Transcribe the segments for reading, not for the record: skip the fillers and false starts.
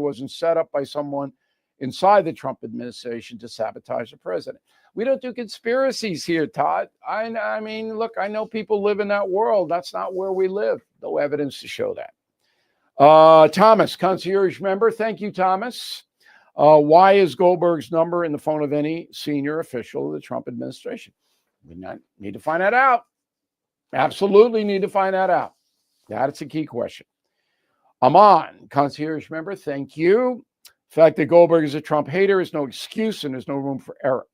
wasn't set up by someone inside the Trump administration to sabotage the president. We don't do conspiracies here, Todd. I mean, look, I know people live in that world. That's not where we live. No evidence to show that. Thomas, concierge member. Thank you, Thomas. Why is Goldberg's number in the phone of any senior official of the Trump administration? We need to find that out. Absolutely need to find that out. That's a key question. Aman, concierge member. Thank you. The fact that Goldberg is a Trump hater is no excuse and there's no room for error.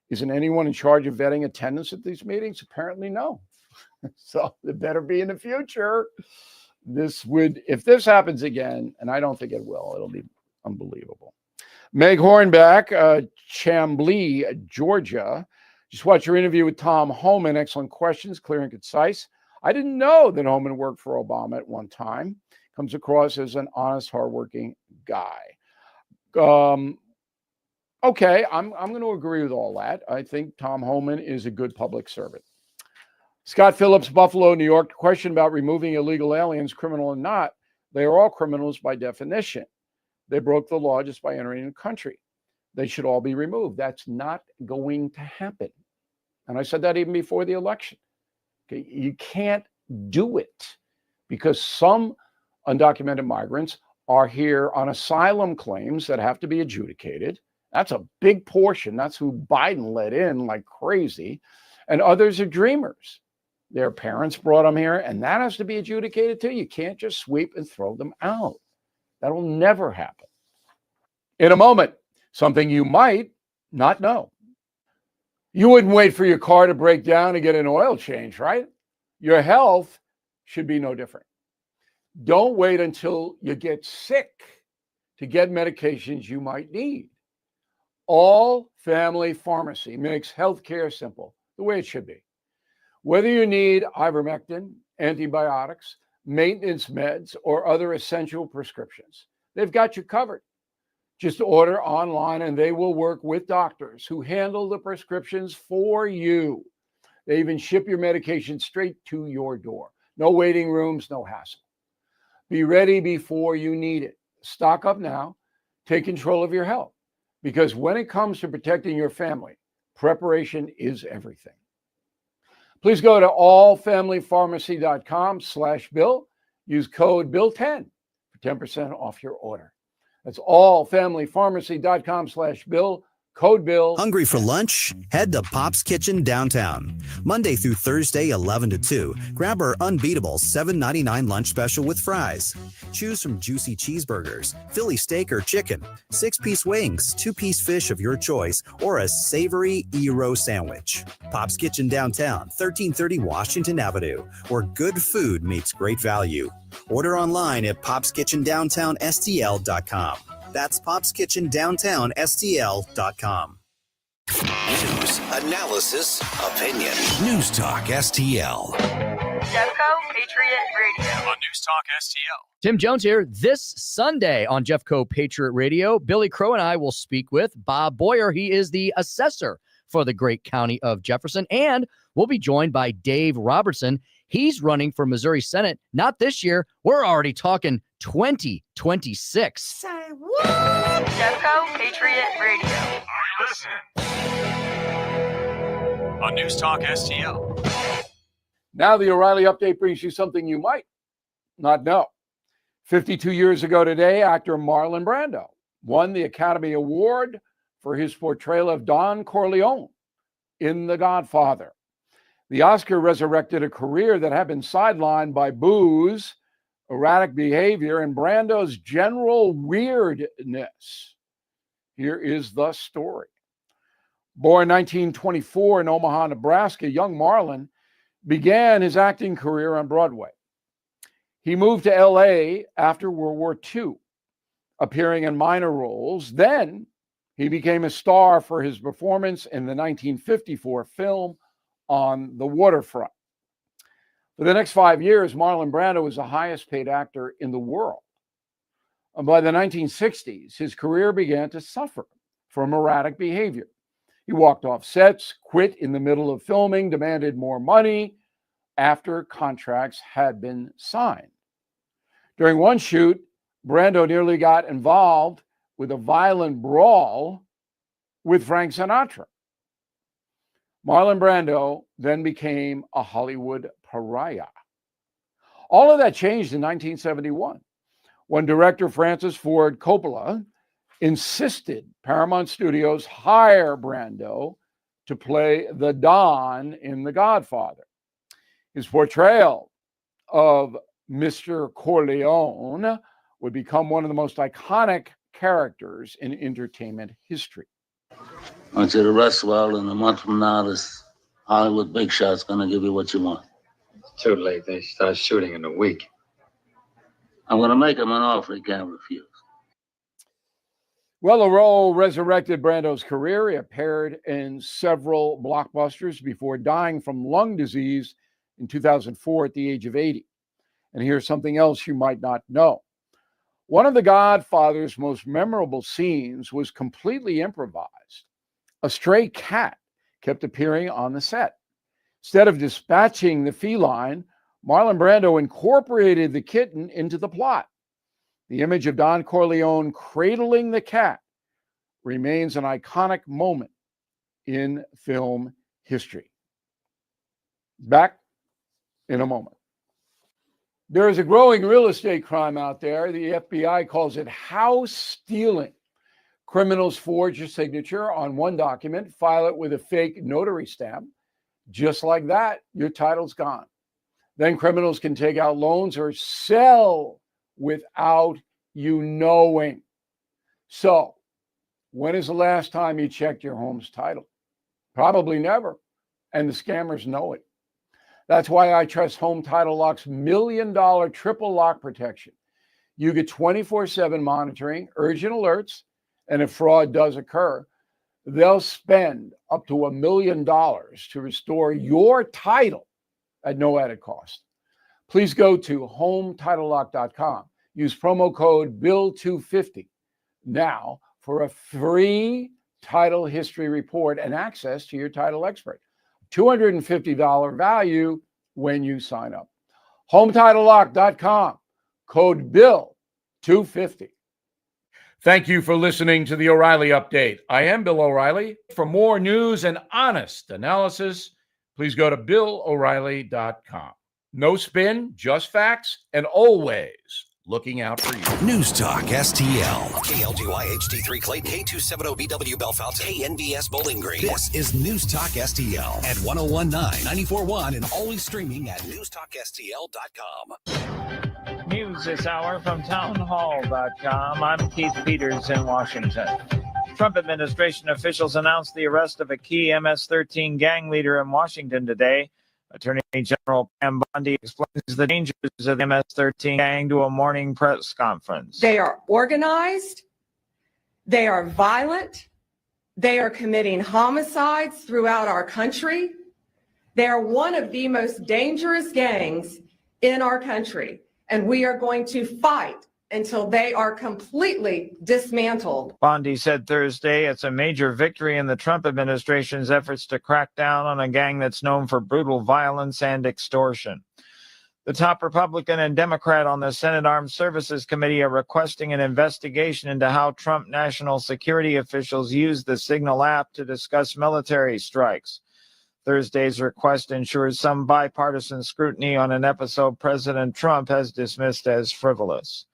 Isn't anyone in charge of vetting attendance at these meetings? Apparently no. So it better be in the future. If this happens again, and I don't think it will, it'll be unbelievable. Meg Hornback, Chamblee, Georgia. Just watched your interview with Tom Homan. Excellent questions, clear and concise. I didn't know that Homan worked for Obama at one time. Comes across as an honest, hardworking guy. Okay, I'm going to agree with all that. I think Tom Homan is a good public servant. Scott Phillips, Buffalo, New York. Question about removing illegal aliens, criminal or not. They are all criminals by definition. They broke the law just by entering the country. They should all be removed. That's not going to happen. And I said that even before the election. Okay, you can't do it because some undocumented migrants are here on asylum claims that have to be adjudicated. That's a big portion. That's who Biden let in like crazy. And others are dreamers. Their parents brought them here, and that has to be adjudicated too. You can't just sweep and throw them out. That will never happen. In a moment, something you might not know. You wouldn't wait for your car to break down to get an oil change, right? Your health should be no different. Don't wait until you get sick to get medications you might need. All Family Pharmacy makes healthcare simple, the way it should be. Whether you need ivermectin, antibiotics, maintenance meds, or other essential prescriptions, they've got you covered. Just order online and they will work with doctors who handle the prescriptions for you. They even ship your medication straight to your door. No waiting rooms, no hassle. Be ready before you need it. Stock up now. Take control of your health. Because when it comes to protecting your family, preparation is everything. Please go to allfamilypharmacy.com/Bill. Use code BILL10 for 10% off your order. That's allfamilypharmacy.com/Bill. Code Bill. Hungry for lunch? Head to Pop's Kitchen downtown. Monday through Thursday, 11 to 2. Grab our unbeatable $7.99 lunch special with fries. Choose from juicy cheeseburgers, Philly steak or chicken, 6-piece wings, 2-piece fish of your choice, or a savory gyro sandwich. Pop's Kitchen downtown, 1330 Washington Avenue, where good food meets great value. Order online at popskitchendowntownstl.com. That's popskitchendowntownstl.com. News, analysis, opinion. News Talk STL. Jeffco Patriot Radio. On News Talk STL. Tim Jones here. This Sunday on Jeffco Patriot Radio, Billy Crow and I will speak with Bob Boyer. He is the assessor for the great county of Jefferson. And we'll be joined by Dave Robertson. He's running for Missouri Senate. Not this year. We're already talking 2026. Say what? Jeffco Patriot Radio. Are you listening? On News Talk STL. Now the O'Reilly Update brings you something you might not know. 52 years ago today, actor Marlon Brando won the Academy Award for his portrayal of Don Corleone in The Godfather. The Oscar resurrected a career that had been sidelined by booze, erratic behavior, and Brando's general weirdness. Here is the story. Born 1924 in Omaha, Nebraska, young Marlon began his acting career on Broadway. He moved to LA after World War II, appearing in minor roles. Then he became a star for his performance in the 1954 film On the Waterfront. For the next 5 years, Marlon Brando was the highest paid actor in the world. And by the 1960s, his career began to suffer from erratic behavior. He walked off sets, quit in the middle of filming, demanded more money after contracts had been signed. During one shoot, Brando nearly got involved with a violent brawl with Frank Sinatra. Marlon Brando then became a Hollywood pariah. All of that changed in 1971 when director Francis Ford Coppola insisted Paramount Studios hire Brando to play the Don in The Godfather. His portrayal of Mr. Corleone would become one of the most iconic characters in entertainment history. I want you to rest well, and a month from now, this Hollywood big shot's gonna give you what you want. It's too late. They start shooting in a week. I'm gonna make him an offer he can't refuse. Well, the role resurrected Brando's career. He appeared in several blockbusters before dying from lung disease in 2004 at the age of 80. And here's something else you might not know. One of The Godfather's most memorable scenes was completely improvised. A stray cat kept appearing on the set. Instead of dispatching the feline, Marlon Brando incorporated the kitten into the plot. The image of Don Corleone cradling the cat remains an iconic moment in film history. Back in a moment. There is a growing real estate crime out there. The FBI calls it house stealing. Criminals forge your signature on one document, file it with a fake notary stamp. Just like that, your title's gone. Then criminals can take out loans or sell without you knowing. So, when is the last time you checked your home's title? Probably never. And the scammers know it. That's why I trust Home Title Lock's $1 million triple lock protection. You get 24/7 monitoring, urgent alerts, and if fraud does occur, they'll spend up to $1 million to restore your title at no added cost. Please go to HomeTitleLock.com. Use promo code BILL250 now for a free title history report and access to your title expert. $250 value when you sign up. HomeTitleLock.com, code BILL250. Thank you for listening to the O'Reilly Update. I am Bill O'Reilly. For more news and honest analysis, please go to BillO'Reilly.com. No spin, just facts, and always looking out for you. News Talk STL. KLGY HD3 Clayton, K270BW Bellefonte, KNBS Bowling Green. This is News Talk STL at 1019, 94.1, and always streaming at newstalkstl.com. News this hour from townhall.com. I'm Keith Peters in Washington. Trump administration officials announced the arrest of a key MS-13 gang leader in Washington today. Attorney General Pam Bondi explains the dangers of the MS-13 gang to a morning press conference. They are organized. They are violent. They are committing homicides throughout our country. They are one of the most dangerous gangs in our country, and we are going to fight until they are completely dismantled. Bondi said Thursday it's a major victory in the Trump administration's efforts to crack down on a gang that's known for brutal violence and extortion. The top Republican and Democrat on the Senate Armed Services Committee are requesting an investigation into how Trump national security officials used the Signal app to discuss military strikes. Thursday's request ensures some bipartisan scrutiny on an episode President Trump has dismissed as frivolous.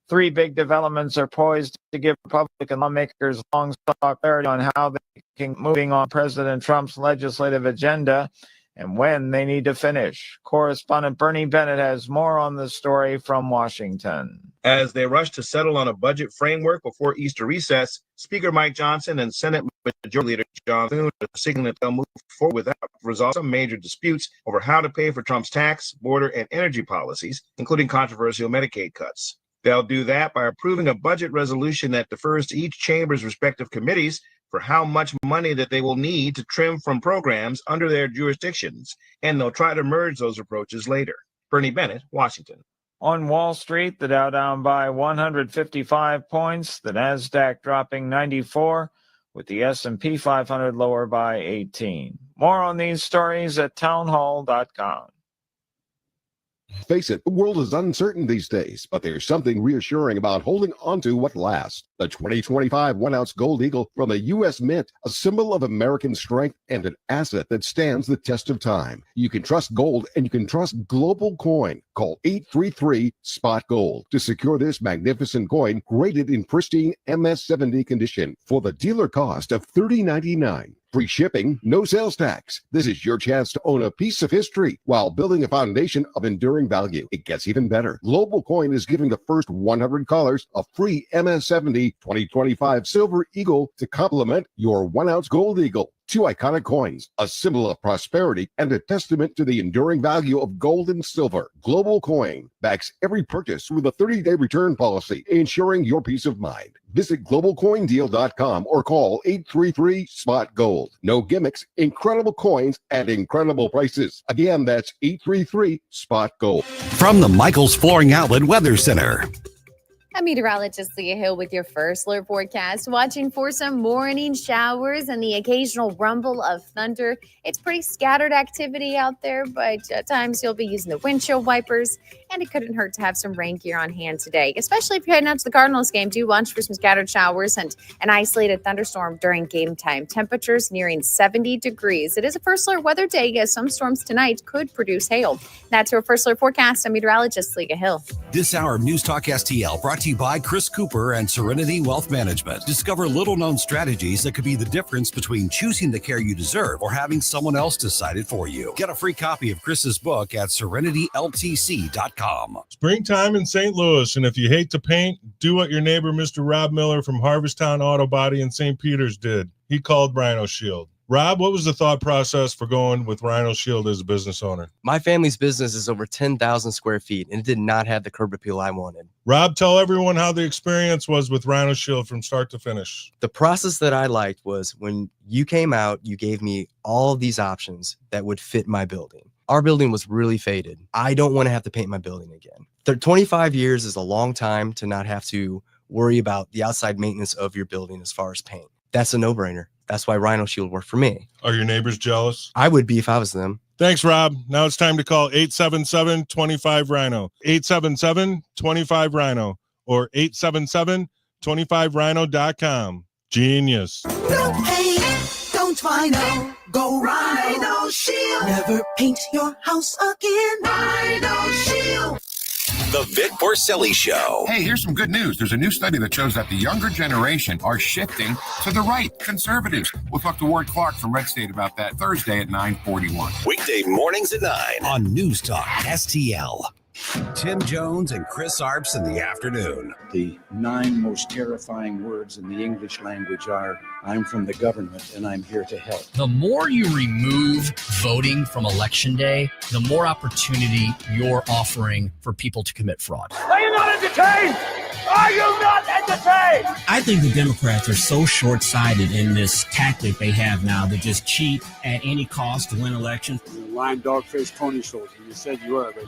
Three big developments are poised to give Republican lawmakers long-sought clarity on how they can moving on President Trump's legislative agenda and when they need to finish. Correspondent Bernie Bennett has more on the story from Washington. As they rush to settle on a budget framework before Easter recess, Speaker Mike Johnson and Senate Majority Leader John Thune are signaling that they'll move forward without resolving some major disputes over how to pay for Trump's tax, border, and energy policies, including controversial Medicaid cuts. They'll do that by approving a budget resolution that defers to each chamber's respective committees for how much money that they will need to trim from programs under their jurisdictions, and they'll try to merge those approaches later. Bernie Bennett, Washington. On Wall Street, the Dow down by 155 points, the Nasdaq dropping 94, with the S&P 500 lower by 18. More on these stories at townhall.com. Face it, the world is uncertain these days, but there's something reassuring about holding onto what lasts. The 2025 1-ounce Gold Eagle from the U.S. Mint, a symbol of American strength and an asset that stands the test of time. You can trust gold and you can trust Global Coin. Call 833-SPOT-GOLD to secure this magnificent coin graded in pristine MS-70 condition for the dealer cost of $30.99. Free shipping, no sales tax. This is your chance to own a piece of history while building a foundation of enduring value. It gets even better. Global Coin is giving the first 100 callers a free MS-70 2025 Silver Eagle to complement your 1-ounce Gold Eagle. Two iconic coins, a symbol of prosperity and a testament to the enduring value of gold and silver. Global Coin backs every purchase with a 30-day return policy, ensuring your peace of mind. Visit globalcoindeal.com or call 833-SPOT-GOLD. No gimmicks, incredible coins at incredible prices. Again, that's 833-SPOT-GOLD. From the Michaels Flooring Outlet Weather Center. I'm meteorologist Leah Hill with your first alert forecast. Watching for some morning showers and the occasional rumble of thunder. It's pretty scattered activity out there, but at times you'll be using the windshield wipers, and it couldn't hurt to have some rain gear on hand today, especially if you're heading out to the Cardinals game. Do watch for some scattered showers and an isolated thunderstorm during game time. Temperatures nearing 70 degrees. It is a first alert weather day, as some storms tonight could produce hail. That's your first alert forecast. I'm meteorologist Leah Hill. This hour of News Talk STL brought to you by Chris Cooper and Serenity Wealth Management. Discover little-known strategies that could be the difference between choosing the care you deserve or having someone else decide it for you. Get a free copy of Chris's book at serenityltc.com. Springtime in St. Louis, and if you hate to paint, do what your neighbor Mr. Rob Miller from Harvesttown Auto Body in St. Peter's did. He called Rhino Shield. Rob, what was the thought process for going with Rhino Shield as a business owner? My family's business is over 10,000 square feet, and it did not have the curb appeal I wanted. Rob, tell everyone how the experience was with Rhino Shield from start to finish. The process that I liked was when you came out, you gave me all of these options that would fit my building. Our building was really faded. I don't want to have to paint my building again. 25 years is a long time to not have to worry about the outside maintenance of your building as far as paint. That's a no-brainer. That's why Rhino Shield worked for me. Are your neighbors jealous? I would be if I was them. Thanks, Rob. Now it's time to call 877-25-RHINO, 877-25-RHINO, or 877-25rhino.com. Genius. No pain, don't Rhino. Go Rhino Shield. Never paint your house again. Rhino Shield. The Vic Porcelli Show. Hey, here's some good news. There's a new study that shows that the younger generation are shifting to the right, conservatives. We'll talk to Ward Clark from Red State about that Thursday at 9:41. Weekday mornings at 9 on News Talk STL. Tim Jones and Chris Arps in the afternoon. The 9 most terrifying words in the English language are, I'm from the government and I'm here to help. The more you remove voting from Election Day, the more opportunity you're offering for people to commit fraud. Are you not entertained? Are you not entertained? I think the Democrats are so short-sighted in this tactic they have now to just cheat at any cost to win elections. Lying dog-faced pony soldier. You said you were, but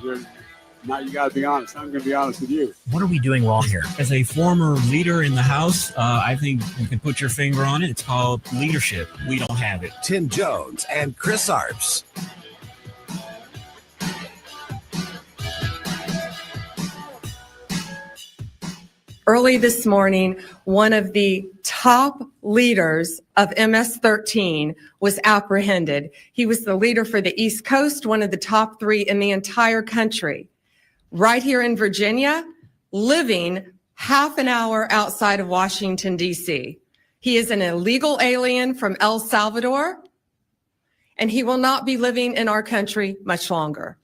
now you got to be honest. I'm going to be honest with you. What are we doing wrong here? As a former leader in the House, I think you can put your finger on it. It's called leadership. We don't have it. Tim Jones and Chris Arps. Early this morning, one of the top leaders of MS-13 was apprehended. He was the leader for the East Coast, one of the top 3 in the entire country. Right here in Virginia, living half an hour outside of Washington, D.C. He is an illegal alien from El Salvador, and he will not be living in our country much longer.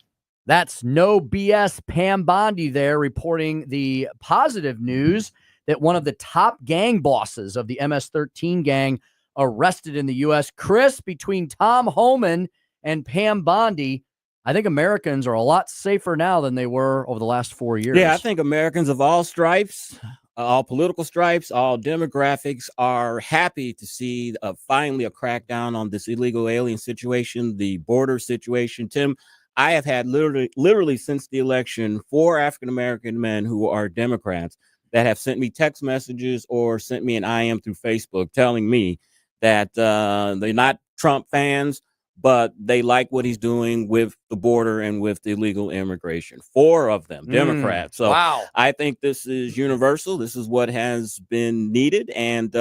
That's no BS Pam Bondi there reporting the positive news that one of the top gang bosses of the MS-13 gang arrested in the U.S. Chris, between Tom Homan and Pam Bondi, I think Americans are a lot safer now than they were over the last 4 years. Yeah, I think Americans of all stripes, all political stripes, all demographics are happy to see finally a crackdown on this illegal alien situation, the border situation. Tim, I have had literally since the election 4 African-American men who are Democrats that have sent me text messages or sent me an IM through Facebook telling me that they're not Trump fans, but they like what he's doing with the border and with the illegal immigration. 4 of them, Democrats. So wow. I think this is universal. This is what has been needed. And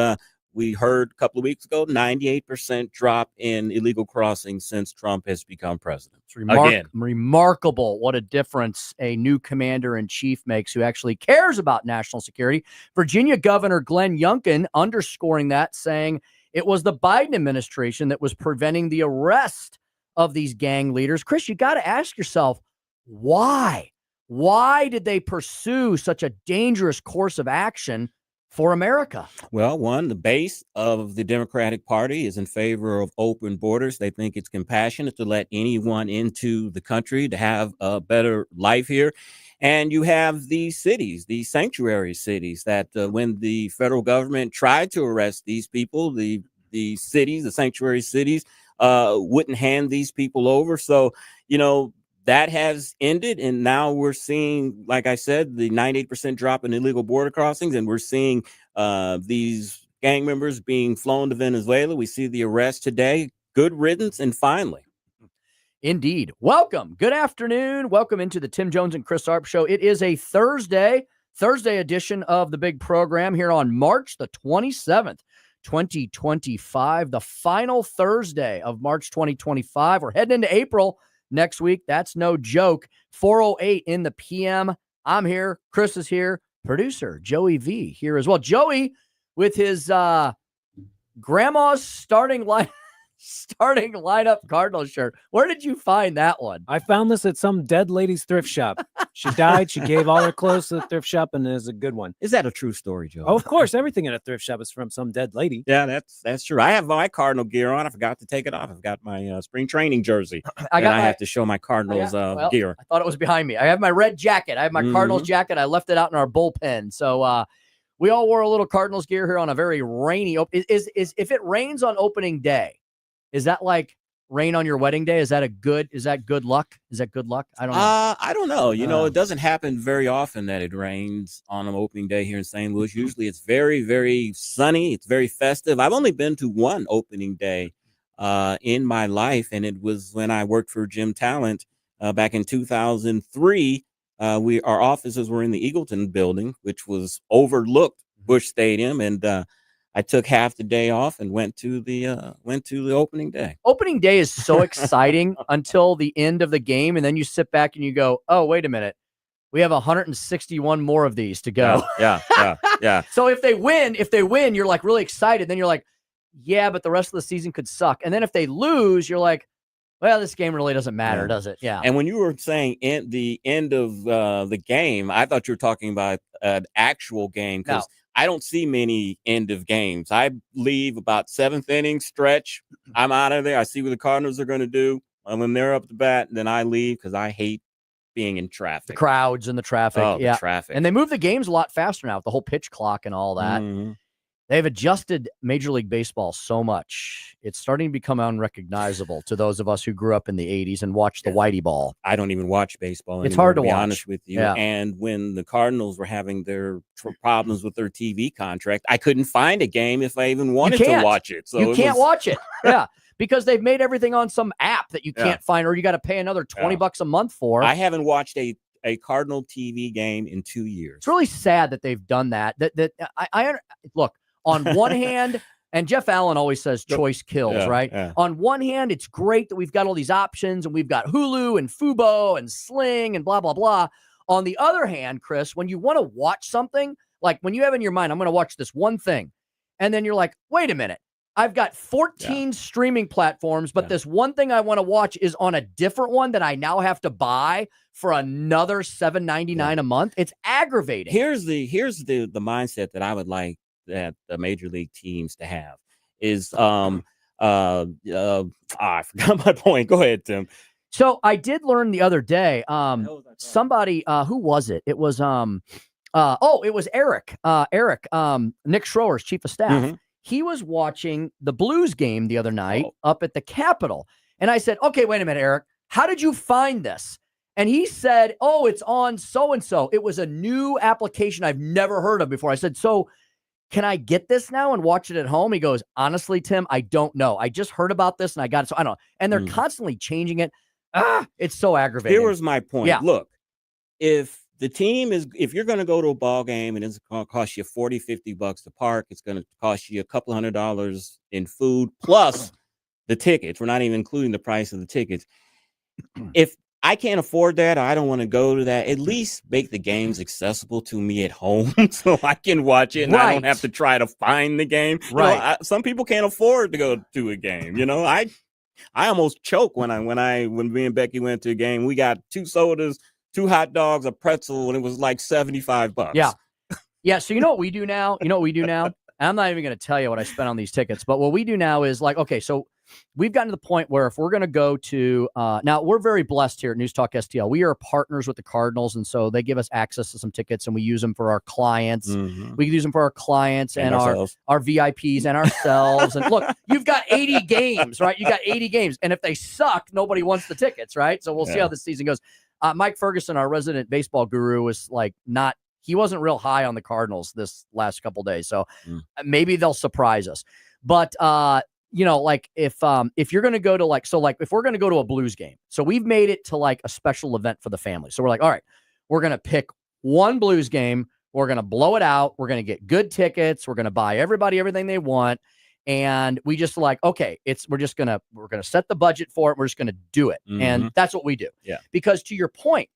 we heard a couple of weeks ago, 98% drop in illegal crossings since Trump has become president. It's remarkable what a difference a new commander-in-chief makes who actually cares about national security. Virginia Governor Glenn Youngkin underscoring that, saying it was the Biden administration that was preventing the arrest of these gang leaders. Chris, you got to ask yourself, why? Why did they pursue such a dangerous course of action for America? Well, one, the base of the Democratic Party is in favor of open borders. They think it's compassionate to let anyone into the country to have a better life here. And you have these cities, these sanctuary cities that when the federal government tried to arrest these people, the cities, the sanctuary cities, wouldn't hand these people over. So, that has ended. And now we're seeing, like I said, the 98% drop in illegal border crossings. And we're seeing these gang members being flown to Venezuela. We see the arrest today. Good riddance. And finally. Indeed. Welcome. Good afternoon. Welcome into the Tim Jones and Chris Arps Show. It is a Thursday edition of the big program here on March the 27th, 2025, the final Thursday of March 2025. We're heading into April next week. That's no joke. 4:08 in the PM. I'm here. Chris is here. Producer Joey V here as well. Joey with his grandma's starting lineup Cardinals shirt. Where did you find that one? I found this at some dead lady's thrift shop. She died. She gave all her clothes to the thrift shop, and it is a good one. Is that a true story, Joe? Oh, of course. Everything in a thrift shop is from some dead lady. Yeah, that's true. I have my Cardinal gear on. I forgot to take it off. I've got my spring training jersey. I have to show my Cardinals gear. I thought it was behind me. I have my red jacket. I have my Cardinals jacket. I left it out in our bullpen. So we all wore a little Cardinals gear here on a very rainy. Is if it rains on opening day, is that like rain on your wedding day? Is that good luck? Is that good luck? I don't know. I don't know. It doesn't happen very often that it rains on an opening day here in St. Louis. Usually it's very, very sunny. It's very festive. I've only been to one opening day in my life, and it was when I worked for Jim Talent back in 2003. Our offices were in the Eagleton building, which was overlooked Busch Stadium, and I took half the day off and went to the opening day. Opening day is so exciting until the end of the game, and then you sit back and you go, "Oh, wait a minute, we have 161 more of these to go." Yeah. So if they win, you're like really excited. Then you're like, "Yeah, but the rest of the season could suck." And then if they lose, you're like, "Well, this game really doesn't matter, does it?" Yeah. And when you were saying the end of the game, I thought you were talking about an actual game because I don't see many end of games. I leave about 7th inning stretch. I'm out of there. I see what the Cardinals are going to do. And when they're up to bat, then I leave because I hate being in traffic. The crowds and the traffic. Oh, yeah. the traffic. And they move the games a lot faster now with the whole pitch clock and all that. Mm-hmm. They've adjusted Major League Baseball so much. It's starting to become unrecognizable to those of us who grew up in the 80s and watched the Whitey Ball. I don't even watch baseball It's anymore, hard to be watch. honest with you. Yeah. And when the Cardinals were having their problems with their TV contract, I couldn't find a game if I even wanted to watch it. So you can't watch it. Yeah. Because they've made everything on some app that you can't find, or you got to pay another $20 a month for. I haven't watched a Cardinal TV game in 2 years. It's really sad that they've done that. Look, on one hand, and Jeff Allen always says choice kills, right? Yeah. On one hand, it's great that we've got all these options and we've got Hulu and Fubo and Sling and blah, blah, blah. On the other hand, Chris, when you want to watch something, like when you have in your mind, I'm going to watch this one thing, and then you're like, wait a minute, I've got 14 streaming platforms, but this one thing I want to watch is on a different one that I now have to buy for another $7.99 a month. It's aggravating. Here's the mindset that I would like that the major league teams to have is I forgot my point. Go ahead, Tim. So I did learn the other day, somebody, who was it? It was, it was Eric, Nick Schroer's chief of staff. Mm-hmm. He was watching the Blues game the other night up at the Capitol. And I said, okay, wait a minute, Eric, how did you find this? And he said, it's on so-and-so. It was a new application I've never heard of before. I said, so can I get this now and watch it at home? He goes, honestly, Tim, I don't know. I just heard about this and I got it. So I don't know. And they're constantly changing it. It's so aggravating. Here was my point. Yeah. Look, if you're going to go to a ball game and it's going to cost you $40-$50 to park, it's going to cost you a couple $100 in food plus the tickets. We're not even including the price of the tickets. If I can't afford that, or I don't want to go to that, at least make the games accessible to me at home so I can watch it and I don't have to try to find the game. Right. You know, some people can't afford to go to a game. You know, I almost choke when me and Becky went to a game. We got 2 sodas, 2 hot dogs, a pretzel, and it was like $75. Yeah. Yeah. So you know what we do now? And I'm not even going to tell you what I spent on these tickets, but what we do now is like, okay, so we've gotten to the point where if we're going to go to, now we're very blessed here at News Talk STL. We are partners with the Cardinals. And so they give us access to some tickets and we use them for our clients. We can use them for our clients and our VIPs and ourselves. And look, you've got 80 games, right? You got 80 games. And if they suck, nobody wants the tickets, right? So we'll see how this season goes. Mike Ferguson, our resident baseball guru, was like he wasn't real high on the Cardinals this last couple days. So maybe they'll surprise us. But, you know, like if you're going to go to if we're going to go to a Blues game, so we've made it to like a special event for the family. So we're like, all right, we're going to pick one Blues game. We're going to blow it out. We're going to get good tickets. We're going to buy everybody everything they want. And we just like, okay, we're going to set the budget for it. We're just going to do it. And that's what we do. Yeah. Because to your point,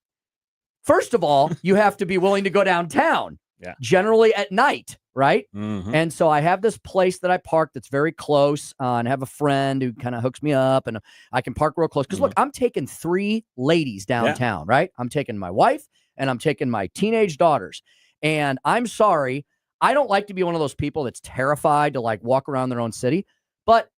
first of all, you have to be willing to go downtown. Yeah. Generally at night, right? Mm-hmm. And so I have this place that I park that's very close, and I have a friend who kind of hooks me up, and I can park real close. Because look, I'm taking 3 ladies downtown, right? I'm taking my wife, and I'm taking my teenage daughters. And I'm sorry, I don't like to be one of those people that's terrified to like walk around their own city. But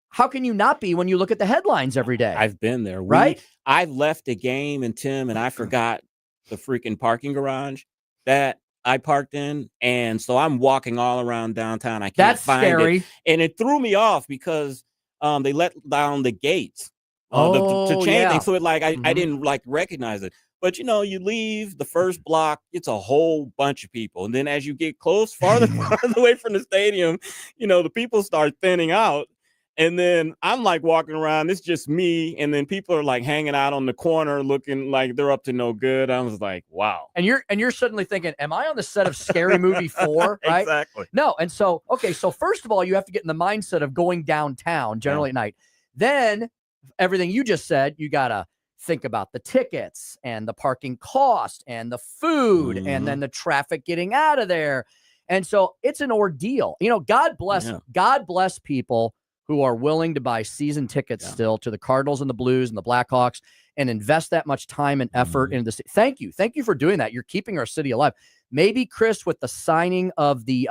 how can you not be when you look at the headlines every day? I've been there, right? I left a game, and Tim, and I forgot the freaking parking garage that I parked in, and so I'm walking all around downtown. I can't find scary. it, and it threw me off because they let down the gates to change things. So it I didn't like recognize it. But you know, you leave the first block, it's a whole bunch of people, and then as you get farther away from the stadium, you know, the people start thinning out. And then I'm like walking around, it's just me. And then people are like hanging out on the corner looking like they're up to no good. I was like, wow. And you're suddenly thinking, am I on the set of Scary Movie 4? Right? Exactly. No. And so, okay. So first of all, you have to get in the mindset of going downtown generally at night. Then everything you just said, you got to think about the tickets and the parking cost and the and food and then the traffic getting out of there. And so it's an ordeal. You know, God bless people who are willing to buy season tickets still to the Cardinals and the Blues and the Blackhawks and invest that much time and effort into this. Thank you. Thank you for doing that. You're keeping our city alive. Maybe, Chris, with the signing of the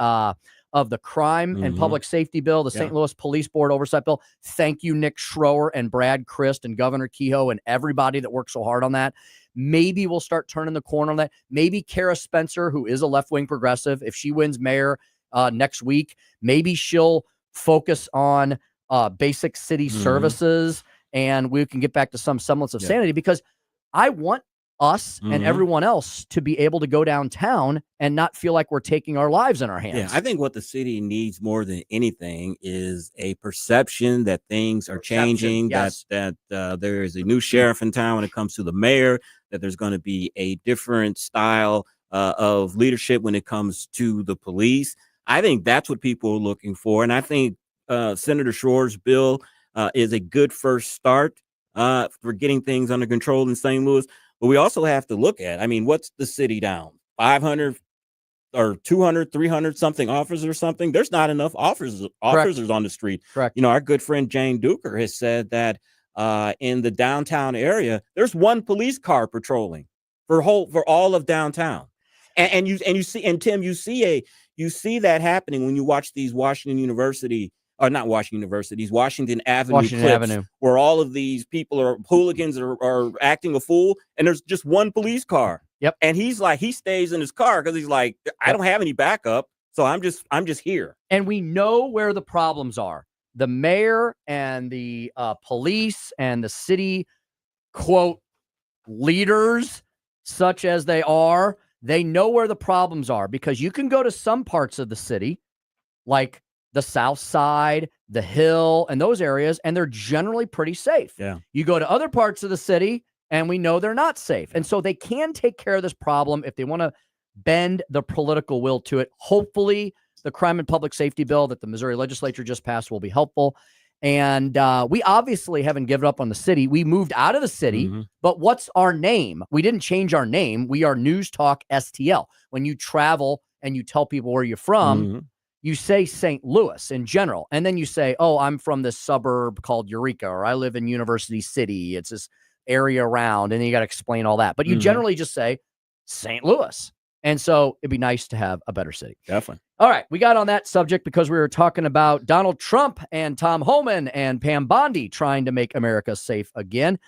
crime and public safety bill, the St. Louis Police Board oversight bill. Thank you, Nick Schroer and Brad Christ and Governor Kehoe and everybody that worked so hard on that. Maybe we'll start turning the corner on that. Maybe Kara Spencer, who is a left-wing progressive, if she wins mayor next week, maybe she'll focus on basic city services and we can get back to some semblance of sanity, because I want us and everyone else to be able to go downtown and not feel like we're taking our lives in our hands. Yeah, I think what the city needs more than anything is a perception that things are changing, that there is a new sheriff in town when it comes to the mayor, that there's going to be a different style of leadership when it comes to the police. I think that's what people are looking for. And I think Senator Schroer's bill is a good first start for getting things under control in St. Louis. But we also have to look at, I mean, what's the city down? 500 or 200, 300 something officers or something? There's not enough officers on the street. Correct. You know, our good friend Jane Duker has said that in the downtown area, there's one police car patrolling for all of downtown. And you see, and Tim, you see that happening when you watch these Washington Avenue clips, where all of these people are hooligans are acting a fool, and there's just one police car. Yep. And he stays in his car because he's like, I don't have any backup, so I'm just here. And we know where the problems are. The mayor and the police and the city, quote, leaders, such as they are, they know where the problems are, because you can go to some parts of the city like the South Side, the Hill, and those areas, and they're generally pretty safe. Yeah. You go to other parts of the city, and we know they're not safe. And so they can take care of this problem if they want to bend the political will to it. Hopefully, the crime and public safety bill that the Missouri legislature just passed will be helpful. And we obviously haven't given up on the city. We moved out of the city, but what's our name? We didn't change our name. We are News Talk STL. When you travel and you tell people where you're from, you say St. Louis in general. And then you say, oh, I'm from this suburb called Eureka, or I live in University City. It's this area around, and then you got to explain all that. But you generally just say St. Louis. And so it'd be nice to have a better city. Definitely. All right. We got on that subject because we were talking about Donald Trump and Tom Homan and Pam Bondi trying to make America safe again.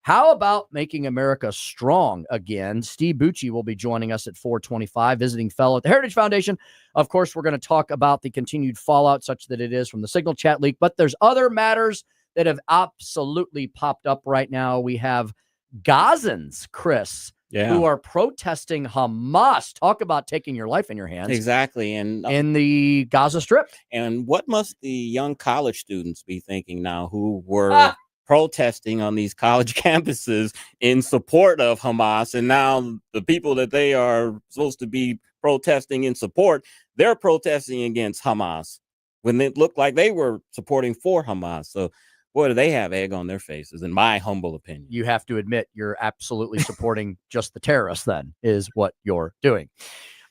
How about making America strong again? Steve Bucci will be joining us at 4:25, visiting fellow at the Heritage Foundation. Of course, we're going to talk about the continued fallout such that it is from the Signal Chat leak, but there's other matters that have absolutely popped up right now. We have Gazans, Chris, who are protesting Hamas. Talk about taking your life in your hands. Exactly. And in the Gaza Strip. And what must the young college students be thinking now who were protesting on these college campuses in support of Hamas? And now the people that they are supposed to be protesting in support, they're protesting against Hamas when it looked like they were supporting for Hamas. So boy, do they have egg on their faces, in my humble opinion. You have to admit you're absolutely supporting just the terrorists, then, is what you're doing.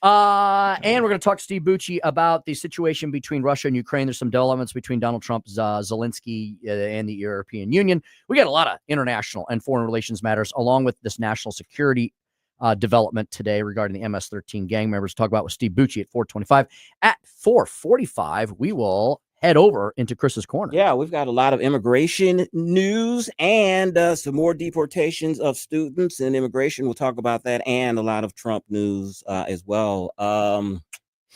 And we're going to talk to Steve Bucci about the situation between Russia and Ukraine. There's some developments between Donald Trump, Zelensky, and the European Union. We got a lot of international and foreign relations matters, along with this national security development today regarding the MS-13 gang members. Talk about with Steve Bucci at 4:25. At 4:45, we will head over into Chris's corner. Yeah, we've got a lot of immigration news and some more deportations of students and immigration. We'll talk about that, and a lot of Trump news as well. I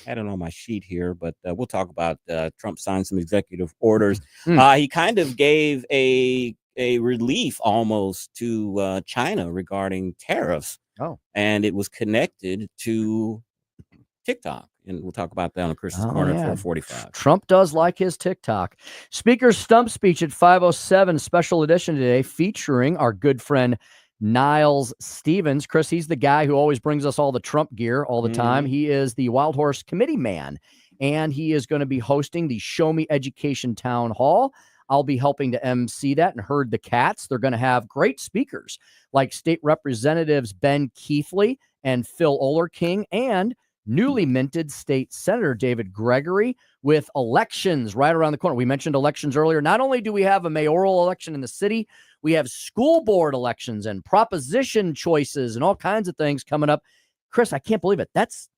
had it on my sheet here, but we'll talk about Trump signed some executive orders. He kind of gave a relief almost to China regarding tariffs. Oh, and it was connected to TikTok. And we'll talk about that on Chris's Corner at 4:45. Trump does like his TikTok. Speaker's stump speech at 5:07, special edition today, featuring our good friend Niles Stevens. Chris, he's the guy who always brings us all the Trump gear all the time. He is the Wild Horse Committee man, and he is going to be hosting the Show Me Education Town Hall. I'll be helping to MC that and herd the cats. They're going to have great speakers like State Representatives Ben Keithley and Phil Olerking, and newly minted State Senator David Gregory, with elections right around the corner. We mentioned elections earlier. Not only do we have a mayoral election in the city, we have school board elections and proposition choices and all kinds of things coming up. Chris, I can't believe it. That's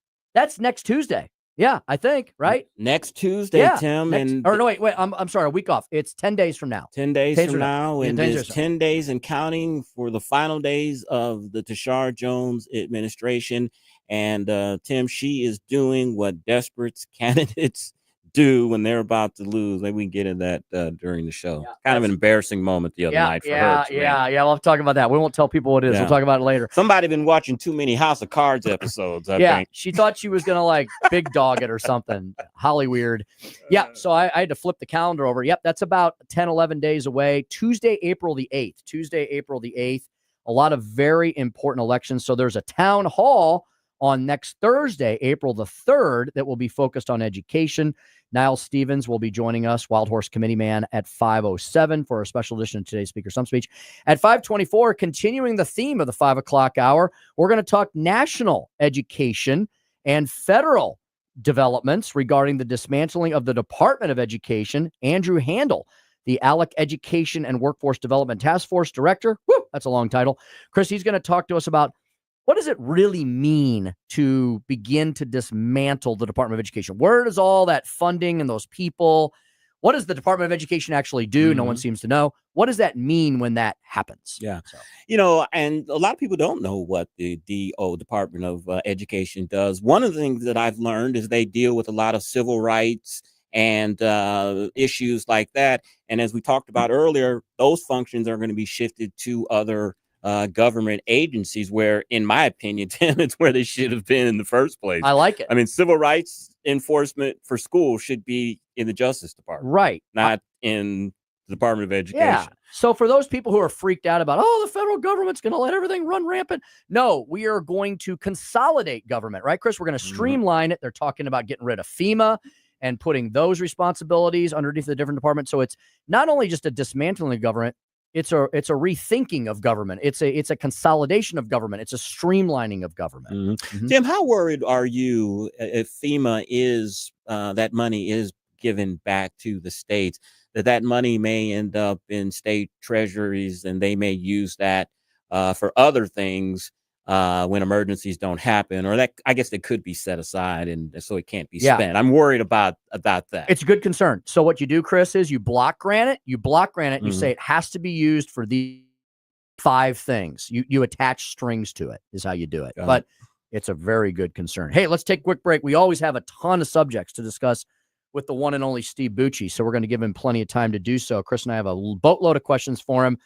next Tuesday. Yeah, I think, right? Next Tuesday, Tim. Wait, I'm sorry, a week off. It's 10 days from now. 10 days from now, and it's 10 days and counting for the final days of the Tashar Jones administration. And Tim, she is doing what desperate candidates do when they're about to lose. Maybe we can get into that during the show. Kind of an embarrassing moment the other night for her. We'll have to talk about that. We won't tell people what it is. Yeah. We'll talk about it later. Somebody been watching too many House of Cards episodes, I think. She thought she was going to big dog it or something. Holly weird. Yeah, so I had to flip the calendar over. Yep, that's about 10, 11 days away. Tuesday, April the 8th. A lot of very important elections. So there's a town hall on next Thursday, April the 3rd, that will be focused on education. Niles Stevens will be joining us, Wild Horse Committee man, at 5:07 for a special edition of today's Speaker Stump Speech. At 5:24, continuing the theme of the 5 o'clock hour, we're going to talk national education and federal developments regarding the dismantling of the Department of Education. Andrew Handel, the ALEC Education and Workforce Development Task Force Director. Woo, that's a long title. Chris, he's going to talk to us about what does it really mean to begin to dismantle the Department of Education? Where does all that funding and those people, what does the Department of Education actually do? No one seems to know. What does that mean when that happens? Yeah. So. And a lot of people don't know what the DO, Department of Education, does. One of the things that I've learned is they deal with a lot of civil rights and issues like that. And as we talked about earlier, those functions are going to be shifted to other government agencies, where, in my opinion, Tim, it's where they should have been in the first place. I like it. I mean, civil rights enforcement for schools should be in the Justice Department, right? Not in the Department of Education. Yeah. So for those people who are freaked out about, oh, the federal government's going to let everything run rampant. No, we are going to consolidate government, right, Chris? We're going to streamline it. They're talking about getting rid of FEMA and putting those responsibilities underneath the different departments. So it's not only just a dismantling of government, it's a rethinking of government. It's a consolidation of government. It's a streamlining of government. Tim, how worried are you if FEMA is that money is given back to the states, that money may end up in state treasuries and they may use that for other things when emergencies don't happen, or that I guess it could be set aside and so it can't be spent. I'm worried about that. It's a good concern. So what you do, Chris, is you block grant it, and you say it has to be used for these 5 things. You attach strings to it is how you do it. But it's a very good concern. Hey, let's take a quick break. We always have a ton of subjects to discuss with the one and only Steve Bucci, so we're going to give him plenty of time to do so. Chris and I have a boatload of questions for him,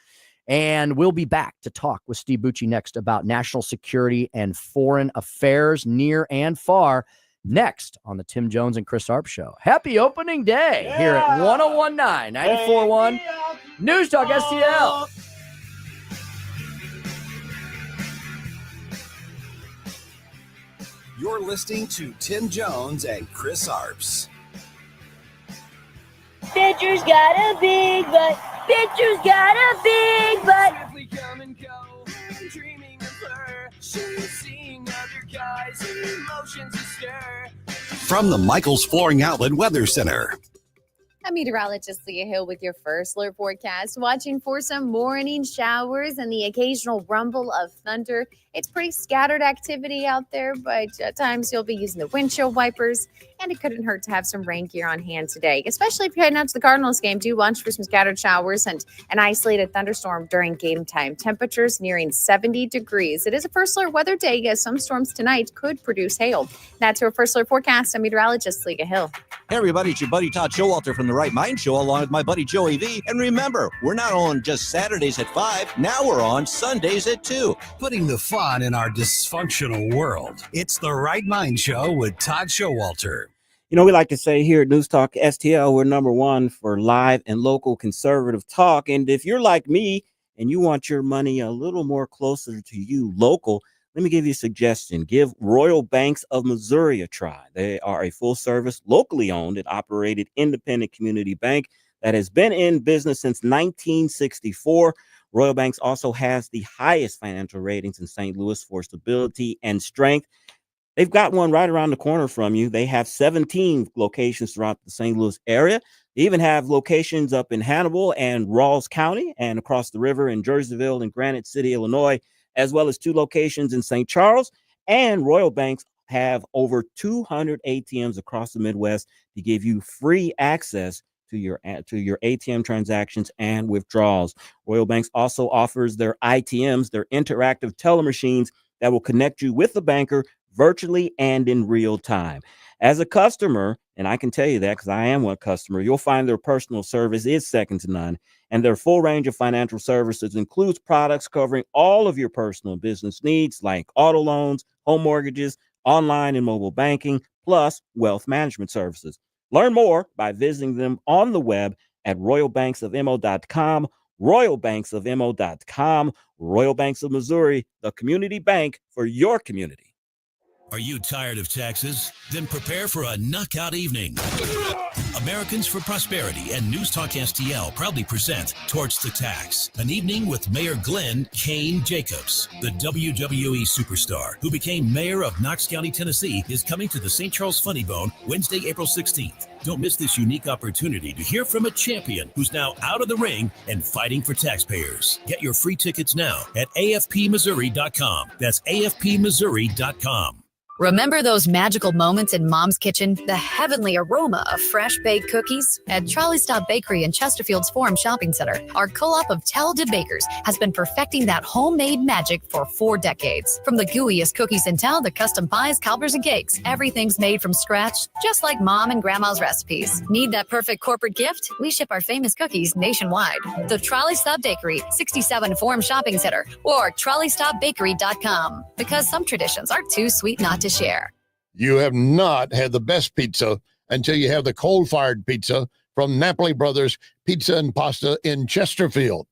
and we'll be back to talk with Steve Bucci next about national security and foreign affairs near and far, next on the Tim Jones and Chris Arps Show. Happy opening day here at 101.9, 94.1 News Talk STL. You're listening to Tim Jones and Chris Arps. Bitcher's got a big butt. Bitcher's got a big butt. Swiftly come and go, dreaming of her. She's seeing other guys, emotions astir. From the Michaels Flooring Outlet Weather Center. I'm meteorologist Leah Hill with your first alert forecast. Watching for some morning showers and the occasional rumble of thunder. It's pretty scattered activity out there, but at times you'll be using the windshield wipers, and it couldn't hurt to have some rain gear on hand today, especially if you're heading out to the Cardinals game. Do watch for some scattered showers and an isolated thunderstorm during game time. Temperatures nearing 70 degrees. It is a first alert weather day, as some storms tonight could produce hail. That's your first alert forecast. I'm meteorologist Leah Hill. Hey everybody, it's your buddy Todd Showalter from the Right Mind Show, along with my buddy Joey V. And remember, we're not on just Saturdays at 5. Now we're on Sundays at 2. Putting the fun in our dysfunctional world. It's the Right Mind Show with Todd Showalter. You know, we like to say here at News Talk STL, we're #1 for live and local conservative talk. And if you're like me and you want your money a little more closer to you local, let me give you a suggestion. Give Royal Banks of Missouri a try. They are a full-service, locally owned and operated independent community bank that has been in business since 1964. Royal Banks also has the highest financial ratings in St. Louis for stability and strength. They've got one right around the corner from you. They have 17 locations throughout the St. Louis area. They even have locations up in Hannibal and Rawls County and across the river in Jerseyville and Granite City, Illinois, as well as 2 locations in St. Charles. And Royal Banks have over 200 ATMs across the Midwest to give you free access to your ATM transactions and withdrawals. Royal Banks also offers their ITMs, their interactive teller machines that will connect you with the banker virtually and in real time. As a customer, and I can tell you that because I am one customer, you'll find their personal service is second to none, and their full range of financial services includes products covering all of your personal business needs like auto loans, home mortgages, online and mobile banking, plus wealth management services. Learn more by visiting them on the web at royalbanksofmo.com, royalbanksofmo.com. Royal Banks of Missouri, the community bank for your community. Are you tired of taxes? Then prepare for a knockout evening. Americans for Prosperity and News Talk STL proudly present Torch the Tax, an evening with Mayor Glenn Kane Jacobs. The WWE superstar who became mayor of Knox County, Tennessee, is coming to the St. Charles Funny Bone Wednesday, April 16th. Don't miss this unique opportunity to hear from a champion who's now out of the ring and fighting for taxpayers. Get your free tickets now at afpmissouri.com. That's afpmissouri.com. Remember those magical moments in Mom's kitchen? The heavenly aroma of fresh baked cookies? At Trolley Stop Bakery in Chesterfield's Forum Shopping Center, our co-op of talented bakers has been perfecting that homemade magic for 4 decades. From the gooeyest cookies in town to custom pies, cobbers, and cakes, everything's made from scratch, just like Mom and Grandma's recipes. Need that perfect corporate gift? We ship our famous cookies nationwide. The Trolley Stop Bakery, 67 Forum Shopping Center, or trolleystopbakery.com. Because some traditions are too sweet not to share. You have not had the best pizza until you have the coal-fired pizza from Napoli Brothers Pizza and Pasta in Chesterfield.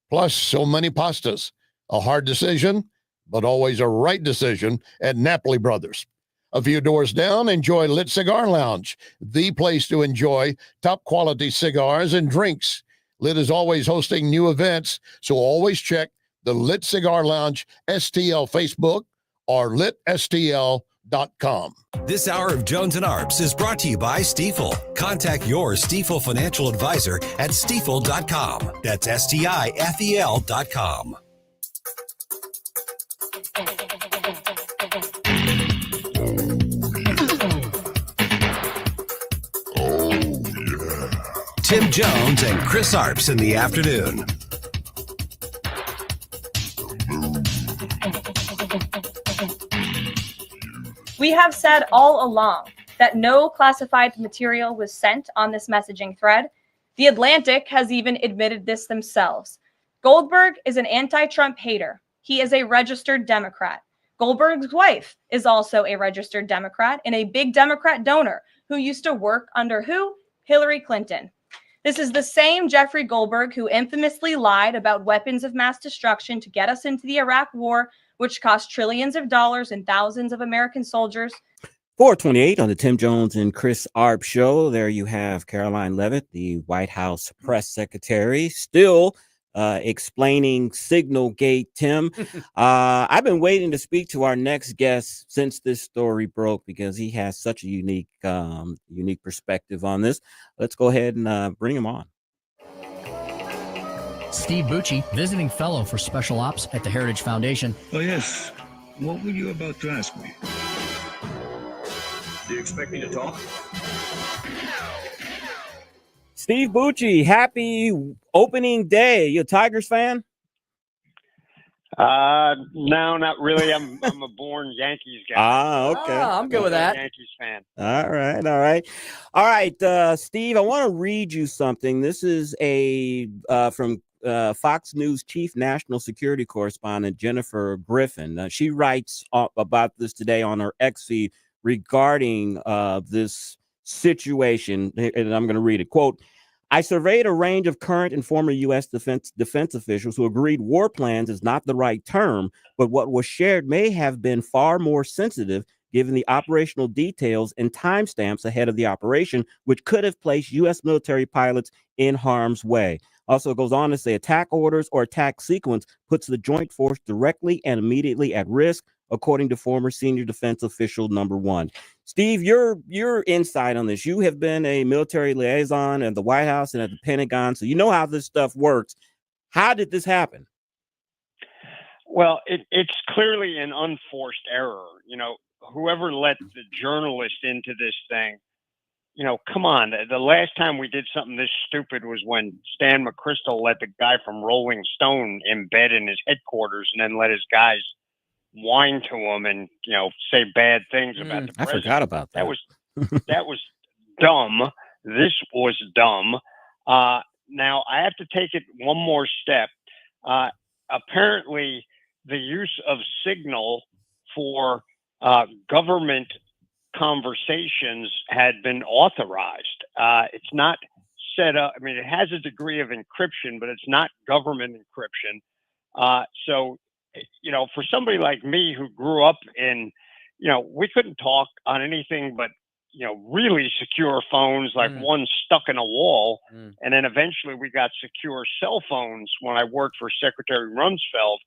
Plus, so many pastas. A hard decision, but always a right decision at Napoli Brothers. A few doors down, enjoy Lit Cigar Lounge, the place to enjoy top-quality cigars and drinks. Lit is always hosting new events, so always check the Lit Cigar Lounge STL Facebook or litstl.com. This hour of Jones and Arps is brought to you by Stifel. Contact your Stifel financial advisor at stifel.com. That's STIFEL.com. Tim Jones and Chris Arps in the afternoon. We have said all along that no classified material was sent on this messaging thread. The Atlantic has even admitted this themselves. Goldberg is an anti-Trump hater. He is a registered Democrat. Goldberg's wife is also a registered Democrat and a big Democrat donor who used to work under who? Hillary Clinton. This is the same Jeffrey Goldberg who infamously lied about weapons of mass destruction to get us into the Iraq War, which cost trillions of dollars and thousands of American soldiers. 428 on the Tim Jones and Chris Arp show. There you have Caroline Leavitt, the White House press secretary, still explaining Signalgate, Tim. I've been waiting to speak to our next guest since this story broke because he has such a unique perspective on this. Let's go ahead and bring him on. Steve Bucci, visiting fellow for special ops at the Heritage Foundation. Oh, yes. What were you about to ask me? Do you expect me to talk? Steve Bucci, happy opening day. You a Tigers fan? No, not really. I'm a born Yankees guy. Okay. I'm good with that. Yankees fan. All right. Steve, I want to read you something. This is from Fox News Chief National Security Correspondent Jennifer Griffin. She writes about this today on her X feed regarding this situation, and I'm going to read it. Quote, I surveyed a range of current and former U.S. defense officials who agreed war plans is not the right term, but what was shared may have been far more sensitive given the operational details and timestamps ahead of the operation, which could have placed U.S. military pilots in harm's way. Also, it goes on to say attack orders or attack sequence puts the joint force directly and immediately at risk, according to former senior defense official number one. Steve, your insight on this. You have been a military liaison at the White House and at the Pentagon, so you know how this stuff works. How did this happen? Well, it's clearly an unforced error. You know, whoever let the journalist into this thing, you know, come on. The last time we did something this stupid was when Stan McChrystal let the guy from Rolling Stone embed in his headquarters and then let his guys whine to him and, you know, say bad things about the president. I forgot about that. That was dumb. This was dumb. Now I have to take it one more step. Apparently the use of Signal for government conversations had been authorized. It's not set up. I mean, it has a degree of encryption, but it's not government encryption. So, you know, for somebody like me who grew up in, you know, we couldn't talk on anything but, you know, really secure phones, like one stuck in a wall. And then eventually we got secure cell phones when I worked for Secretary Rumsfeld.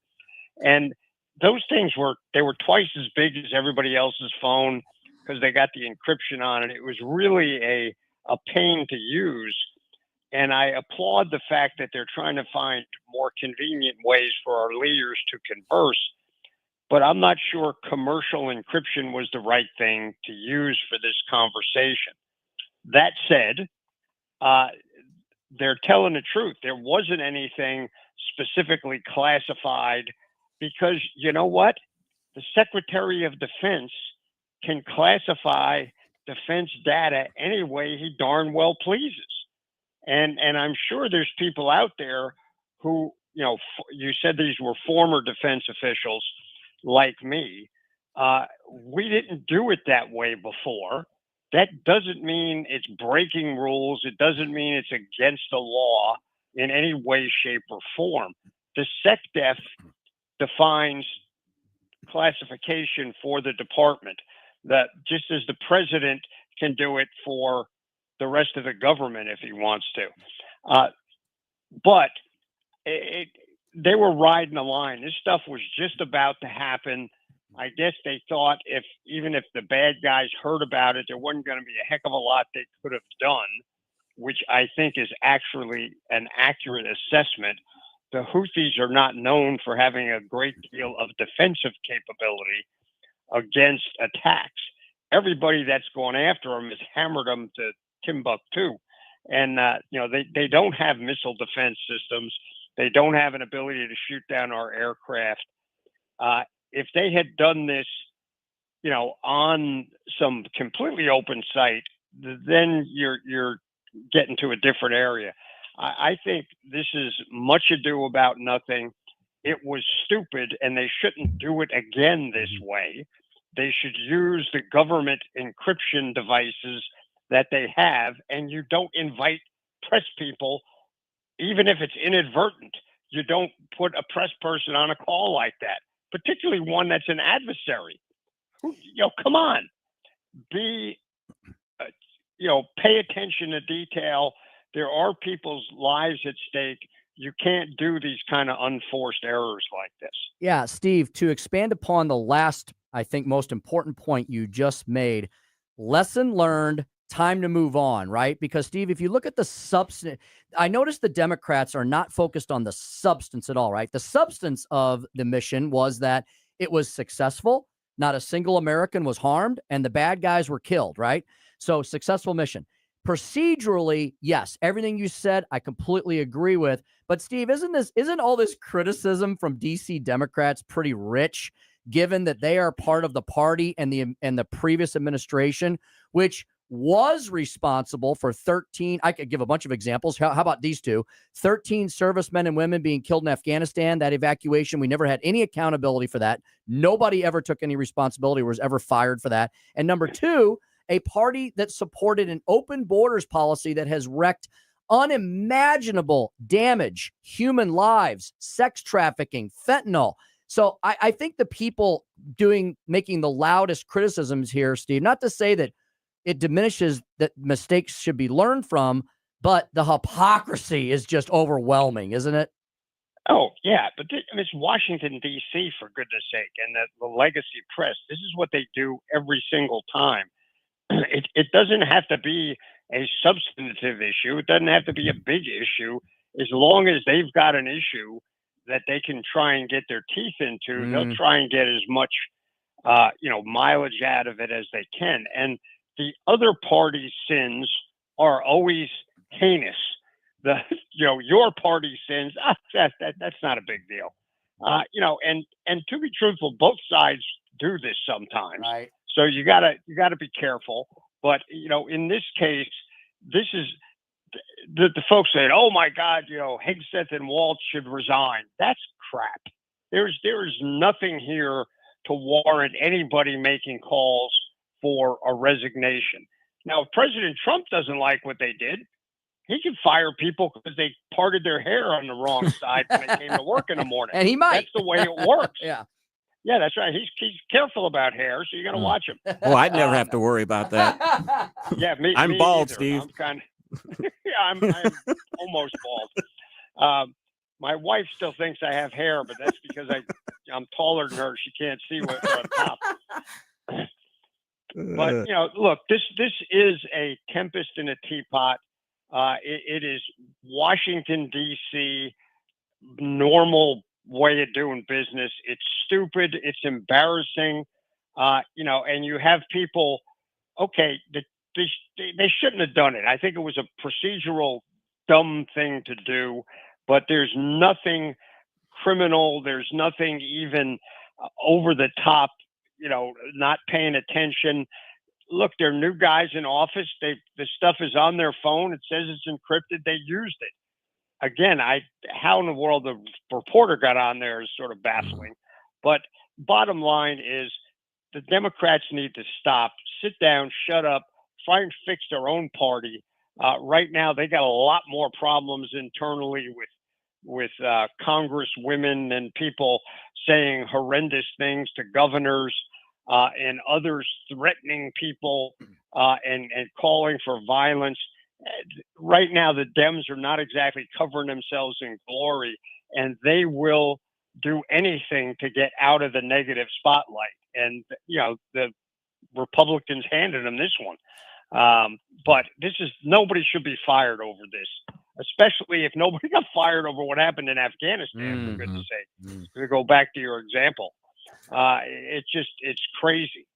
And those things were twice as big as everybody else's phone because they got the encryption on it. It was really a pain to use. And I applaud the fact that they're trying to find more convenient ways for our leaders to converse. But I'm not sure commercial encryption was the right thing to use for this conversation. That said, they're telling the truth. There wasn't anything specifically classified because, you know what? The Secretary of Defense can classify defense data any way he darn well pleases. And I'm sure there's people out there who, you know, you said these were former defense officials like me. We didn't do it that way before. That doesn't mean it's breaking rules. It doesn't mean it's against the law in any way, shape, or form. The SecDef defines classification for the department, that just as the president can do it for the rest of the government if he wants to. But they were riding the line. This stuff was just about to happen. I guess they thought even if the bad guys heard about it, there wasn't going to be a heck of a lot they could have done, which I think is actually an accurate assessment. The Houthis are not known for having a great deal of defensive capability against attacks. Everybody that's gone after them has hammered them to Timbuktu. And, they don't have missile defense systems. They don't have an ability to shoot down our aircraft. If they had done this, on some completely open site, then you're getting to a different area. I think this is much ado about nothing. It was stupid, and they shouldn't do it again this way. They should use the government encryption devices that they have, and you don't invite press people, even if it's inadvertent. You don't put a press person on a call like that, particularly one that's an adversary. Come on. Pay attention to detail. There are people's lives at stake. You can't do these kind of unforced errors like this. Yeah, Steve, to expand upon the last, I think, most important point you just made, lesson learned, time to move on, right? Because, Steve, if you look at the substance, I noticed the Democrats are not focused on the substance at all, right? The substance of the mission was that it was successful. Not a single American was harmed, and the bad guys were killed, right? So, successful mission. Procedurally, yes, everything you said, I completely agree with. But Steve, isn't all this criticism from DC Democrats pretty rich, given that they are part of the party and the previous administration, which was responsible for 13, I could give a bunch of examples. How about these two? 13 servicemen and women being killed in Afghanistan, that evacuation. We never had any accountability for that. Nobody ever took any responsibility or was ever fired for that. And number two, a party that supported an open borders policy that has wreaked unimaginable damage, human lives, sex trafficking, fentanyl. So I think the people making the loudest criticisms here, Steve, not to say that it diminishes that mistakes should be learned from, but the hypocrisy is just overwhelming, isn't it? Oh, yeah, but it's Washington, D.C., for goodness sake, and the legacy press. This is what they do every single time. It doesn't have to be a substantive issue. It doesn't have to be a big issue. As long as they've got an issue that they can try and get their teeth into, they'll try and get as much, mileage out of it as they can. And the other party's sins are always heinous. Your party's sins, that's not a big deal. And to be truthful, both sides do this sometimes. Right. So you gotta be careful. But in this case, this is the folks saying, "Oh my God, Hegseth and Waltz should resign." That's crap. There is nothing here to warrant anybody making calls for a resignation. Now, if President Trump doesn't like what they did, he can fire people because they parted their hair on the wrong side when they came to work in the morning. And he might. That's the way it works. Yeah. Yeah, that's right. He's careful about hair, so you got to watch him. Oh, I'd never have to worry about that. Yeah, I'm me bald, either. Steve. I'm kind of, I'm almost bald. My wife still thinks I have hair, but that's because I'm taller than her. She can't see what's on top. But look, this is a tempest in a teapot. It is Washington, D.C., normal way of doing business. It's stupid. It's embarrassing. And you have people, okay, they shouldn't have done it. I think it was a procedural dumb thing to do, but there's nothing criminal. There's nothing even over the top, not paying attention. Look, they're new guys in office. The stuff is on their phone. It says it's encrypted. They used it. Again, how in the world the reporter got on there is sort of baffling. But bottom line is the Democrats need to stop, sit down, shut up, try and fix their own party. Right now, they got a lot more problems internally with congresswomen and people saying horrendous things to governors and others threatening people and calling for violence. Right now, the Dems are not exactly covering themselves in glory, and they will do anything to get out of the negative spotlight. And, the Republicans handed them this one. But nobody should be fired over this, especially if nobody got fired over what happened in Afghanistan, for goodness sake. To go back to your example, it's crazy.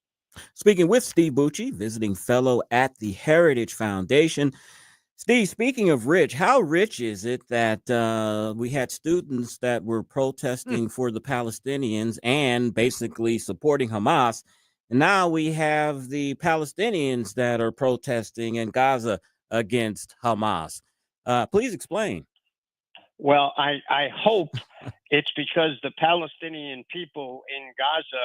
Speaking with Steve Bucci, visiting fellow at the Heritage Foundation. Steve, speaking of rich, how rich is it that we had students that were protesting for the Palestinians and basically supporting Hamas? And now we have the Palestinians that are protesting in Gaza against Hamas. Please explain. Well, I hope it's because the Palestinian people in Gaza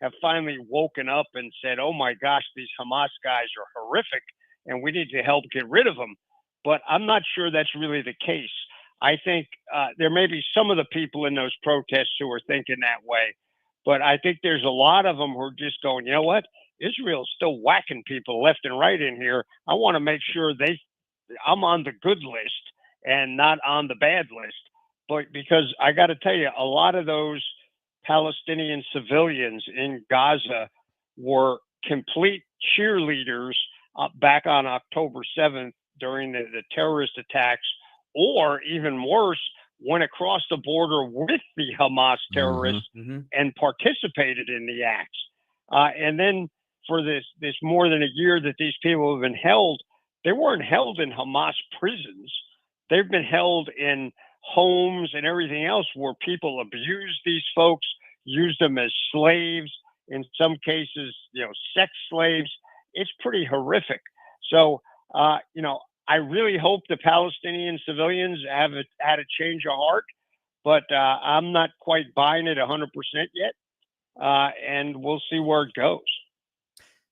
have finally woken up and said, oh my gosh, these Hamas guys are horrific and we need to help get rid of them. But I'm not sure that's really the case. I think there may be some of the people in those protests who are thinking that way. But I think there's a lot of them who are just going, you know what? Israel's still whacking people left and right in here. I want to make sure I'm on the good list and not on the bad list. But because I got to tell you, a lot of those Palestinian civilians in Gaza were complete cheerleaders back on October 7th during the terrorist attacks, or even worse, went across the border with the Hamas terrorists and participated in the acts. And then for this more than a year that these people have been held, they weren't held in Hamas prisons. They've been held in homes and everything else where people abused these folks, used them as slaves, in some cases, sex slaves. It's pretty horrific. So, I really hope the Palestinian civilians have had a change of heart, but I'm not quite buying it 100% yet, and we'll see where it goes.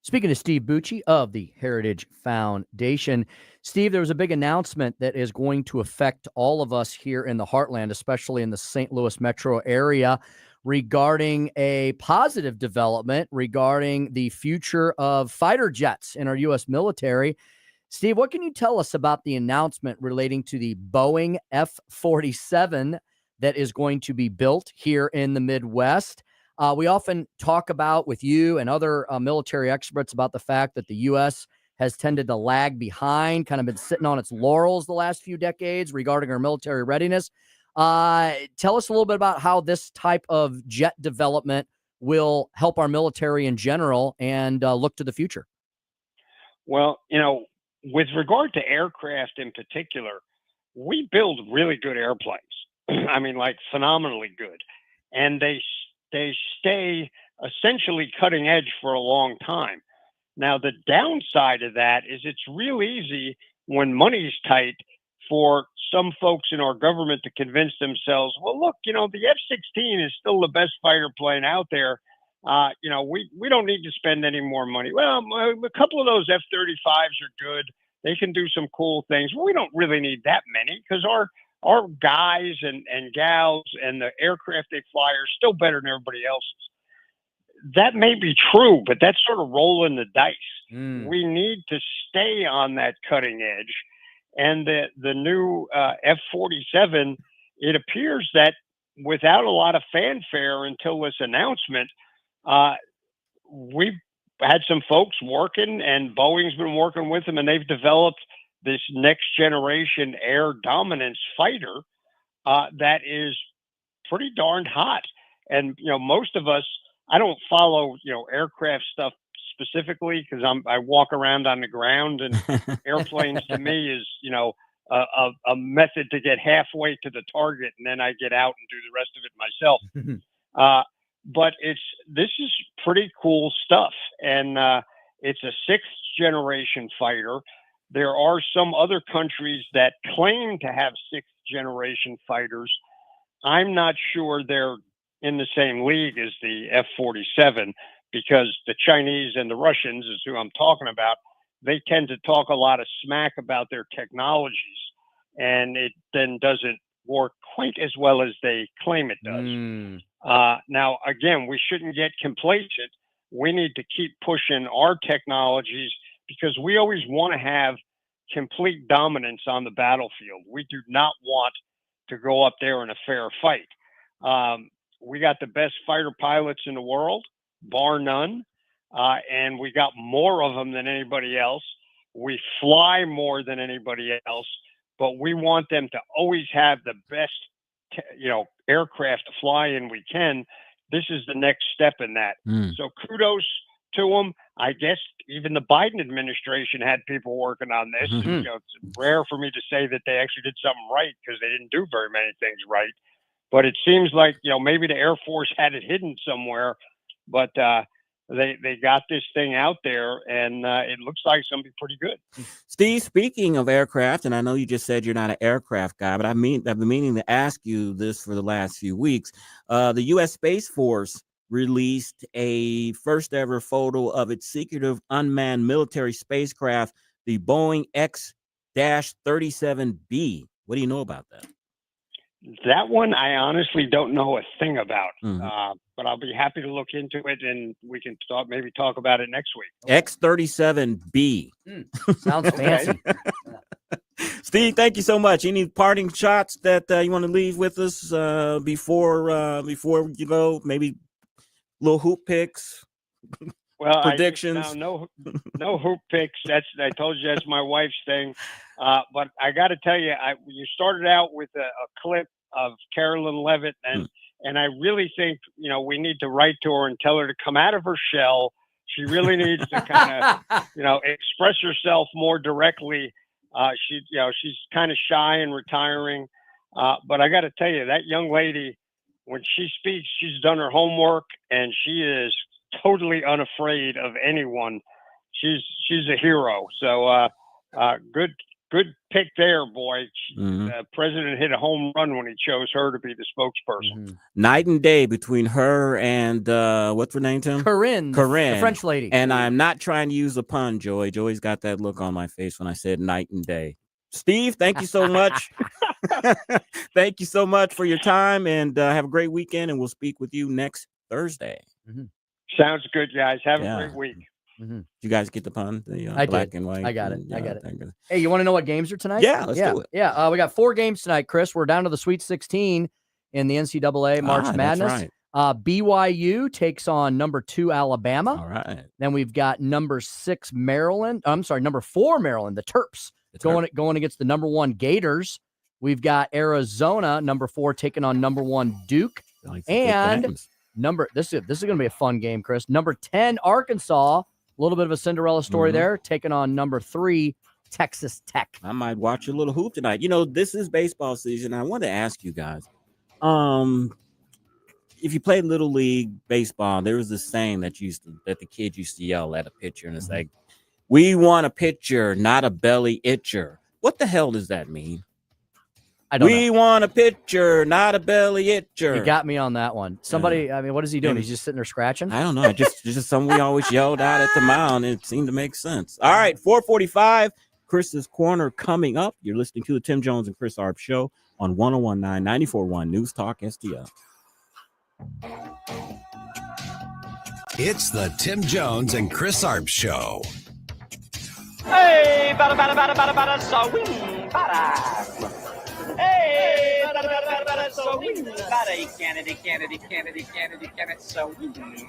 Speaking to Steve Bucci of the Heritage Foundation, Steve, there was a big announcement that is going to affect all of us here in the heartland, especially in the St. Louis metro area, regarding a positive development regarding the future of fighter jets in our U.S. military. Steve, what can you tell us about the announcement relating to the Boeing F-47 that is going to be built here in the Midwest? We often talk about with you and other military experts about the fact that the U.S. has tended to lag behind, kind of been sitting on its laurels the last few decades regarding our military readiness. Tell us a little bit about how this type of jet development will help our military in general and look to the future. Well, with regard to aircraft in particular, we build really good airplanes. I mean, like phenomenally good. And they stay essentially cutting edge for a long time. Now, the downside of that is it's real easy when money's tight for some folks in our government to convince themselves, well, look, the F-16 is still the best fighter plane out there. We don't need to spend any more money. Well, a couple of those F-35s are good. They can do some cool things. We don't really need that many because our guys and gals and the aircraft they fly are still better than everybody else's. That may be true, but that's sort of rolling the dice. We need to stay on that cutting edge. And the new F-47, it appears that without a lot of fanfare until this announcement, we've had some folks working, and Boeing's been working with them, and they've developed this next generation air dominance fighter that is pretty darned hot. And most of us, I don't follow aircraft stuff specifically because I walk around on the ground, and airplanes to me is a method to get halfway to the target, and then I get out and do the rest of it myself. But this is pretty cool stuff, and it's a 6th generation fighter. There are some other countries that claim to have 6th generation fighters. I'm not sure they're in the same league as the F-47, because the Chinese and the Russians is who I'm talking about. They tend to talk a lot of smack about their technologies, and it then doesn't work quite as well as they claim it does. Now, again, we shouldn't get complacent. We need to keep pushing our technologies because we always want to have complete dominance on the battlefield. We do not want to go up there in a fair fight. We got the best fighter pilots in the world, bar none, and we got more of them than anybody else. We fly more than anybody else, but we want them to always have the best, aircraft to fly in we can. This is the next step in that. So kudos to them. I guess even the Biden administration had people working on this. And, it's rare for me to say that they actually did something right because they didn't do very many things right. But it seems like, maybe the Air Force had it hidden somewhere, but they got this thing out there, and it looks like it's going to be pretty good. Steve, speaking of aircraft, and I know you just said you're not an aircraft guy, but I've been meaning to ask you this for the last few weeks. The U.S. Space Force released a first ever photo of its secretive unmanned military spacecraft, the Boeing X-37B. What do you know about that? That one, I honestly don't know a thing about, but I'll be happy to look into it, and we can maybe talk about it next week. X-37B. Sounds fancy. Steve, thank you so much. Any parting shots that you want to leave with us before you go? Maybe little hoop picks. Well, predictions. No hoop picks. I told you that's my wife's thing. But I got to tell you, you started out with a clip of Carolyn Levitt, and I really think we need to write to her and tell her to come out of her shell. She really needs to kind of express herself more directly. She's kind of shy and retiring, but I got to tell you, that young lady, when she speaks, she's done her homework, and she is totally unafraid of anyone. She's a hero. So good pick there, boy. The president hit a home run when he chose her to be the spokesperson. Night and day between her and what's her name, Tim? Corinne, the French lady. And I'm not trying to use a pun, Joey. Joey's got that look on my face when I said night and day. Steve, thank you so much. Thank you so much for your time, and have a great weekend, and we'll speak with you next Thursday. Sounds good, guys. Have a great week. Did you guys get the pun? The I black did. and white. I got it. And, I got it. Hey, you want to know what games are tonight? Yeah, let's do it. Yeah, we got 4 games tonight, Chris. We're down to the Sweet 16 in the NCAA March Madness. Right. BYU takes on number 2 Alabama. All right. Then we've got number 4 Maryland, the Terps, going against the number 1 Gators. We've got Arizona, number 4, taking on number 1 Duke. And this is going to be a fun game, Chris. Number 10 Arkansas, a little bit of a Cinderella story there, taking on number 3 Texas Tech. I might watch a little hoop tonight. This is baseball season. I want to ask you guys, if you played Little League baseball, there was this saying that the kids used to yell at a pitcher, and it's like, "We want a pitcher, not a belly itcher." What the hell does that mean? We want a pitcher, not a belly itcher. You got me on that one. Somebody, what is he doing? He's just sitting there scratching? I don't know. Just something we always yelled out at the mound, and it seemed to make sense. All right, 4:45, Chris's Corner coming up. You're listening to the Tim Jones and Chris Arps Show on 101.9, 94.1 News Talk STL. It's the Tim Jones and Chris Arps Show. Hey, bada, so we bada. Hey, bada, so we bada. Candidate, so we bada.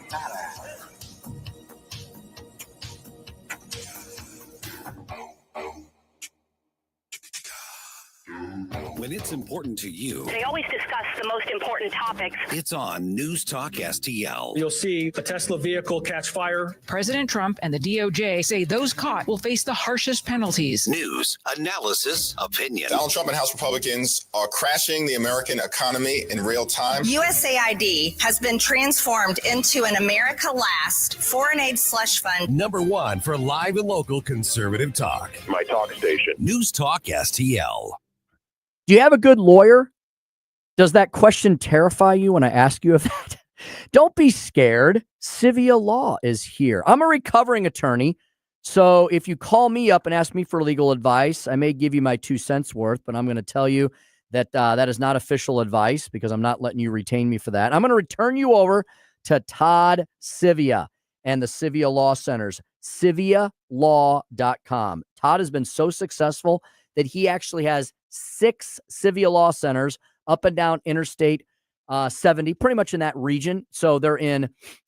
When it's important to you, they always discuss the most important topics. It's on News Talk STL. You'll see a Tesla vehicle catch fire. President Trump and the DOJ say those caught will face the harshest penalties. News, analysis, opinion. Donald Trump and House Republicans are crashing the American economy in real time. USAID has been transformed into an America Last foreign aid slush fund. Number 1 for live and local conservative talk. My talk station. News Talk STL. Do you have a good lawyer? Does that question terrify you when I ask you of that? Don't be scared. Civia Law is here. I'm a recovering attorney. So if you call me up and ask me for legal advice, I may give you my 2 cents worth, but I'm going to tell you that that is not official advice because I'm not letting you retain me for that. I'm going to return you over to Todd Civia and the Civia Law Centers, civialaw.com. Todd has been so successful that he actually has 6 Civia Law Centers up and down Interstate 70, pretty much in that region. So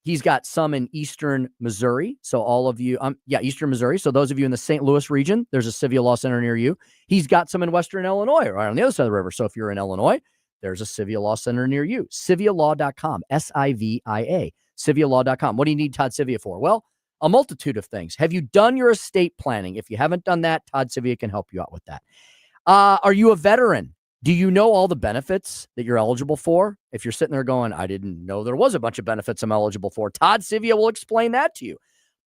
he's got some in Eastern Missouri. So all of you, Eastern Missouri. So those of you in the St. Louis region, there's a Civia Law Center near you. He's got some in Western Illinois, right on the other side of the river. So if you're in Illinois, there's a Civia Law Center near you. Civialaw.com, SIVIA, civialaw.com. What do you need Todd Civia for? Well, a multitude of things. Have you done your estate planning? If you haven't done that, Todd Civia can help you out with that. Are you a veteran? Do you know all the benefits that you're eligible for? If you're sitting there going, I didn't know there was a bunch of benefits I'm eligible for, Todd Civia will explain that to you.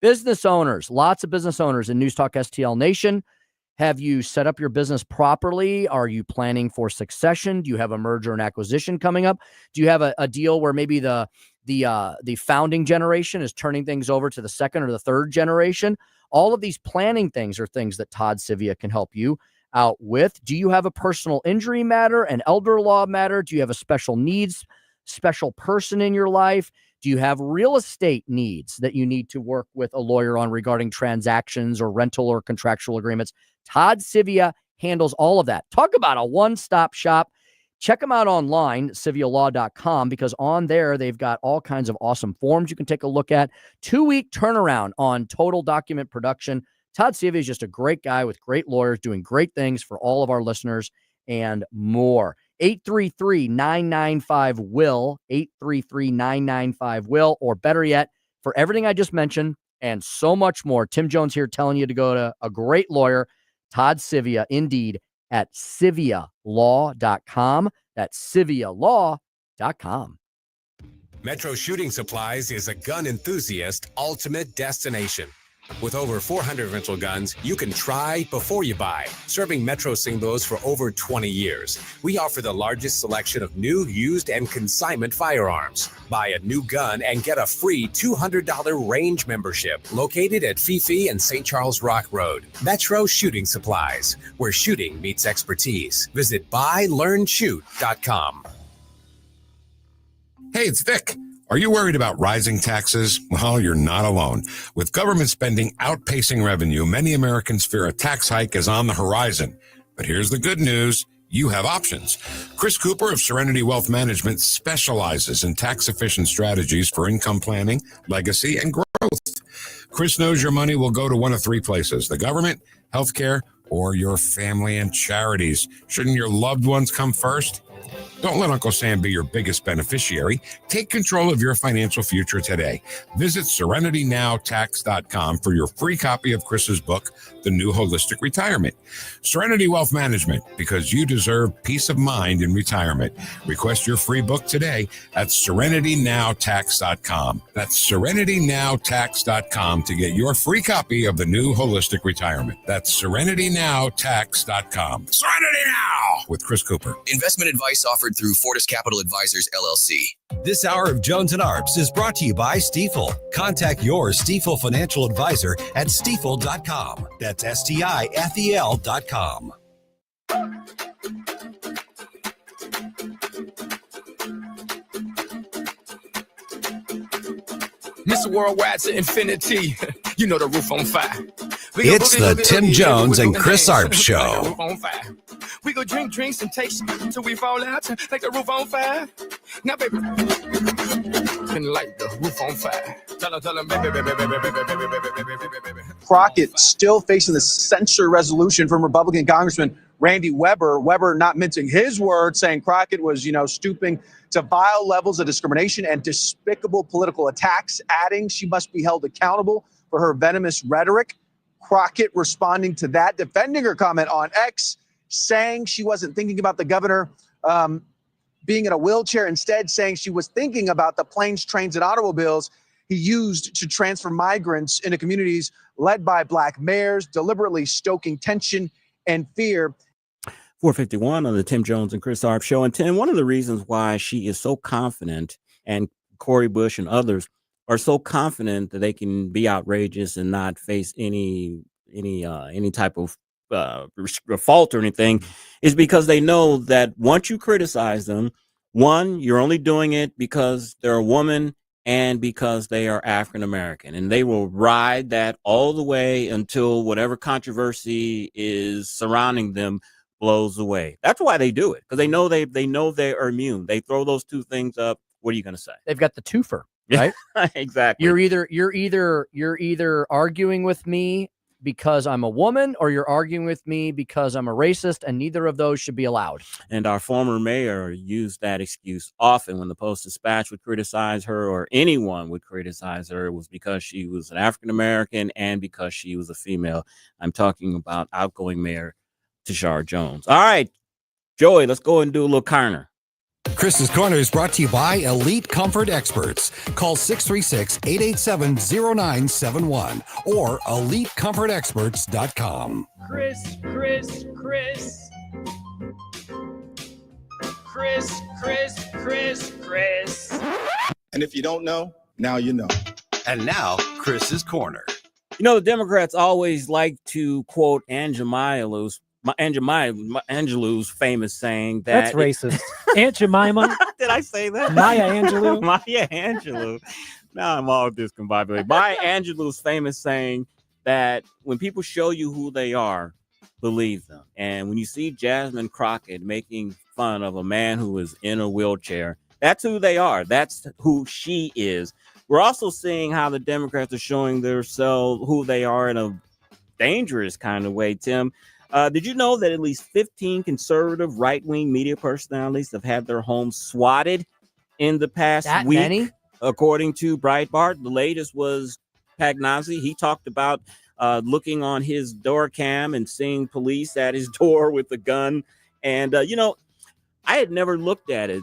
Business owners, lots of business owners in News Talk STL Nation. Have you set up your business properly? Are you planning for succession? Do you have a merger and acquisition coming up? Do you have a deal where maybe the founding generation is turning things over to the second or the third generation? All of these planning things are things that Todd Civia can help you out with. Do you have a personal injury matter, an elder law matter? Do you have a special needs, special person in your life? Do you have real estate needs that you need to work with a lawyer on regarding transactions or rental or contractual agreements? Todd Civia handles all of that. Talk about a one-stop shop. Check them out online, civialaw.com, because on there, they've got all kinds of awesome forms you can take a look at. 2-week turnaround on total document production. Todd Civia is just a great guy with great lawyers doing great things for all of our listeners and more. 833-995-WILL, 833-995-WILL, or better yet, for everything I just mentioned and so much more, Tim Jones here telling you to go to a great lawyer, Todd Civia, indeed, at civialaw.com. That's civialaw.com. Metro Shooting Supplies is a gun enthusiast ultimate destination. With over 400 rental guns, you can try before you buy. Serving Metro St. Louis for over 20 years, we offer the largest selection of new, used, and consignment firearms. Buy a new gun and get a free $200 range membership located at Fifi and St. Charles Rock Road. Metro Shooting Supplies, where shooting meets expertise. Visit buylearnshoot.com. Hey, it's Vic. Are you worried about rising taxes? Well, you're not alone. With government spending outpacing revenue, many Americans fear a tax hike is on the horizon. But here's the good news. You have options. Chris Cooper of Serenity Wealth Management specializes in tax-efficient strategies for income planning, legacy, and growth. Chris knows your money will go to one of 3 places: the government, healthcare, or your family and charities. Shouldn't your loved ones come first? Don't let Uncle Sam be your biggest beneficiary. Take control of your financial future today. Visit serenitynowtax.com for your free copy of Chris's book, The New Holistic Retirement. Serenity Wealth Management, because you deserve peace of mind in retirement. Request your free book today at serenitynowtax.com. That's serenitynowtax.com to get your free copy of The New Holistic Retirement. That's serenitynowtax.com. Serenity Now with Chris Cooper. Investment advice offered through Fortis Capital Advisors, LLC. This hour of Jones and Arps is brought to you by Stifel. Contact your Stifel financial advisor at stifel.com. That's STIFEL.com. Mr. Worldwide to infinity. You know the roof on fire. It's the Tim Jones and Chris Arps Show. We go drink drinks and take till we fall out like the roof on fire. Now, baby, and like the roof on fire. Tell them, baby. Crockett still facing the censure resolution from Republican Congressman Randy Weber. Weber not mincing his words, saying Crockett was, stooping to vile levels of discrimination and despicable political attacks, adding she must be held accountable for her venomous rhetoric. Crockett responding to that, defending her comment on X, saying she wasn't thinking about the governor being in a wheelchair, instead saying she was thinking about the planes, trains, and automobiles he used to transfer migrants into communities led by Black mayors, deliberately stoking tension and fear. 451 on the Tim Jones and Chris Arps Show. And Tim, one of the reasons why she is so confident and Cori Bush and others are so confident that they can be outrageous and not face any type of fault or anything, is because they know that once you criticize them, one, you're only doing it because they're a woman and because they are African American, and they will ride that all the way until whatever controversy is surrounding them blows away. That's why they do it, because they know they are immune. They throw those two things up. What are you going to say? They've got the twofer, right? Exactly. You're either arguing with me because I'm a woman, or you're arguing with me because I'm a racist, and neither of those should be allowed. And our former mayor used that excuse often when the Post-Dispatch would criticize her, or anyone would criticize her. It was because she was an African American and because she was a female. I'm talking about outgoing Mayor Tashara Jones. All right, Joey, let's go and do a little corner. Chris's Corner is brought to you by Elite Comfort Experts. Call 636-887-0971 or EliteComfortExperts.com. Chris. And if you don't know, now you know. And now, Chris's Corner. You know, the Democrats always like to quote Angelou's famous saying that... That's racist. Aunt Jemima? Did I say that? Maya Angelou? Maya Angelou. Now I'm all discombobulated. Maya Angelou's famous saying that when people show you who they are, believe them. And when you see Jasmine Crockett making fun of a man who is in a wheelchair, that's who they are. That's who she is. We're also seeing how the Democrats are showing themselves who they are in a dangerous kind of way, Tim. Did you know that at least 15 conservative right-wing media personalities have had their homes swatted in the past week? Many? According to Breitbart, the latest was Pagnazzi. He talked about looking on his door cam and seeing police at his door with a gun. And, I had never looked at it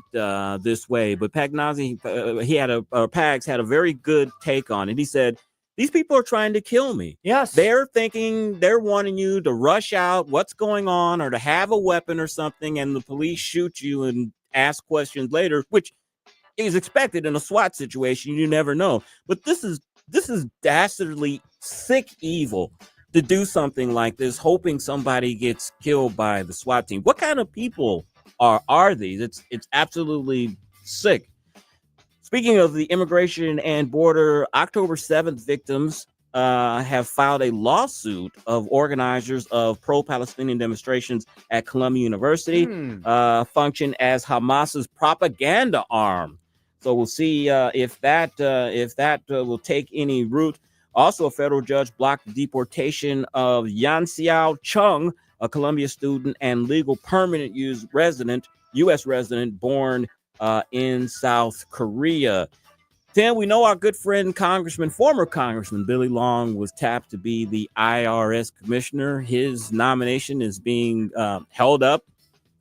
this way, but Pagnazzi, Pags had a very good take on it. He said, these people are trying to kill me. Yes. They're wanting you to rush out what's going on or to have a weapon or something, and the police shoot you and ask questions later, which is expected in a SWAT situation. You never know. But this is dastardly, sick evil to do something like this, hoping somebody gets killed by the SWAT team. What kind of people are these? It's absolutely sick. Speaking of the Immigration and Border, October 7th victims have filed a lawsuit of organizers of pro-Palestinian demonstrations at Columbia University, function as Hamas's propaganda arm. So we'll see if that will take any root. Also, a federal judge blocked the deportation of Yanxiao Chung, a Columbia student and legal permanent U.S. resident born in South Korea. Tim, we know our good friend former Congressman Billy Long was tapped to be the IRS commissioner. His nomination is being held up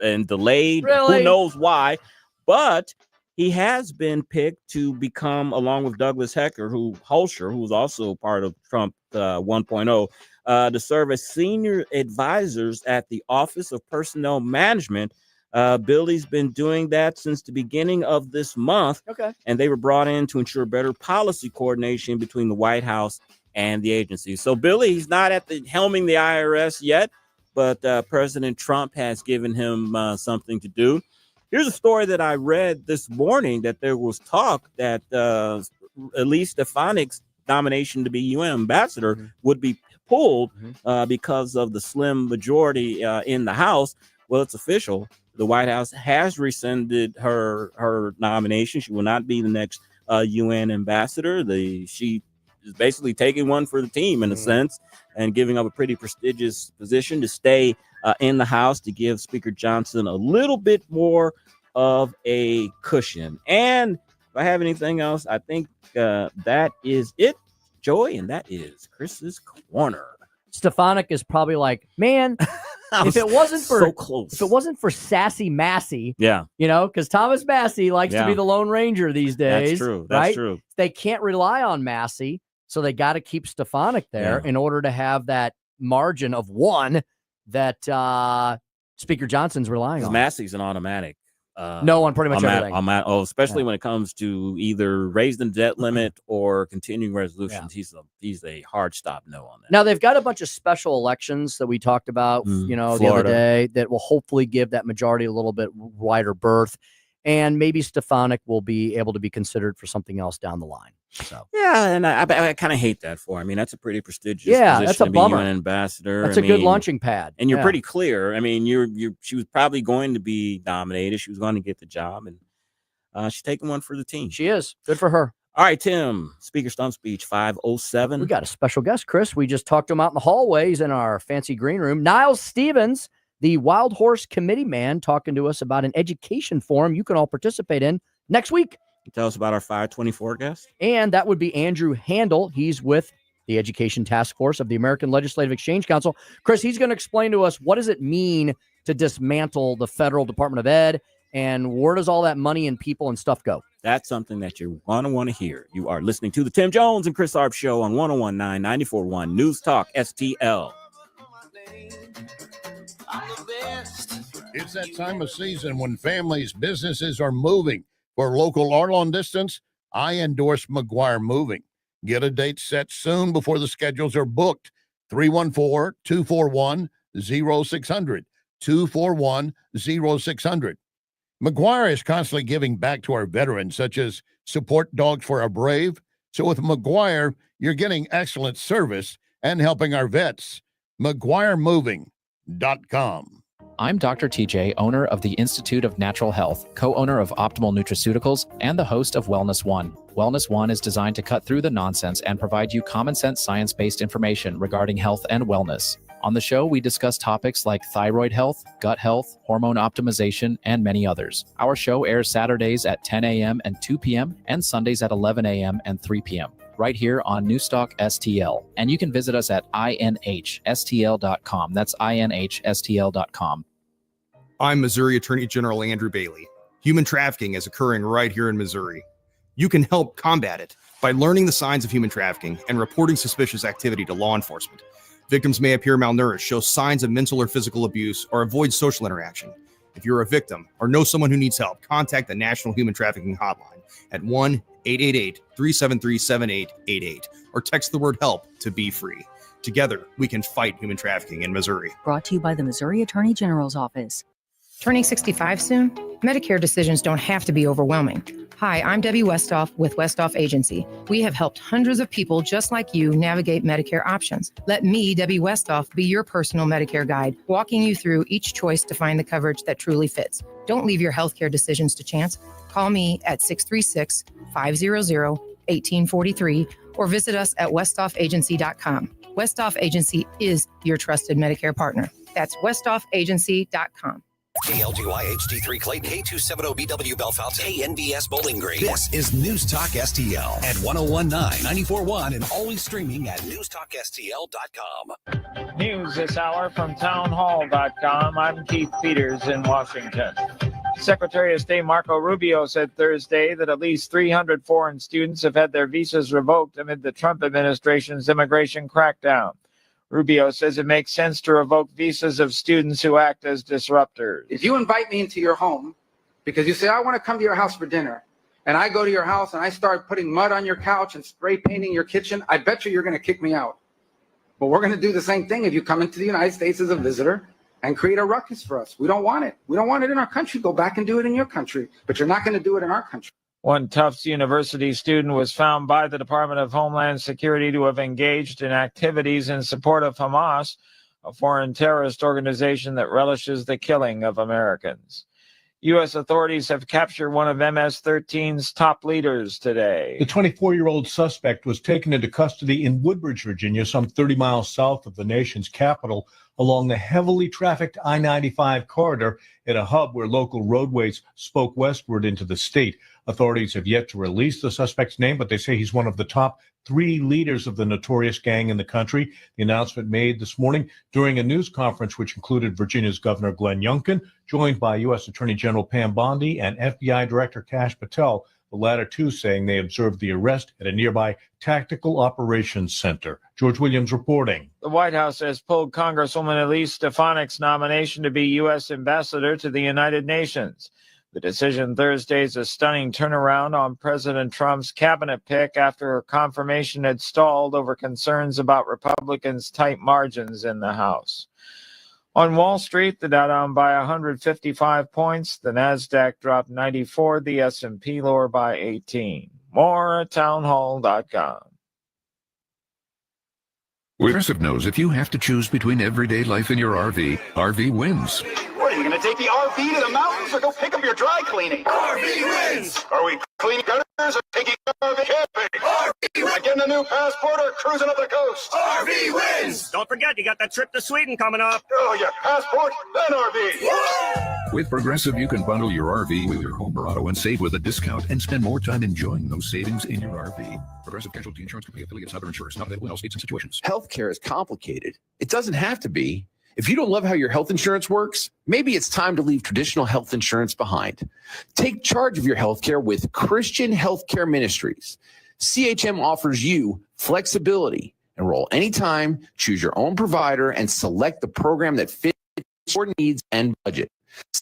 and delayed. Really? Who knows why? But he has been picked to become, along with Douglas Holscher, who's also part of Trump 1.0, to serve as senior advisors at the Office of Personnel Management. Billy's been doing that since the beginning of this month. Okay. And they were brought in to ensure better policy coordination between the White House and the agency. So Billy, he's not at the helming the IRS yet, but President Trump has given him something to do. Here's a story that I read this morning, that there was talk that Elise Stefanik's nomination to be UN ambassador would be pulled because of the slim majority in the House. Well, it's official. The White House has rescinded her nomination. She will not be the next UN ambassador. She is basically taking one for the team in a sense, and giving up a pretty prestigious position to stay in the House to give Speaker Johnson a little bit more of a cushion. And if I have anything else, I think that is it, Joey, and that is Chris's Corner. Stefanik is probably like, man, if it wasn't for so close. If it wasn't for Sassy Massey, yeah, because Thomas Massey likes to be the Lone Ranger these days. That's true. That's right? true. They can't rely on Massey, so they got to keep Stefanik there in order to have that margin of one that Speaker Johnson's relying on. Massey's an automatic No on pretty much everything. Especially when it comes to either raising the debt limit or continuing resolutions. He's a hard stop no on that. Now they've got a bunch of special elections that we talked about, the other day that will hopefully give that majority a little bit wider berth, and maybe Stefanik will be able to be considered for something else down the line. So yeah, and I kind of hate that for. I mean, that's a pretty prestigious position that's a to bummer. be UN ambassador. That's a good launching pad, and you're pretty clear. I mean, she was probably going to be nominated. She was going to get the job, and she's taking one for the team. She is. Good for her. All right, Tim. Speaker Stump Speech 507. We got a special guest, Chris. We just talked to him out in the hallways in our fancy green room. Niles Stevens, the Wild Horse Committee man, talking to us about an education forum you can all participate in next week. Tell us about our 524 guest. And that would be Andrew Handel. He's with the Education Task Force of the American Legislative Exchange Council. Chris, he's going to explain to us, what does it mean to dismantle the federal Department of Ed, and where does all that money and people and stuff go? That's something that you're going to want to hear. You are listening to the Tim Jones and Chris Arps Show on 101.9, 94.1 News Talk STL. It's that time of season when families, businesses are moving. For local or long distance, I endorse McGuire Moving. Get a date set soon before the schedules are booked. 314-241-0600. 241-0600. McGuire is constantly giving back to our veterans, such as support dogs for our brave. So with McGuire, you're getting excellent service and helping our vets. McGuireMoving.com. I'm Dr. TJ, owner of the Institute of Natural Health, co-owner of Optimal Nutraceuticals, and the host of Wellness One. Wellness One is designed to cut through the nonsense and provide you common sense science-based information regarding health and wellness. On the show, we discuss topics like thyroid health, gut health, hormone optimization, and many others. Our show airs Saturdays at 10 a.m. and 2 p.m. and Sundays at 11 a.m. and 3 p.m. right here on Newstalk STL. And you can visit us at inhstl.com. That's inhstl.com. I'm Missouri Attorney General Andrew Bailey. Human trafficking is occurring right here in Missouri. You can help combat it by learning the signs of human trafficking and reporting suspicious activity to law enforcement. Victims may appear malnourished, show signs of mental or physical abuse, or avoid social interaction. If you're a victim or know someone who needs help, contact the National Human Trafficking Hotline at 1-888-373-7888 or text the word HELP to be free. Together, we can fight human trafficking in Missouri. Brought to you by the Missouri Attorney General's Office. Turning 65 soon? Medicare decisions don't have to be overwhelming. Hi, I'm Debbie Westhoff with Westhoff Agency. We have helped hundreds of people just like you navigate Medicare options. Let me, Debbie Westhoff, be your personal Medicare guide, walking you through each choice to find the coverage that truly fits. Don't leave your healthcare decisions to chance. Call me at 636-500-1843 or visit us at westoffagency.com. Westhoff Agency is your trusted Medicare partner. That's westoffagency.com. KLGY HD3 Clayton, K270BW Bellefonte, KNBS Bowling Green. This is News Talk STL at 1019, 94.1, and always streaming at newstalkstl.com. News this hour from townhall.com. I'm Keith Peters in Washington. Secretary of State Marco Rubio said Thursday that at least 300 foreign students have had their visas revoked amid the Trump administration's immigration crackdown. Rubio says it makes sense to revoke visas of students who act as disruptors. If you invite me into your home because you say, I want to come to your house for dinner, and I go to your house and I start putting mud on your couch and spray painting your kitchen, I bet you're going to kick me out. But we're going to do the same thing if you come into the United States as a visitor and create a ruckus for us. We don't want it. We don't want it in our country. Go back and do it in your country. But you're not going to do it in our country. One Tufts University student was found by the Department of Homeland Security to have engaged in activities in support of Hamas, a foreign terrorist organization that relishes the killing of Americans. U.S. authorities have captured one of MS-13's top leaders today. The 24-year-old suspect was taken into custody in Woodbridge, Virginia, some 30 miles south of the nation's capital, along the heavily trafficked I-95 corridor at a hub where local roadways spoke westward into the state. Authorities have yet to release the suspect's name, but they say he's one of the top 3 leaders of the notorious gang in the country. The announcement made this morning during a news conference which included Virginia's Governor Glenn Youngkin, joined by U.S. Attorney General Pam Bondi and FBI Director Kash Patel, the latter two saying they observed the arrest at a nearby Tactical Operations Center. George Williams reporting. The White House has pulled Congresswoman Elise Stefanik's nomination to be U.S. ambassador to the United Nations. The decision Thursday is a stunning turnaround on President Trump's cabinet pick after confirmation had stalled over concerns about Republicans' tight margins in the House. On Wall Street, the Dow down by 155 points, the Nasdaq dropped 94, the S&P lower by 18. More at townhall.com. Progressive knows if you have to choose between everyday life and your RV wins. What, are you going to take the RV to the mountains or go pick up your dry cleaning? RV wins! Are we cleaning gutters or taking RV camping? RV wins! Getting a new passport or cruising up the coast? RV wins! Don't forget, you got that trip to Sweden coming up. Oh, yeah, passport, then RV. Woo! With Progressive, you can bundle your RV with your home or auto and save with a discount and spend more time enjoying those savings in your RV. Progressive Casualty Insurance Company affiliates, other insurers, not available in all states and situations. Healthcare is complicated. It doesn't have to be. If you don't love how your health insurance works, maybe it's time to leave traditional health insurance behind. Take charge of your healthcare with Christian Healthcare Ministries. CHM offers you flexibility. Enroll anytime, choose your own provider, and select the program that fits your needs and budget.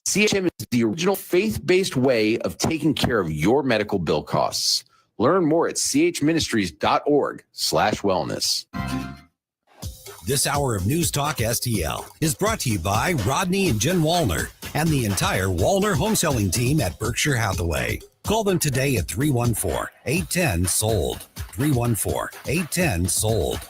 CHM is the original faith-based way of taking care of your medical bill costs. Learn more at chministries.org/wellness. This hour of News Talk STL is brought to you by Rodney and Jen Wallner and the entire Wallner home selling team at Berkshire Hathaway. Call them today at 314-810-SOLD. 314-810-SOLD.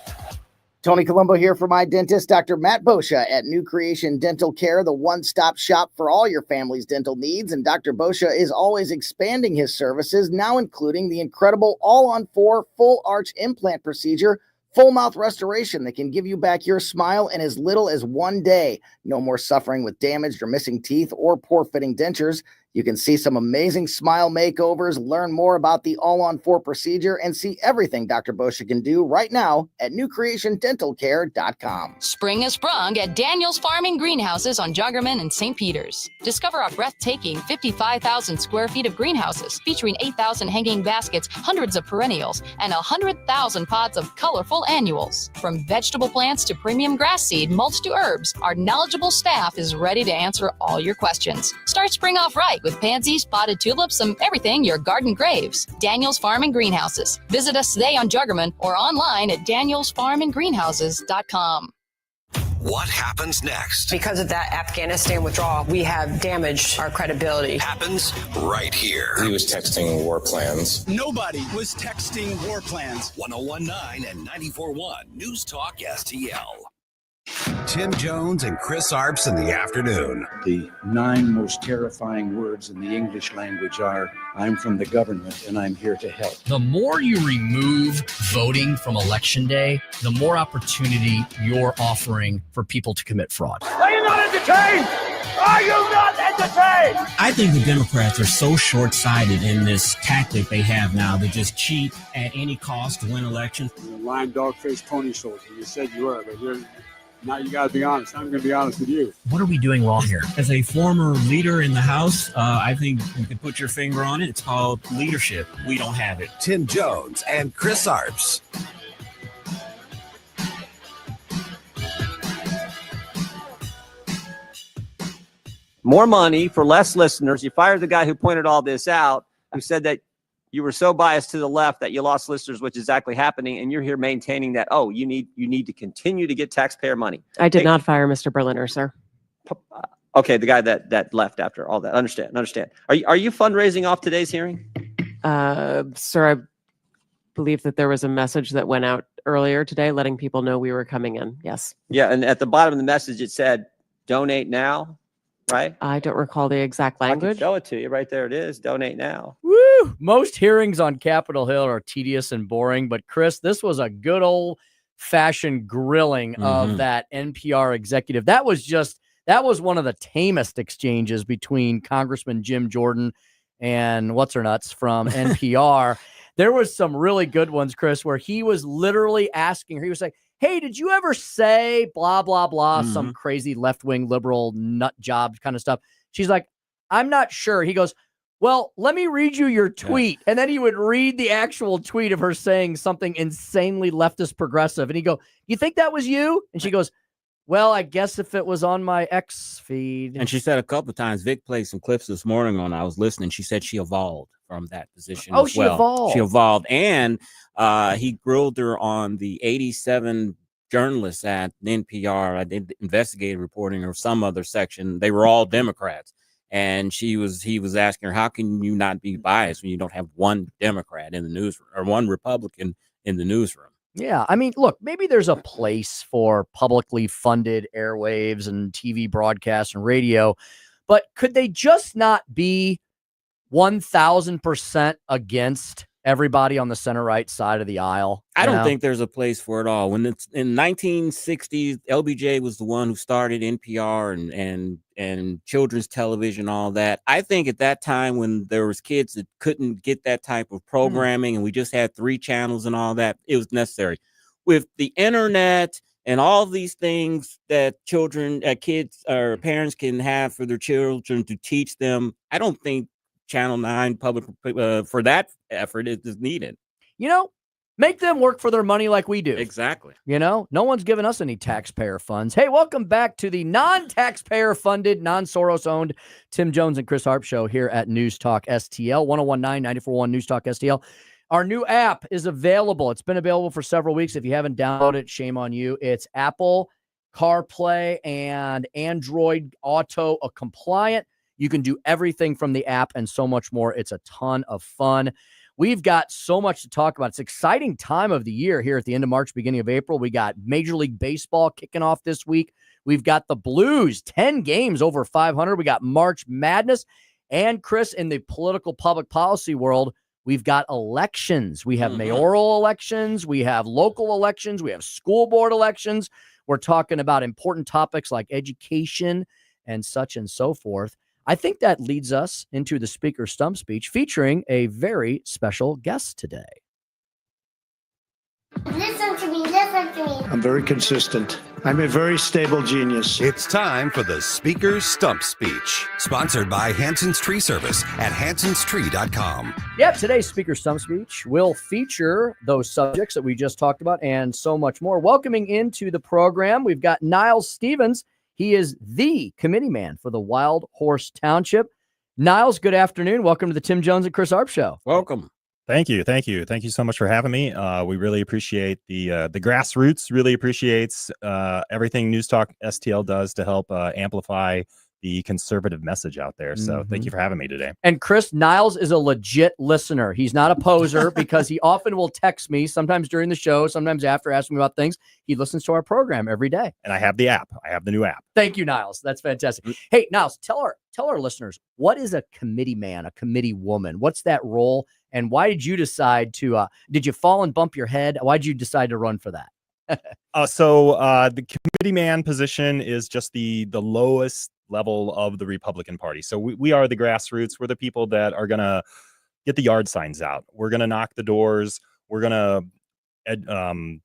Tony Colombo here for my dentist, Dr. Matt Boscia at New Creation Dental Care, the one-stop shop for all your family's dental needs. And Dr. Boscia is always expanding his services, now including the incredible all-on-4 full arch implant procedure, full mouth restoration that can give you back your smile in as little as 1 day. No more suffering with damaged or missing teeth or poor fitting dentures. You can see some amazing smile makeovers, learn more about the all-on-4 procedure, and see everything Dr. Boscia can do right now at newcreationdentalcare.com. Spring has sprung at Daniel's Farming Greenhouses on Joggerman and St. Peters. Discover our breathtaking 55,000 square feet of greenhouses featuring 8,000 hanging baskets, hundreds of perennials, and 100,000 pots of colorful annuals. From vegetable plants to premium grass seed, mulch to herbs, our knowledgeable staff is ready to answer all your questions. Start spring off right with pansies, potted tulips, and everything your garden craves. Daniel's Farm and Greenhouses. Visit us today on Juggerman or online at danielsfarmandgreenhouses.com. What happens next? Because of that Afghanistan withdrawal, we have damaged our credibility. Happens right here. He was texting war plans. Nobody was texting war plans. 1019 and 94.1 News Talk STL. Tim Jones and Chris Arps in the afternoon. The 9 most terrifying words in the English language are, I'm from the government and I'm here to help. The more you remove voting from Election Day, the more opportunity you're offering for people to commit fraud. Are you not entertained? Are you not entertained? I think the Democrats are so short-sighted in this tactic they have now to just cheat at any cost to win elections. You're a lying dog-faced pony soldier. You said you were, but now you got to be honest. I'm going to be honest with you. What are we doing wrong here? As a former leader in the House, I think you can put your finger on it. It's called leadership. We don't have it. Tim Jones and Chris Arps. More money for less listeners. You fired the guy who pointed all this out, who said that you were so biased to the left that you lost listeners, which is exactly happening. And you're here maintaining that, you need to continue to get taxpayer money. I did not fire Mr. Berliner, sir. Okay, the guy that left after all that. Understand. Are you fundraising off today's hearing? Sir, I believe that there was a message that went out earlier today letting people know we were coming in. Yes. Yeah, and at the bottom of the message, it said, donate now, right? I don't recall the exact I language. can show it to you right there. It is. Donate now. Woo! Most hearings on Capitol Hill are tedious and boring, but Chris, this was a good old-fashioned grilling of that NPR executive. That was one of the tamest exchanges between Congressman Jim Jordan and what's-her-nuts from NPR. There was some really good ones, Chris, where he was literally asking her, he was like, hey, did you ever say blah, blah, blah, some crazy left-wing liberal nut job kind of stuff? She's like, I'm not sure. He goes, well, let me read you your tweet. And then he would read the actual tweet of her saying something insanely leftist progressive. And he'd go, you think that was you? And she goes, Well, I guess if it was on my X feed. And she said a couple of times, Vic played some clips this morning when I was listening. She said she evolved from that position. Oh, as she well. evolved. She evolved. And he grilled her on the 87 journalists at NPR. I did investigative reporting or some other section. They were all Democrats. And he was asking her, how can you not be biased when you don't have one Democrat in the newsroom or one Republican in the newsroom? Yeah, I mean, look, maybe there's a place for publicly funded airwaves and TV broadcasts and radio, but could they just not be 1,000% against everybody on the center right side of the aisle? I don't think there's a place for it all. When it's in 1960s, LBJ was the one who started NPR and children's television, all that. I think at that time when there was kids that couldn't get that type of programming and we just had 3 channels and all that, it was necessary. With the internet and all these things that kids or parents can have for their children to teach them, I don't think Channel 9 public for that effort is needed. Make them work for their money like we do. Exactly. No one's giving us any taxpayer funds. Hey, welcome back to the non-taxpayer funded, non-Soros owned Tim Jones and Chris Arps show here at News Talk STL, 1019-94.1 News Talk STL. Our new app is available. It's been available for several weeks. If you haven't downloaded it, shame on you. It's Apple CarPlay and Android Auto compliant. You can do everything from the app and so much more. It's a ton of fun. We've got so much to talk about. It's an exciting time of the year here at the end of March, beginning of April. We got Major League Baseball kicking off this week. We've got the Blues, 10 games over 500. We got March Madness. And Chris, in the political public policy world, we've got elections. We have mayoral elections. We have local elections. We have school board elections. We're talking about important topics like education and such and so forth. I think that leads us into the Speaker's Stump Speech featuring a very special guest today. Listen to me, listen to me. I'm very consistent. I'm a very stable genius. It's time for the Speaker's Stump Speech, sponsored by Hanson's Tree Service at hansonstree.com. Yep, today's Speaker's Stump Speech will feature those subjects that we just talked about and so much more. Welcoming into the program, we've got Niles Stevens. He is the committee man for the Wild Horse Township. Niles, good afternoon. Welcome to the Tim Jones and Chris Arps show. Welcome. Thank you. Thank you. Thank you so much for having me. We really appreciate the grassroots really appreciates everything News Talk STL does to help amplify the conservative message out there. So thank you for having me today. And Chris, Niles is a legit listener. He's not a poser because he often will text me, sometimes during the show, sometimes after, asking me about things. He listens to our program every day. And I have the app. I have the new app. Thank you, Niles. That's fantastic. Hey, Niles, tell our listeners, what is a committee man, a committee woman? What's that role? And why did you decide to, did you fall and bump your head? Why did you decide to run for that? So the committee man position is just the lowest level of the Republican Party. So we are the grassroots. We're the people that are going to get the yard signs out. We're going to knock the doors. We're going to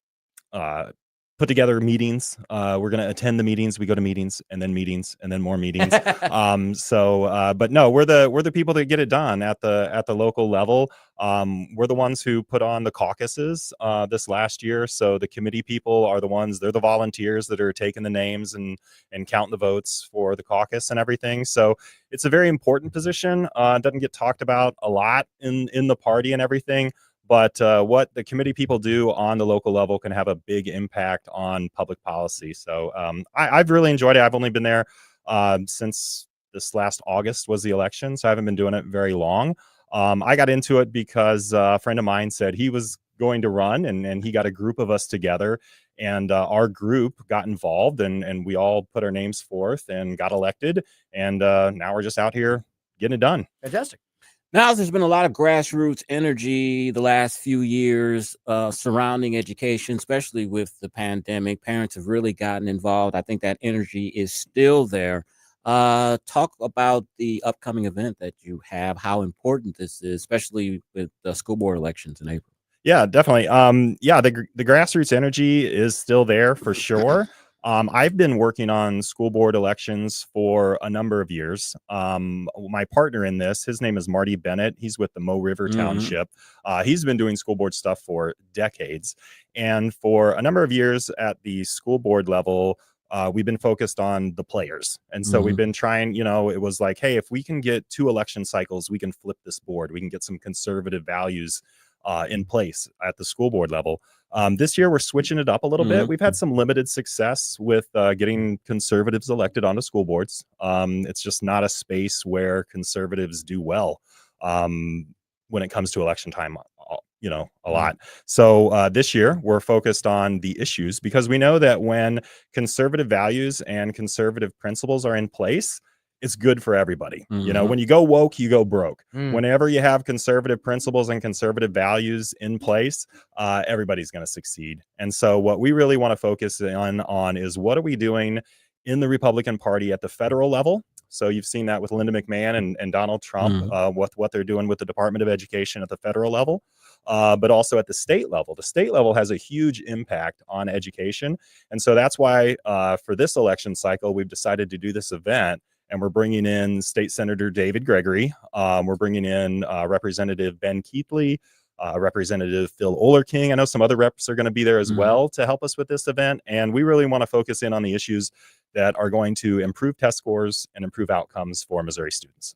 put together meetings. We're going to attend the meetings. We go to meetings and then more meetings. But no, we're the people that get it done at the local level. We're the ones who put on the caucuses this last year. So the committee people are they're the volunteers that are taking the names and counting the votes for the caucus and everything. So it's a very important position. It doesn't get talked about a lot in the party and everything. But what the committee people do on the local level can have a big impact on public policy. So I've really enjoyed it. I've only been there since this last August was the election, so I haven't been doing it very long. I got into it because a friend of mine said he was going to run, and he got a group of us together, and our group got involved, and we all put our names forth and got elected, and now we're just out here getting it done. Fantastic. Now, there's been a lot of grassroots energy the last few years surrounding education, especially with the pandemic. Parents have really gotten involved. I think that energy is still there. Talk about the upcoming event that you have, how important this is, especially with the school board elections in April. Yeah, definitely. The grassroots energy is still there for sure. I've been working on school board elections for a number of years. My partner in this, his name is Marty Bennett. He's with the Mo River Township. He's been doing school board stuff for decades. And for a number of years at the school board level, we've been focused on the players. And so we've been trying, it was like, hey, if we can get 2 election cycles, we can flip this board. We can get some conservative values in place at the school board level. This year, we're switching it up a little bit. We've had some limited success with getting conservatives elected onto school boards. It's just not a space where conservatives do well when it comes to election time, a lot. So this year, we're focused on the issues because we know that when conservative values and conservative principles are in place, it's good for everybody. When you go woke, you go broke. Whenever you have conservative principles and conservative values in place, everybody's going to succeed. And so what we really want to focus on is what are we doing in the Republican Party at the federal level? So you've seen that with Linda McMahon and Donald Trump, what they're doing with the Department of Education at the federal level, but also at the state level. The state level has a huge impact on education. And so that's why for this election cycle, we've decided to do this event. And we're bringing in State Senator David Gregory. We're bringing in Representative Ben Keithley, Representative Phil Olerking. I know some other reps are going to be there as well to help us with this event. And we really want to focus in on the issues that are going to improve test scores and improve outcomes for Missouri students.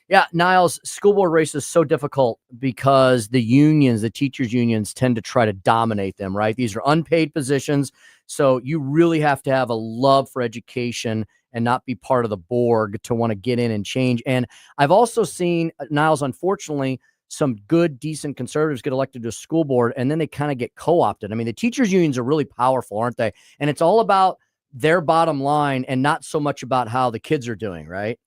Yeah, Niles, school board race is so difficult because the unions, the teachers' unions, tend to try to dominate them, right? These are unpaid positions. So you really have to have a love for education and not be part of the Borg to want to get in and change. And I've also seen, Niles, unfortunately, some good, decent conservatives get elected to a school board, and then they kind of get co-opted. I mean, the teachers' unions are really powerful, aren't they? And it's all about their bottom line and not so much about how the kids are doing, right?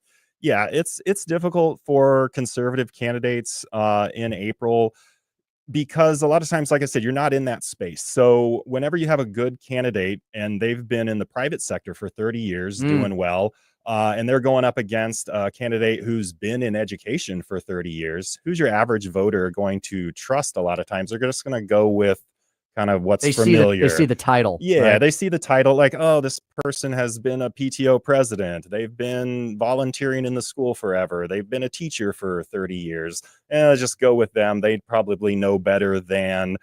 Yeah, it's difficult for conservative candidates in April because a lot of times, like I said, you're not in that space. So whenever you have a good candidate and they've been in the private sector for 30 years doing well, and they're going up against a candidate who's been in education for 30 years, who's your average voter going to trust? A lot of times they're just going to go with kind of what's familiar. They see the title. Yeah, right? They see the title like, oh, this person has been a PTO president. They've been volunteering in the school forever. They've been a teacher for 30 years. Just go with them. They probably know better than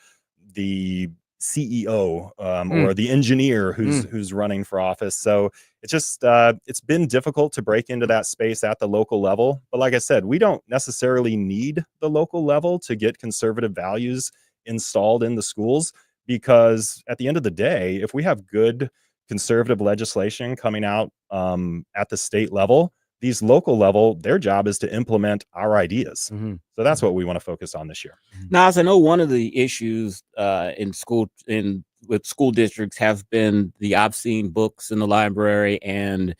the CEO or the engineer who's running for office. So it's just it's been difficult to break into that space at the local level. But like I said, we don't necessarily need the local level to get conservative values installed in the schools, because at the end of the day, if we have good conservative legislation coming out at the state level, these local level, their job is to implement our ideas. So that's what we want to focus on this year. Now, as I know, one of the issues with school districts have been the obscene books in the library and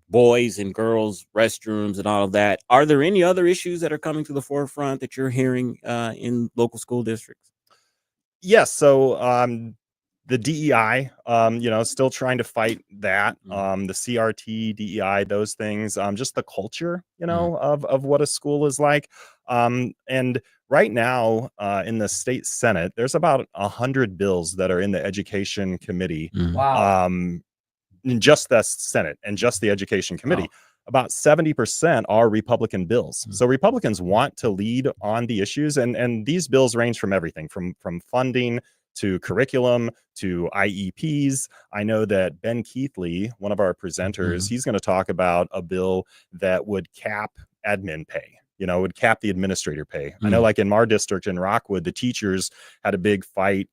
boys and girls restrooms and all of that. Are there any other issues that are coming to the forefront that you're hearing in local school districts? Yes. So the DEI, still trying to fight that. The CRT, DEI, those things, just the culture, of what a school is like. And right now in the state Senate, there's about 100 bills that are in the education committee. Wow. In just the Senate and just the education committee. About 70% are Republican bills. So Republicans want to lead on the issues, and these bills range from everything from funding to curriculum to IEPs. I know that Ben Keithley, one of our presenters, he's going to talk about a bill that would cap admin pay. Would cap the administrator pay. I know, like in our district in Rockwood, the teachers had a big fight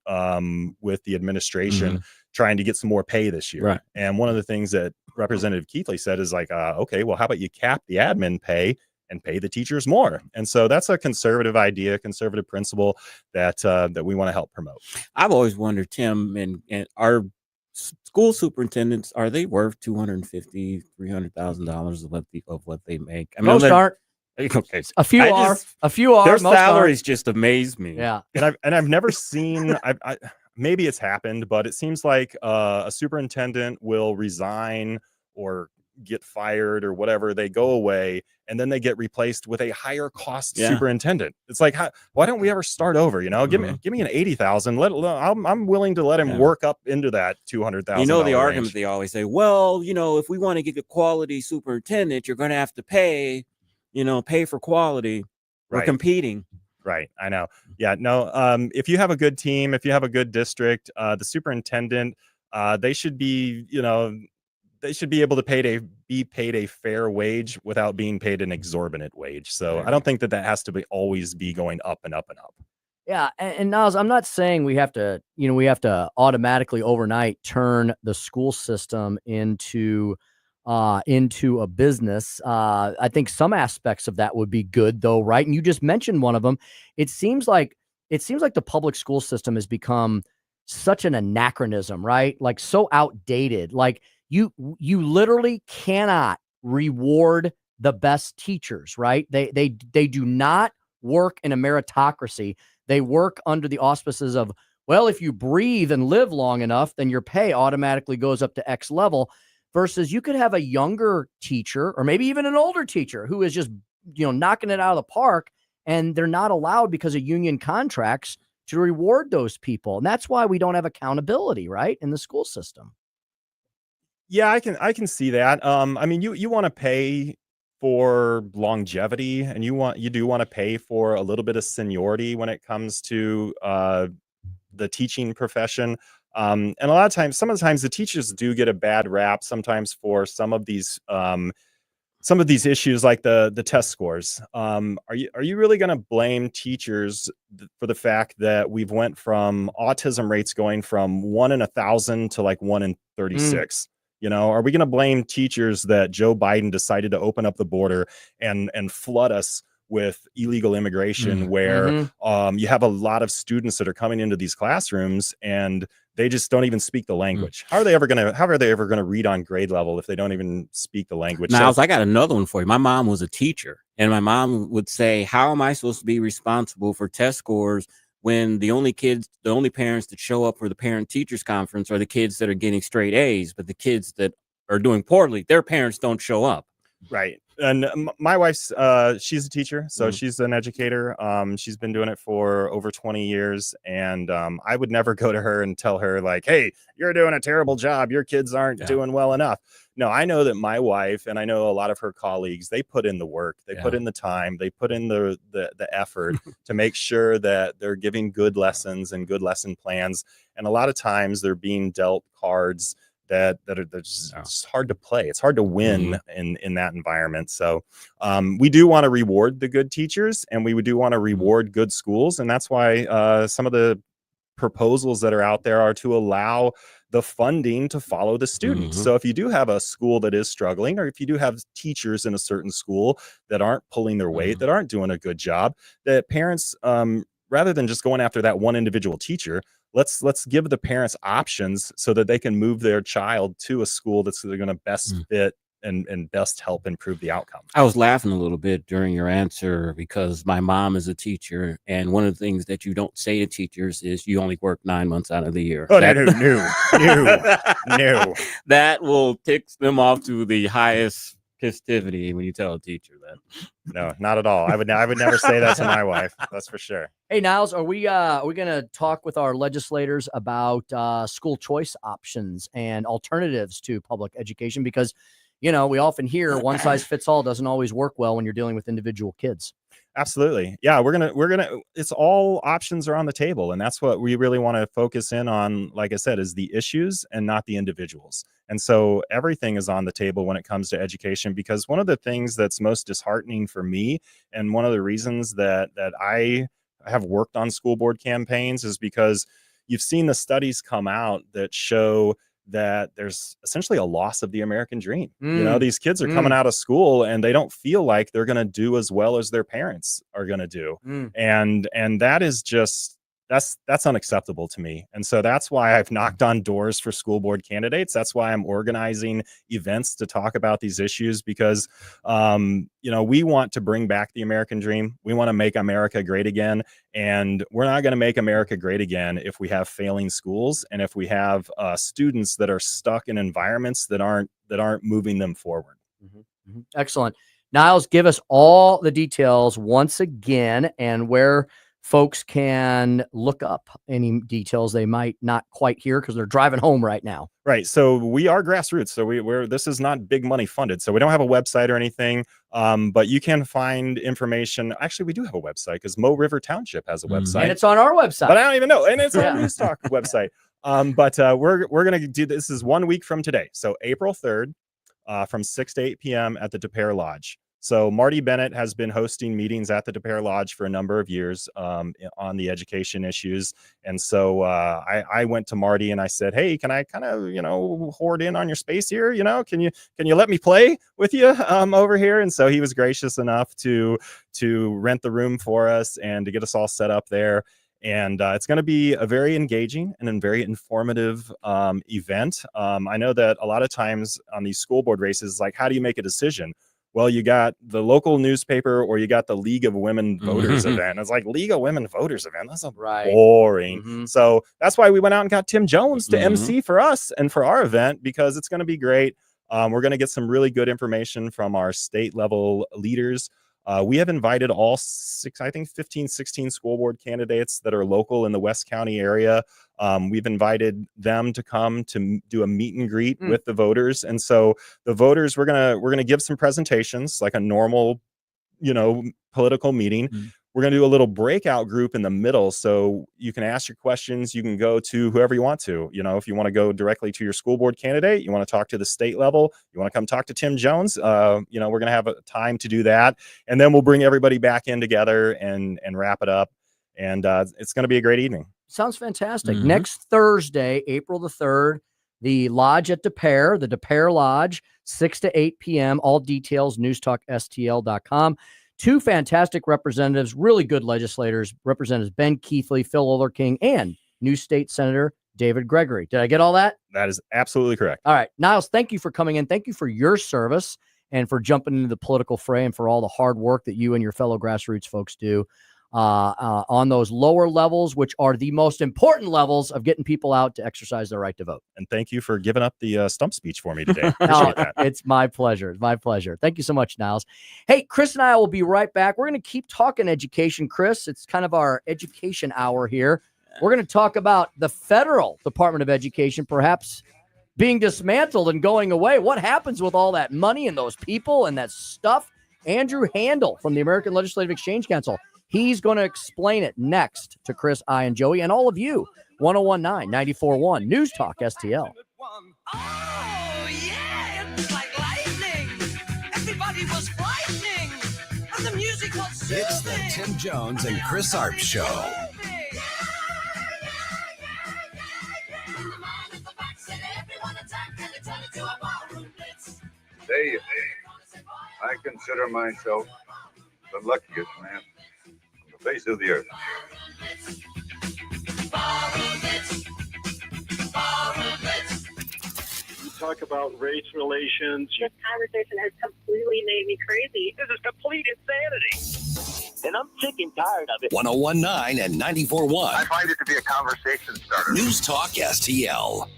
with the administration trying to get some more pay this year. Right. And one of the things that Representative Keithley said is like, okay, well, how about you cap the admin pay and pay the teachers more? And so that's a conservative idea, conservative principle that we want to help promote. I've always wondered, Tim, and our school superintendents, are they worth $250,000, $300,000 of what they make? I mean, Most aren't. Okay, A few are. Their Most salaries aren't. just amaze me. Yeah. And I've never seen. Maybe it's happened, but it seems like a superintendent will resign or get fired or whatever. They go away and then they get replaced with a higher cost superintendent. It's like, why don't we ever start over? Give me an 80,000. I'm willing to let him work up into that 200,000. The argument they always say, well, if we want to get a quality superintendent, you're going to have to pay for quality. We're competing. Right. I know. Yeah. No. If you have a good team, if you have a good district, the superintendent they should be, they should be able to be paid a fair wage without being paid an exorbitant wage. So I don't think that has to be always be going up and up and up. Yeah, and Niles, I'm not saying we have to automatically overnight turn the school system into a business. I think some aspects of that would be good, though, right? And you just mentioned one of them. It seems like the public school system has become such an anachronism, right? Like so outdated. Like you literally cannot reward the best teachers, right? They do not work in a meritocracy. They work under the auspices of, well, if you breathe and live long enough, then your pay automatically goes up to X level, versus you could have a younger teacher or maybe even an older teacher who is just, knocking it out of the park, and they're not allowed because of union contracts to reward those people. And that's why we don't have accountability, right, in the school system. Yeah, I can see that. I mean, you want to pay for longevity, and you do want to pay for a little bit of seniority when it comes to the teaching profession. And a lot of times, some of the times the teachers do get a bad rap sometimes for some of these issues like the test scores. Are you really going to blame teachers for the fact that we've went from autism rates going from 1 in 1,000 to like 1 in 36? Are we going to blame teachers that Joe Biden decided to open up the border and flood us with illegal immigration, where you have a lot of students that are coming into these classrooms and they just don't even speak the language? How are they ever going to read on grade level if they don't even speak the language? Niles, I got another one for you. My mom was a teacher, and my mom would say, how am I supposed to be responsible for test scores when the only parents that show up for the parent teachers conference are the kids that are getting straight A's, but the kids that are doing poorly, their parents don't show up? Right. And my wife's she's a teacher, so she's an educator. She's been doing it for over 20 years, and I would never go to her and tell her like, hey, you're doing a terrible job, your kids aren't doing well enough. No, I know that my wife, and I know a lot of her colleagues, they put in the work, they put in the time, they put in the effort to make sure that they're giving good lessons and good lesson plans. And a lot of times they're being dealt cards that are just hard to play. It's hard to win in that environment. So we do want to reward the good teachers, and we do want to reward good schools. And that's why some of the proposals that are out there are to allow the funding to follow the students. So if you do have a school that is struggling, or if you do have teachers in a certain school that aren't pulling their weight, that aren't doing a good job, that parents, rather than just going after that one individual teacher, let's give the parents options so that they can move their child to a school that's going to best fit and best help improve the outcome. I was laughing a little bit during your answer because my mom is a teacher, and one of the things that you don't say to teachers is you only work 9 months out of the year. Oh, no. That will tick them off to the highest festivity when you tell a teacher that. No, not at all. I would never say that to my wife. That's for sure. Hey, Niles, are we going to talk with our legislators about school choice options and alternatives to public education? Because we often hear one size fits all doesn't always work well when you're dealing with individual kids. Absolutely. Yeah, we're going to it's all options are on the table, and that's what we really want to focus in on. Like I said, is the issues and not the individuals. And so everything is on the table when it comes to education, because one of the things that's most disheartening for me, and one of the reasons that I have worked on school board campaigns, is because you've seen the studies come out that show that there's essentially a loss of the American dream. These kids are coming out of school and they don't feel like they're going to do as well as their parents are going to do. And that is just, that's unacceptable to me. And so that's why I've knocked on doors for school board candidates. That's why I'm organizing events to talk about these issues, because, we want to bring back the American dream. We want to make America great again. And we're not going to make America great again if we have failing schools and if we have students that are stuck in environments that aren't moving them forward. Excellent. Niles, give us all the details once again, and where folks can look up any details they might not quite hear because they're driving home right now. Right. So we are grassroots. So this is not big money funded. So we don't have a website or anything. But you can find information. Actually, we do have a website because Mo River Township has a website. And it's on our website. But I don't even know. And it's on News Talk website. But we're going to do this is 1 week from today. So April 3rd from 6 to 8 p.m. at the DePere Lodge. So Marty Bennett has been hosting meetings at the DePere Lodge for a number of years on the education issues. And so I went to Marty and I said, hey, can I kind of, hoard in on your space here? Can you let me play with you over here? And so he was gracious enough to rent the room for us and to get us all set up there. And it's going to be a very engaging and a very informative event. I know that a lot of times on these school board races, like, how do you make a decision? Well, you got the local newspaper or you got the League of Women Voters event. It's like, League of Women Voters event. That's boring. So that's why we went out and got Tim Jones to MC for us and for our event, because it's going to be great. We're going to get some really good information from our state level leaders. We have invited all 15, 16 school board candidates that are local in the West County area. We've invited them to come to do a meet and greet with the voters. And so the voters, we're going to give some presentations like a normal, political meeting. We're going to do a little breakout group in the middle. So you can ask your questions. You can go to whoever you want to, if you want to go directly to your school board candidate, you want to talk to the state level, you want to come talk to Tim Jones, we're going to have a time to do that. And then we'll bring everybody back in together and wrap it up. And it's going to be a great evening. Sounds fantastic. Next Thursday, April the 3rd, the Lodge at DePere, the DePere Lodge, 6 to 8 p.m. All details, newstalkstl.com. Two fantastic representatives, really good legislators, Representatives Ben Keithley, Phil Ollerking, and new state Senator David Gregory. Did I get all that? That is absolutely correct. All right. Niles, thank you for coming in. Thank you for your service and for jumping into the political fray and for all the hard work that you and your fellow grassroots folks do on those lower levels, which are the most important levels of getting people out to exercise their right to vote. And thank you for giving up the stump speech for me today. Appreciate that. It's my pleasure. It's my pleasure. Thank you so much, Niles. Hey, Chris and I will be right back. We're going to keep talking education, Chris. It's kind of our education hour here. We're going to talk about the federal Department of Education perhaps being dismantled and going away. What happens with all that money and those people and that stuff? Andrew Handel from the American Legislative Exchange Council. He's going to explain it next to Chris, I, and Joey, and all of you. 1019 94.1 News Talk STL. Oh, yeah, it's like lightning. Everybody was frightening. And the music was soothing. It's the Tim Jones and Chris Arps Show. Say, I consider myself the luckiest man on the face of the earth. You talk about race relations. This conversation has completely made me crazy. This is complete insanity. And I'm sick and tired of it. 1019 and 94.1. I find it to be a conversation starter. News Talk STL.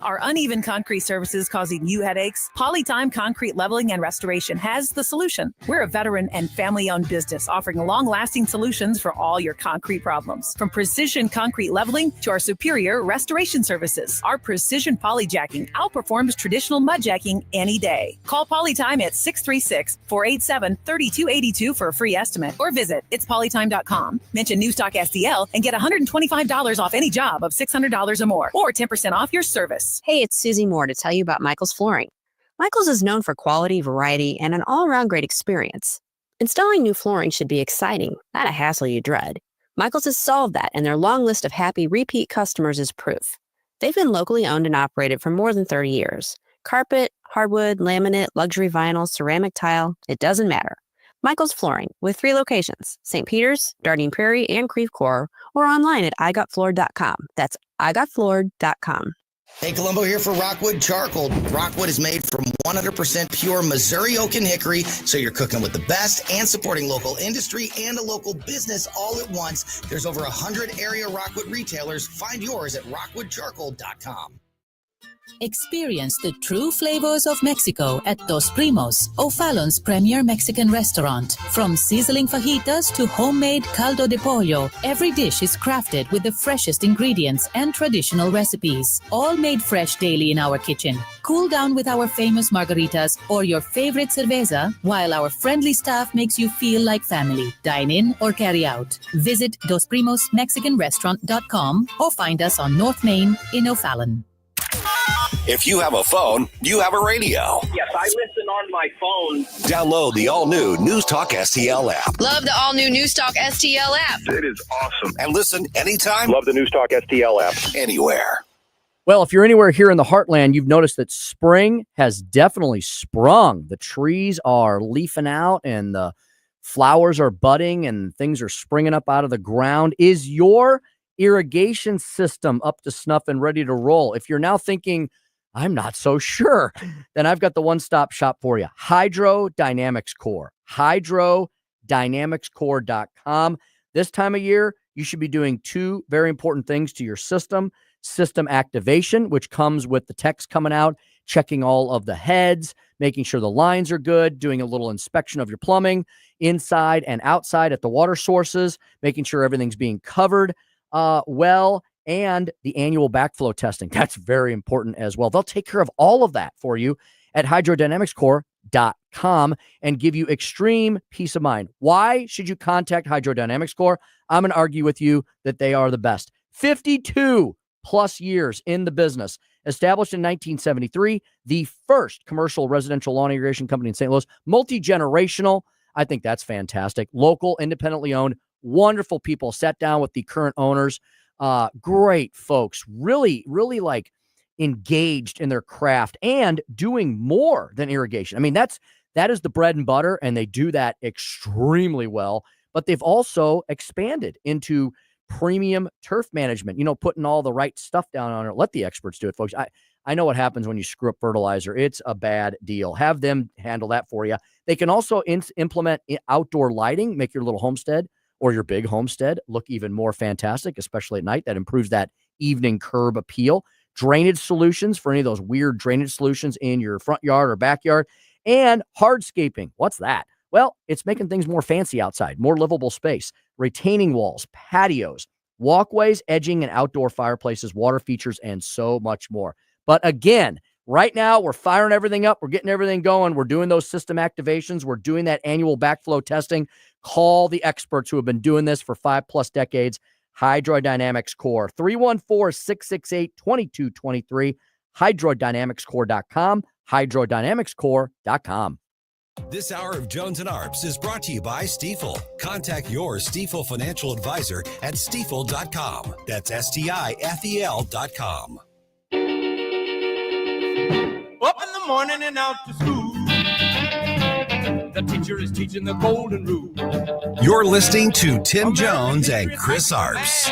Are uneven concrete surfaces causing you headaches? Polytime Concrete Leveling and Restoration has the solution. We're a veteran and family-owned business offering long-lasting solutions for all your concrete problems. From precision concrete leveling to our superior restoration services, our precision polyjacking outperforms traditional mudjacking any day. Call Polytime at 636-487-3282 for a free estimate or visit itspolytime.com. Mention Newstalk STL and get $125 off any job of $600 or more, or 10% off your service. Hey, it's Susie Moore to tell you about Michael's Flooring. Michael's is known for quality, variety, and an all-around great experience. Installing new flooring should be exciting, not a hassle you dread. Michael's has solved that, and their long list of happy repeat customers is proof. They've been locally owned and operated for more than 30 years. Carpet, hardwood, laminate, luxury vinyl, ceramic tile, it doesn't matter. Michael's Flooring, with 3 locations, St. Peter's, Darting Prairie, and Creve Coeur, or online at igotfloored.com. That's igotfloored.com. Hey, Columbo here for Rockwood Charcoal. Rockwood is made from 100% pure Missouri oak and hickory, so you're cooking with the best and supporting local industry and a local business all at once. There's over 100 area Rockwood retailers. Find yours at rockwoodcharcoal.com. Experience the true flavors of Mexico at Dos Primos, O'Fallon's premier Mexican restaurant. From sizzling fajitas to homemade caldo de pollo, every dish is crafted with the freshest ingredients and traditional recipes, all made fresh daily in our kitchen. Cool down with our famous margaritas or your favorite cerveza, while our friendly staff makes you feel like family. Dine in or carry out. Visit DosPrimosMexicanRestaurant.com or find us on North Main in O'Fallon. If you have a phone, you have a radio. Yes, I listen on my phone. Download the all-new News Talk STL app. Love the all-new News Talk STL app. It is awesome. And listen anytime. Love the News Talk STL app. Anywhere. Well, if you're anywhere here in the heartland, you've noticed that spring has definitely sprung. The trees are leafing out and the flowers are budding and things are springing up out of the ground. Is your irrigation system up to snuff and ready to roll? If you're now thinking, I'm not so sure, then I've got the one-stop shop for you. Hydrodynamics Core. Hydrodynamicscore.com. This time of year, you should be doing two very important things to your system. System activation, which comes with the techs coming out, checking all of the heads, making sure the lines are good, doing a little inspection of your plumbing inside and outside at the water sources, making sure everything's being covered well, and the annual backflow testing. That's very important as well. They'll take care of all of that for you at hydrodynamicscore.com and give you extreme peace of mind. Why should you contact Hydrodynamics Core? I'm going to argue with you that they are the best. 52 plus years in the business. Established in 1973, the first commercial residential lawn irrigation company in St. Louis. Multi-generational. I think that's fantastic. Local, independently owned, wonderful people. Sat down with the current owners. Great folks. Really, really like engaged in their craft and doing more than irrigation. I mean, that is the bread and butter, and they do that extremely well. But they've also expanded into premium turf management, putting all the right stuff down on it. Let the experts do it, folks. I know what happens when you screw up fertilizer. It's a bad deal. Have them handle that for you. They can also implement outdoor lighting, make your little homestead or your big homestead look even more fantastic, especially at night. That improves that evening curb appeal. Drainage solutions for any of those weird drainage solutions in your front yard or backyard. And hardscaping. What's that? Well, it's making things more fancy outside, more livable space, retaining walls, patios, walkways, edging, and outdoor fireplaces, water features, and so much more. But again, right now, we're firing everything up. We're getting everything going. We're doing those system activations. We're doing that annual backflow testing. Call the experts who have been doing this for 5+ decades. Hydrodynamics Core, 314-668-2223, hydrodynamicscore.com, hydrodynamicscore.com. This hour of Jones and Arps is brought to you by Stifel. Contact your Stifel financial advisor at stifel.com. That's STIFEL.com. Up in the morning and out to school. The teacher is teaching the golden rule. You're listening to Tim Jones and Chris Arps.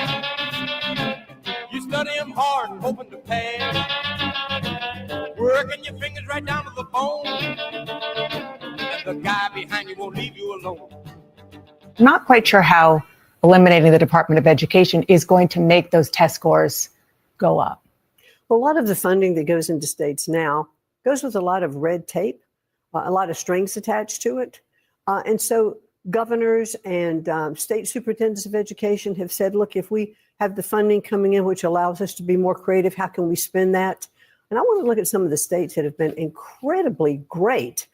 You study them hard and hoping to pass. Working your fingers right down to the bone. And the guy behind you won't leave you alone. I'm not quite sure how eliminating the Department of Education is going to make those test scores go up. Well, a lot of the funding that goes into states now goes with a lot of red tape, a lot of strings attached to it. And so governors and state superintendents of education have said, look, if we have the funding coming in, which allows us to be more creative, how can we spend that? And I want to look at some of the states that have been incredibly great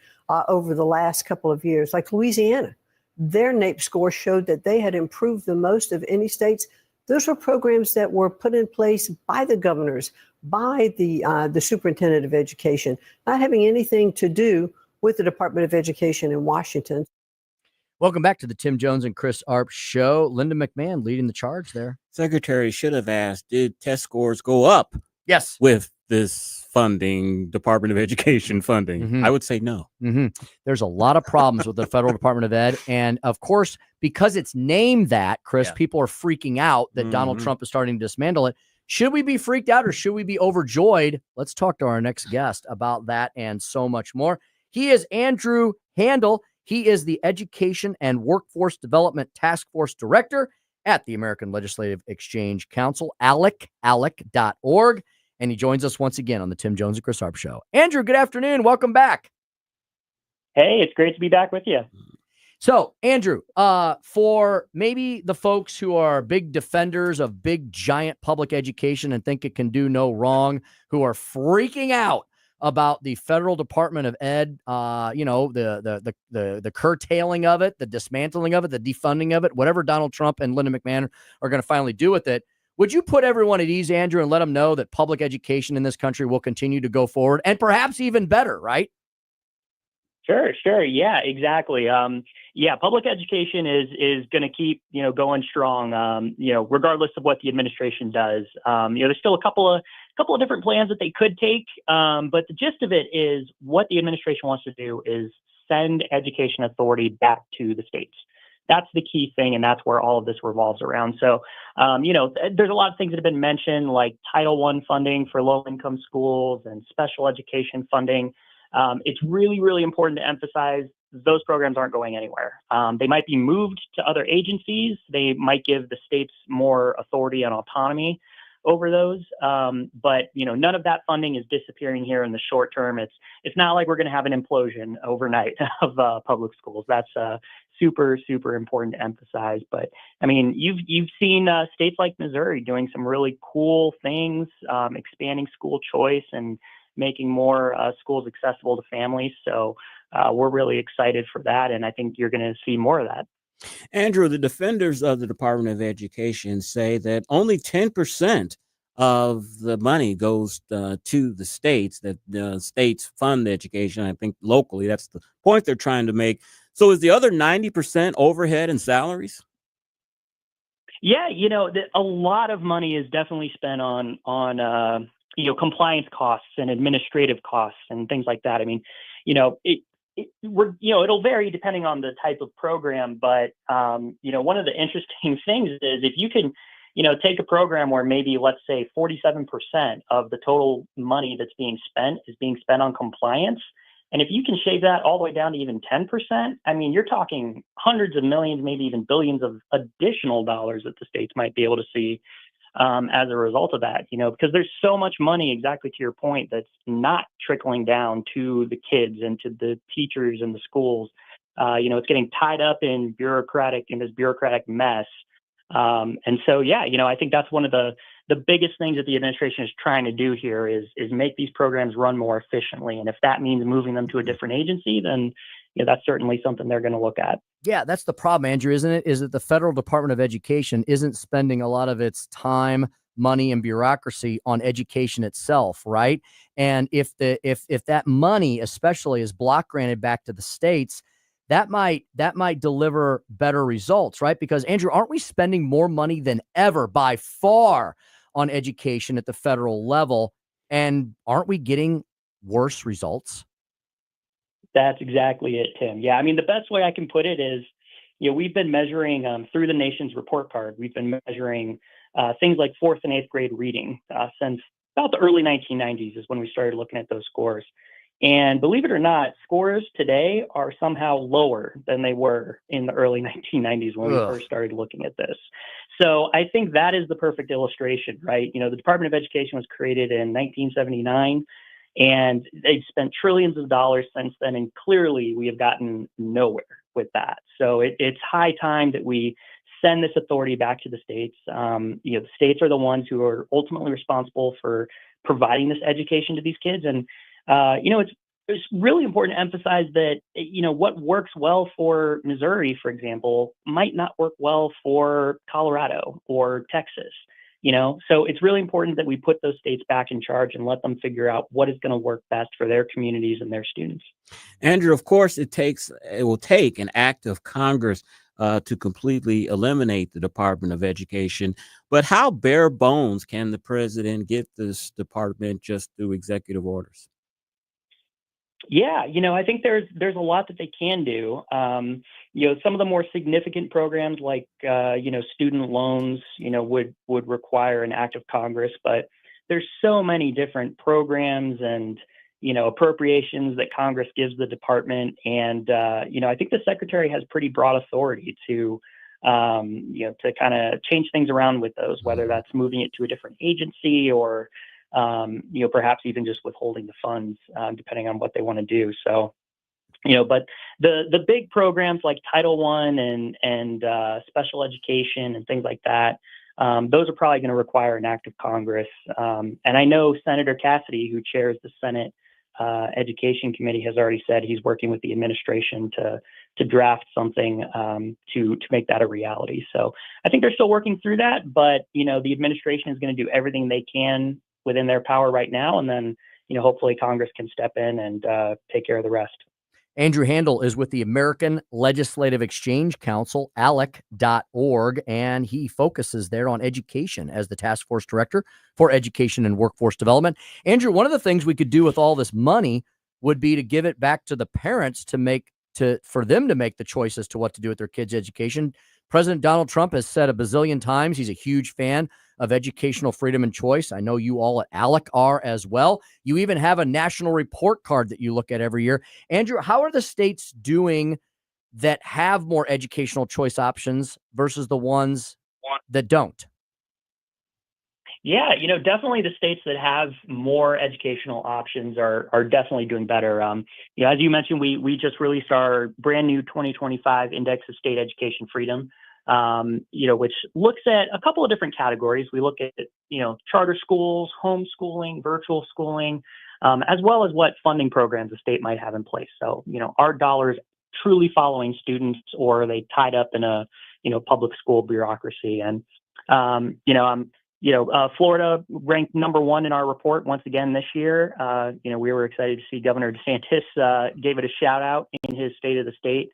over the last couple of years, like Louisiana. Their NAEP score showed that they had improved the most of any states. Those were programs that were put in place by the governors, by the superintendent of education, not having anything to do with the Department of Education in Washington. Welcome back to the Tim Jones and Chris Arps show. Linda McMahon leading the charge there. Secretary should have asked, did test scores go up? Yes. With this funding, Department of Education funding? Mm-hmm. I would say no. Mm-hmm. There's a lot of problems with the federal Department of Ed. And of course, because it's named that, Chris, people are freaking out that Donald Trump is starting to dismantle it. Should we be freaked out or should we be overjoyed? Let's talk to our next guest about that and so much more. He is Andrew Handel. He is the Education and Workforce Development Task Force Director at the American Legislative Exchange Council, ALEC, ALEC.org. and he joins us once again on the Tim Jones and Chris Arps Show. Andrew, good afternoon. Welcome back. Hey, it's great to be back with you. So, Andrew, for maybe the folks who are big defenders of big, giant public education and think it can do no wrong, who are freaking out about the federal Department of Ed, the curtailing of it, the dismantling of it, the defunding of it, whatever Donald Trump and Linda McMahon are going to finally do with it. Would you put everyone at ease, Andrew, and let them know that public education in this country will continue to go forward and perhaps even better, right? Sure. Yeah, exactly. Public education is going to keep, going strong, regardless of what the administration does. There's still a couple of different plans that they could take. But the gist of it is what the administration wants to do is send education authority back to the states. That's the key thing, and that's where all of this revolves around. So, there's a lot of things that have been mentioned, like Title I funding for low-income schools and special education funding. It's really, really important to emphasize those programs aren't going anywhere. They might be moved to other agencies. They might give the states more authority and autonomy over those. But none of that funding is disappearing here in the short term. It's not like we're going to have an implosion overnight of public schools. That's super, super important to emphasize. But I mean, you've seen states like Missouri doing some really cool things, expanding school choice and making more schools accessible to families. So we're really excited for that. And I think you're going to see more of that. Andrew, the defenders of the Department of Education say that only 10% of the money goes to the states, that the states fund education. I think locally, that's the point they're trying to make. So is the other 90% overhead and salaries? Yeah, a lot of money is definitely spent on compliance costs and administrative costs and things like that. I mean, it'll vary depending on the type of program, but one of the interesting things is if you can, take a program where maybe, let's say 47% of the total money that's being spent is being spent on compliance. And if you can shave that all the way down to even 10%, I mean, you're talking hundreds of millions, maybe even billions of additional dollars that the states might be able to see as a result of that, because there's so much money, exactly to your point, that's not trickling down to the kids and to the teachers and the schools. It's getting tied up in this bureaucratic mess. And so, I think that's one of the biggest things that the administration is trying to do here is make these programs run more efficiently. And if that means moving them to a different agency, then that's certainly something they're going to look at. Yeah, that's the problem, Andrew, isn't it? Is that the federal Department of Education isn't spending a lot of its time, money, and bureaucracy on education itself, right? And if that money, especially, is block granted back to the states, that might deliver better results, right? Because, Andrew, aren't we spending more money than ever by far on education at the federal level? And aren't we getting worse results? That's exactly it, Tim. Yeah, I mean, the best way I can put it is, we've been measuring through the nation's report card. We've been measuring things like 4th and 8th grade reading since about the early 1990s is when we started looking at those scores. And believe it or not, scores today are somehow lower than they were in the early 1990s when we first started looking at this. So I think that is the perfect illustration, right? The Department of Education was created in 1979. And they've spent trillions of dollars since then, and clearly we have gotten nowhere with that. So it's high time that we send this authority back to the states. The states are the ones who are ultimately responsible for providing this education to these kids. And, it's really important to emphasize that, what works well for Missouri, for example, might not work well for Colorado or Texas. So it's really important that we put those states back in charge and let them figure out what is going to work best for their communities and their students. Andrew, of course, it will take an act of Congress to completely eliminate the Department of Education. But how bare bones can the president get this department just through executive orders? Yeah, I think there's a lot that they can do. Some of the more significant programs like, student loans, would require an act of Congress, but there's so many different programs and, appropriations that Congress gives the department. And, I think the secretary has pretty broad authority to kind of change things around with those, whether that's moving it to a different agency or, perhaps even just withholding the funds, depending on what they want to do. So, but the big programs like Title I and special education and things like that, those are probably going to require an act of Congress. And I know Senator Cassidy, who chairs the Senate Education Committee, has already said he's working with the administration to draft something to make that a reality. So I think they're still working through that, but the administration is going to do everything they can within their power right now, and then hopefully Congress can step in and take care of the rest. Andrew Handel is with the American Legislative Exchange Council, ALEC.org, and he focuses there on education as the task force director for education and workforce development. Andrew, one of the things we could do with all this money would be to give it back to the parents for them to make the choice as to what to do with their kids' education. President Donald Trump has said a bazillion times he's a huge fan of educational freedom and choice. I know you all at ALEC are as well. You even have a national report card that you look at every year. Andrew, how are the states doing that have more educational choice options versus the ones that don't? Yeah, definitely the states that have more educational options are definitely doing better. As you mentioned, we just released our brand new 2025 Index of State Education Freedom, which looks at a couple of different categories. We look at, charter schools, homeschooling, virtual schooling, as well as what funding programs the state might have in place. So, are dollars truly following students, or are they tied up in a, public school bureaucracy? And, Florida ranked #1 in our report once again this year. We were excited to see Governor DeSantis gave it a shout out in his State of the State.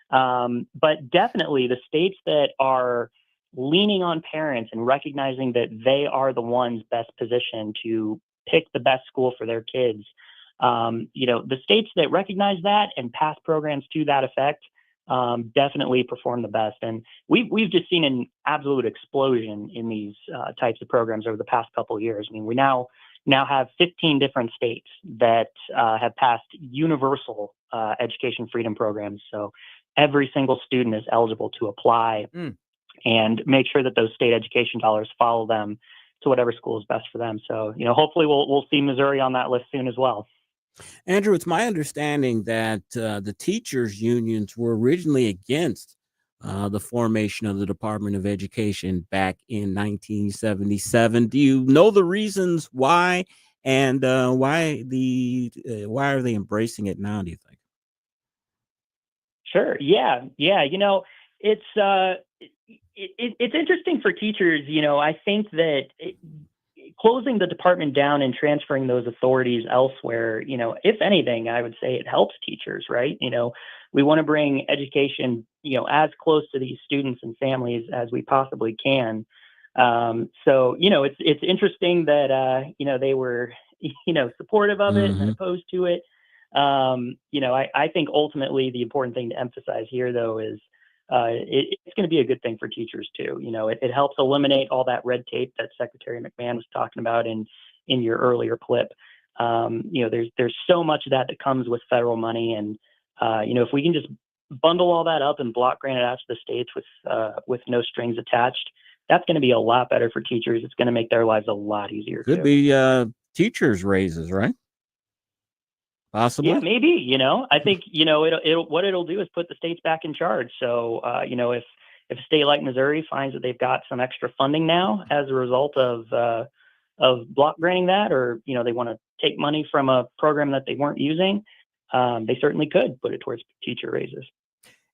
But definitely the states that are leaning on parents and recognizing that they are the ones best positioned to pick the best school for their kids. The states that recognize that and pass programs to that effect definitely perform the best. And we've just seen an absolute explosion in these types of programs over the past couple of years. I mean, we now have 15 different states that have passed universal education freedom programs. So every single student is eligible to apply and make sure that those state education dollars follow them to whatever school is best for them. So, hopefully we'll see Missouri on that list soon as well. Andrew, it's my understanding that the teachers' unions were originally against the formation of the Department of Education back in 1977. Do you know the reasons why, and why are they embracing it now, do you think? Sure. Yeah. It's interesting for teachers. I think that closing the department down and transferring those authorities elsewhere, if anything, I would say it helps teachers, right? We want to bring education, as close to these students and families as we possibly can. So, it's interesting that, they were, supportive of it and then opposed to it. I think ultimately the important thing to emphasize here, though, is it's going to be a good thing for teachers too. It helps eliminate all that red tape that Secretary McMahon was talking about in your earlier clip. There's so much of that comes with federal money, and if we can just bundle all that up and block grant it out to the states with no strings attached, that's going to be a lot better for teachers. It's going to make their lives a lot easier. Could be teachers' raises, right? Possibly. Yeah, maybe. I think what it'll do is put the states back in charge. So if a state like Missouri finds that they've got some extra funding now as a result of block granting that, or they want to take money from a program that they weren't using, they certainly could put it towards teacher raises.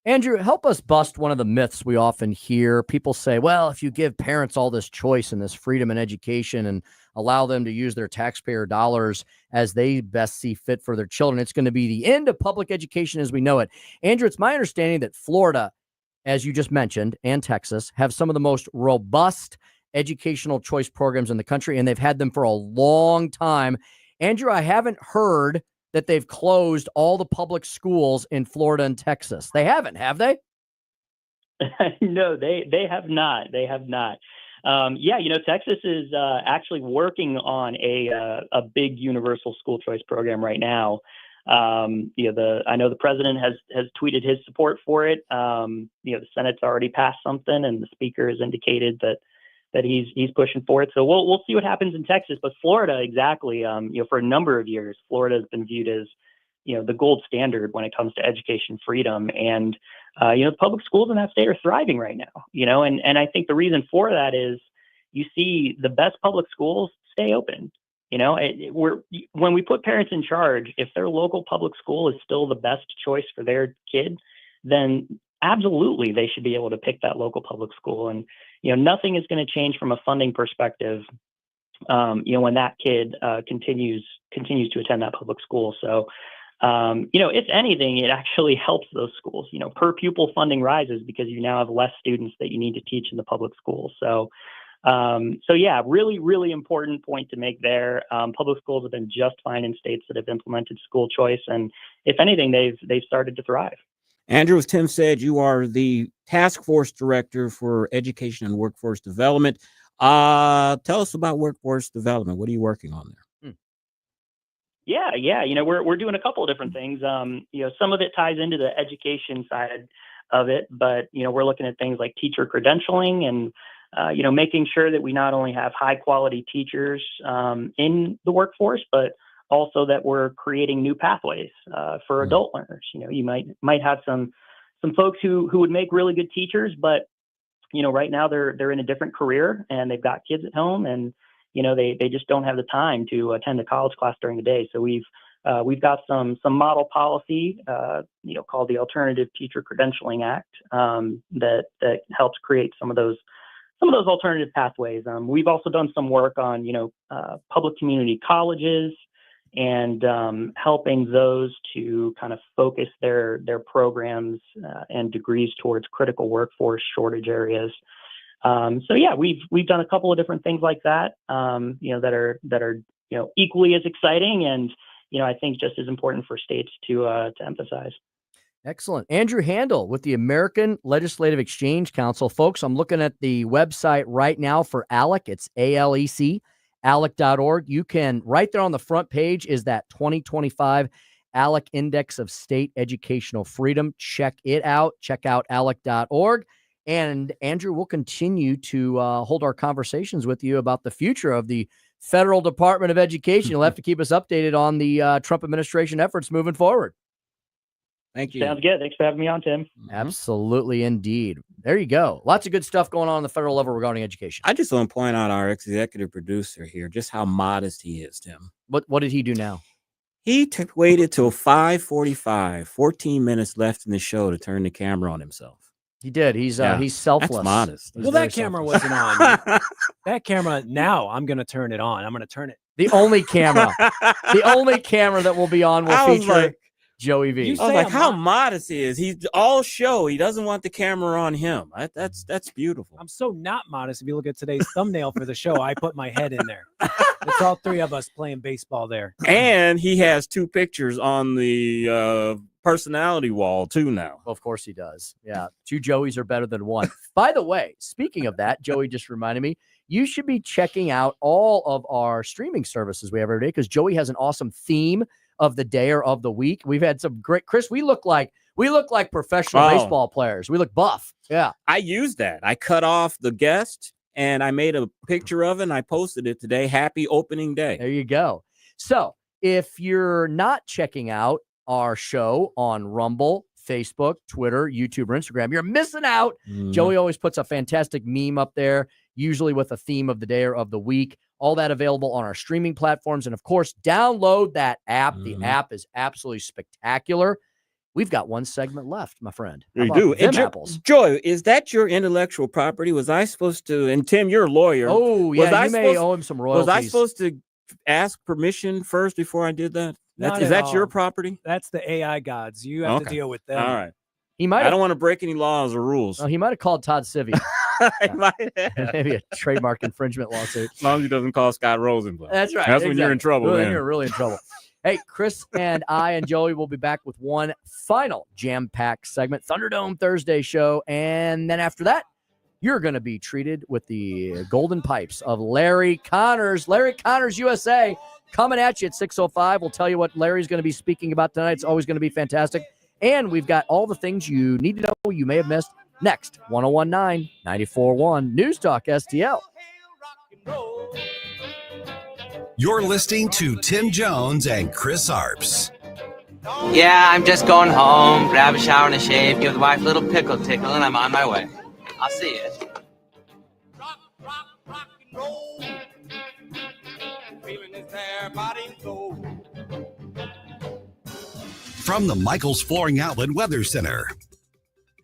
Andrew, help us bust one of the myths we often hear. People say, well, if you give parents all this choice and this freedom in education and allow them to use their taxpayer dollars as they best see fit for their children, it's going to be the end of public education as we know it. Andrew, it's my understanding that Florida, as you just mentioned, and Texas have some of the most robust educational choice programs in the country, and they've had them for a long time. Andrew, I haven't heard that they've closed all the public schools in Florida and Texas. They haven't, have they? No, they have not. They have not. Texas is actually working on a big universal school choice program right now. I know the president has tweeted his support for it. The Senate's already passed something, and the speaker has indicated that that he's pushing for it. So we'll see what happens in Texas. But Florida, exactly. For a number of years, Florida has been viewed as the gold standard when it comes to education freedom, and the public schools in that state are thriving right now. And I think the reason for that is you see the best public schools stay open. When we put parents in charge, if their local public school is still the best choice for their kid, then absolutely they should be able to pick that local public school. And nothing is going to change from a funding perspective when that kid continues to attend that public school. So if anything, it actually helps those schools. Per pupil funding rises because you now have less students that you need to teach in the public school. So yeah, really, really important point to make there. Public schools have been just fine in states that have implemented school choice, and if anything, they've started to thrive. Andrew, as Tim said, you are the task force director for education and workforce development. Tell us about workforce development. What are you working on there? Yeah. We're doing a couple of different things. Some of it ties into the education side of it, but we're looking at things like teacher credentialing and making sure that we not only have high quality teachers in the workforce, but also that we're creating new pathways for adult learners. You might have some folks who would make really good teachers, but right now they're in a different career and they've got kids at home, and they just don't have the time to attend a college class during the day. So we've got some model policy called the Alternative Teacher Credentialing Act that helps create some of those alternative pathways. We've also done some work on public community colleges and helping those to kind of focus their programs and degrees towards critical workforce shortage areas. So yeah, we've done a couple of different things like that, that are equally as exciting, and I think just as important for states to emphasize. Excellent. Andrew Handel with the American Legislative Exchange Council. Folks, I'm looking at the website right now for ALEC. It's ALEC, ALEC.org. You can, right there on the front page is that 2025 ALEC Index of State Educational Freedom. Check it out. Check out ALEC.org. And Andrew, we'll continue to hold our conversations with you about the future of the Federal Department of Education. You'll have to keep us updated on the Trump administration efforts moving forward. Thank you. Sounds good. Thanks for having me on, Tim. Absolutely, indeed. There you go. Lots of good stuff going on the federal level regarding education. I just want to point out our executive producer here, just how modest he is, Tim. What did he do now? He waited till 5:45, 14 minutes left in the show to turn the camera on himself. He did. He's selfless. That's modest. Well, that camera wasn't on. That camera, now I'm going to turn it on. I'm going to turn it. The only camera. The only camera that will be on will feature Joey V. I was like, how modest he is. He's all show. He doesn't want the camera on him. That's beautiful. I'm so not modest. If you look at today's thumbnail for the show, I put my head in there. It's all three of us playing baseball there. And he has two pictures on the personality wall too now. Well, of course he does. Yeah. Two Joeys are better than one. By the way, speaking of that, Joey just reminded me, you should be checking out all of our streaming services we have every day, because Joey has an awesome theme of the day or of the week. We've had some great, Chris, we look like professional baseball players. We look buff. Yeah. I used that. I cut off the guest and I made a picture of it and I posted it today. Happy opening day. There you go. So if you're not checking out our show on Rumble, Facebook, Twitter, YouTube, or Instagram, you're missing out. Joey always puts a fantastic meme up there, usually with a theme of the day or of the week. All that available on our streaming platforms. And of course, download that app. The app is absolutely spectacular. We've got one segment left, my friend. You do. And apples? Joy, is that your intellectual property? Was I supposed to, and Tim, you're a lawyer. Oh, yeah, you may owe him some royalties. Was I supposed to ask permission first before I did that? Is that your property? That's the AI gods. You have to deal with them. All right. I don't want to break any laws or rules. Oh, he might have called Todd Civi. Maybe a trademark infringement lawsuit. As long as he doesn't call Scott Rosenblatt. That's right. That's when you're in trouble. Then you're really in trouble. Hey, Chris and I and Joey will be back with one final jam-packed segment, Thunderdome Thursday show. And then after that, you're going to be treated with the golden pipes of Larry Connors. Larry Connors USA coming at you at 6:05. We'll tell you what Larry's going to be speaking about tonight. It's always going to be fantastic. And we've got all the things you need to know you may have missed next. 101.9, 94.1 News Talk STL. You're listening to Tim Jones and Chris Arps. Yeah, I'm just going home, grab a shower and a shave, give the wife a little pickle tickle, and I'm on my way. I'll see you. From the Michaels Flooring Outlet Weather Center.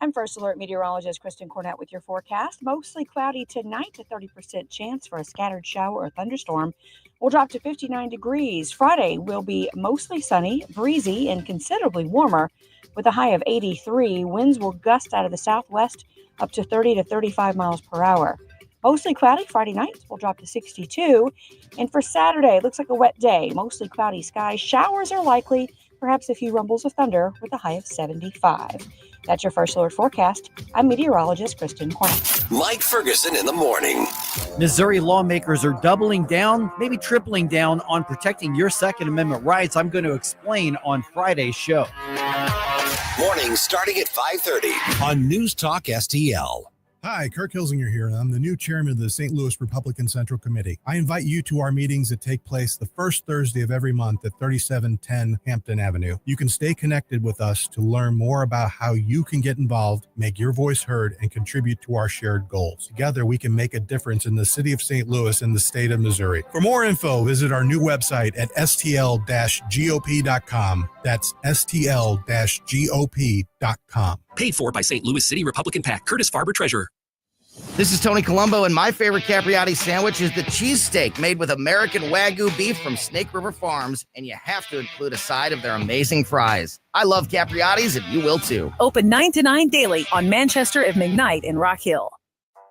I'm First Alert meteorologist Kristen Cornett with your forecast. Mostly cloudy tonight, a 30% chance for a scattered shower or thunderstorm. We'll drop to 59 degrees. Friday will be mostly sunny, breezy, and considerably warmer with a high of 83. Winds will gust out of the southwest up to 30 to 35 miles per hour. Mostly cloudy Friday night. We'll drop to 62. And for Saturday, it looks like a wet day. Mostly cloudy skies. Showers are likely, perhaps a few rumbles of thunder with a high of 75. That's your First Alert forecast. I'm meteorologist Kristen Cornett. Mike Ferguson in the morning. Missouri lawmakers are doubling down, maybe tripling down on protecting your Second Amendment rights. I'm going to explain on Friday's show. Morning starting at 5:30 on News Talk STL. Hi, Kirk Hilsinger here, and I'm the new chairman of the St. Louis Republican Central Committee. I invite you to our meetings that take place the first Thursday of every month at 3710 Hampton Avenue. You can stay connected with us to learn more about how you can get involved, make your voice heard, and contribute to our shared goals. Together, we can make a difference in the city of St. Louis and the state of Missouri. For more info, visit our new website at stl-gop.com. That's stl-gop.com. Paid for by St. Louis City Republican PAC. Curtis Farber, Treasurer. This is Tony Colombo, and my favorite Capriati sandwich is the cheesesteak made with American Wagyu beef from Snake River Farms, and you have to include a side of their amazing fries. I love Capriati's, and you will too. Open 9 to 9 daily on Manchester at McKnight in Rock Hill.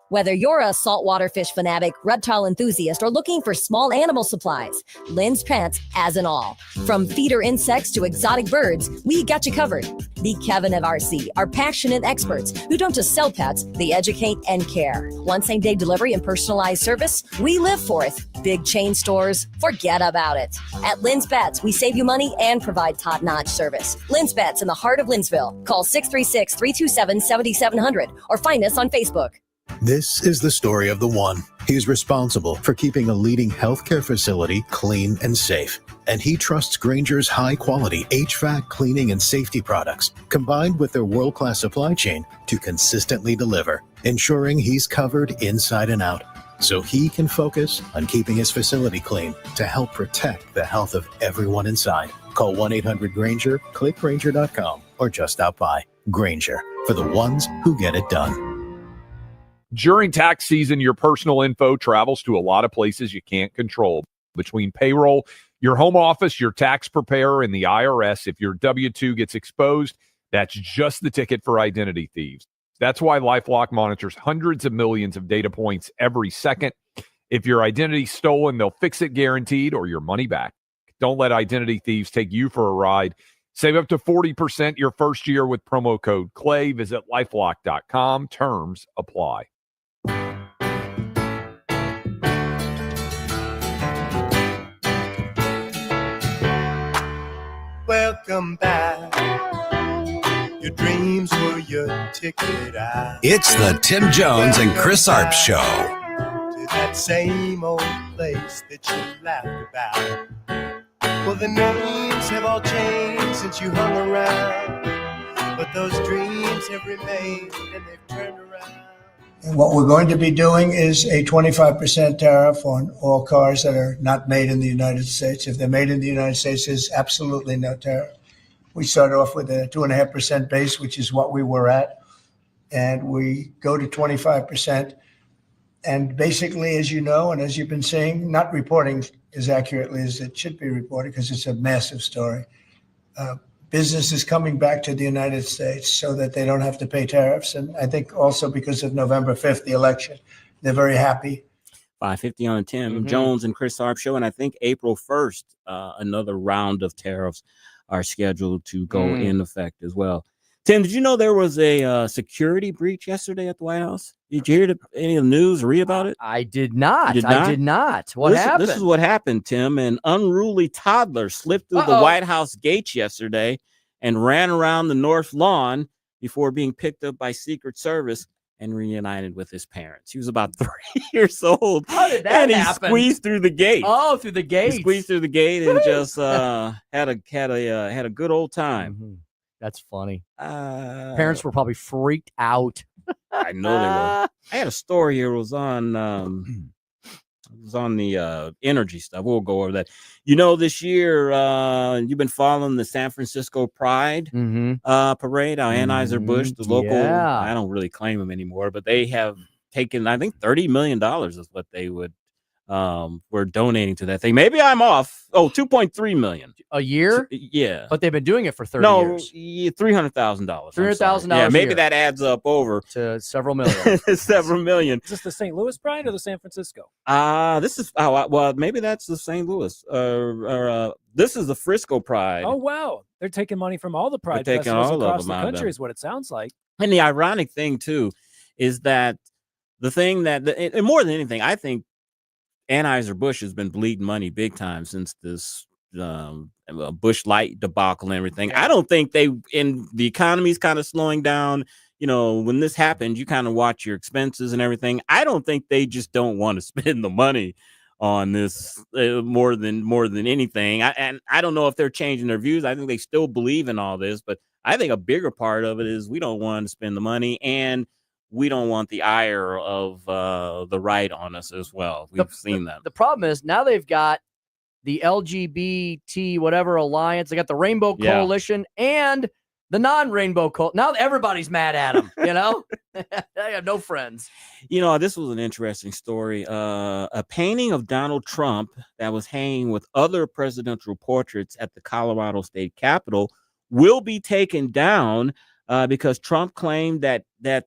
Whether you're a saltwater fish fanatic, reptile enthusiast, or looking for small animal supplies, Lynn's Pets has it all. From feeder insects to exotic birds, we got you covered. The Kevin of RC are passionate experts who don't just sell pets, they educate and care. One same-day delivery and personalized service, we live for it. Big chain stores, forget about it. At Lynn's Pets, we save you money and provide top-notch service. Lynn's Pets in the heart of Lynn'sville. Call 636-327-7700 or find us on Facebook. This is the story of the one. He's responsible for keeping a leading healthcare facility clean and safe. And he trusts Grainger's high-quality HVAC cleaning and safety products, combined with their world-class supply chain, to consistently deliver, ensuring he's covered inside and out, so he can focus on keeping his facility clean to help protect the health of everyone inside. Call 1-800-GRAINGER, click Grainger.com, or just stop by. Grainger, for the ones who get it done. During tax season, your personal info travels to a lot of places you can't control. Between payroll, your home office, your tax preparer, and the IRS, if your W-2 gets exposed, that's just the ticket for identity thieves. That's why LifeLock monitors hundreds of millions of data points every second. If your identity's stolen, they'll fix it guaranteed or your money back. Don't let identity thieves take you for a ride. Save up to 40% your first year with promo code CLAY. Visit LifeLock.com. Terms apply. Welcome back. Your dreams were your ticket out. It's the Tim Jones and Chris Arps Show. To that same old place that you laughed about. Well, the names have all changed since you hung around, but those dreams have remained and they've turned around. And what we're going to be doing is a 25% tariff on all cars that are not made in the United States. If they're made in the United States, there's absolutely no tariff. We start off with a 2.5% base, which is what we were at, and we go to 25%. And basically, as you know, and as you've been saying, not reporting as accurately as it should be reported because it's a massive story. Business is coming back to the United States so that they don't have to pay tariffs. And I think also because of November 5th, the election, they're very happy. 550 on Tim Jones and Chris Arps Show. And I think April 1st, another round of tariffs are scheduled to go in effect as well. Tim, did you know there was a security breach yesterday at the White House? Did you hear any of the news or read about it? I did not. Did I did not. What happened? This is what happened, Tim. An unruly toddler slipped through the White House gates yesterday and ran around the North Lawn before being picked up by Secret Service and reunited with his parents. He was about 3 years old. How did that and he happen? squeezed through the gate. Oh, through the gate. He squeezed through the gate and just had a good old time. Mm-hmm. That's funny. Parents were probably freaked out. I know they were. I had a story here. It was on the energy stuff. We'll go over that. This year you've been following the San Francisco Pride parade. Anheuser-Busch, the local. Yeah. I don't really claim them anymore, but they have taken, I think, $30 million is what they would were donating to that thing. Maybe I'm off. Oh, $2.3 million a year. Yeah, but they've been doing it for 30 years. $300,000. $300,000. Yeah, maybe that adds up over to several million. Several million. Is this the St. Louis Pride or the San Francisco? This is well, maybe that's the St. Louis. This is the Frisco Pride. Oh wow, they're taking money from all the Pride taking festivals all of across them the out of country. them. Is what it sounds like. And the ironic thing too is that the thing that, and more than anything, I think Anheuser-Busch has been bleeding money big time since this Busch Light debacle and everything. I don't think the economy's kind of slowing down. When this happened, you kind of watch your expenses and everything. I don't think they just don't want to spend the money on this more than anything. I don't know if they're changing their views. I think they still believe in all this, but I think a bigger part of it is we don't want to spend the money, and we don't want the ire of the right on us as well. We've seen that. The problem is now they've got the LGBT whatever alliance. They got the Rainbow Coalition and the non-Rainbow Coalition. Now everybody's mad at them. They have no friends. This was an interesting story. A painting of Donald Trump that was hanging with other presidential portraits at the Colorado State Capitol will be taken down because Trump claimed that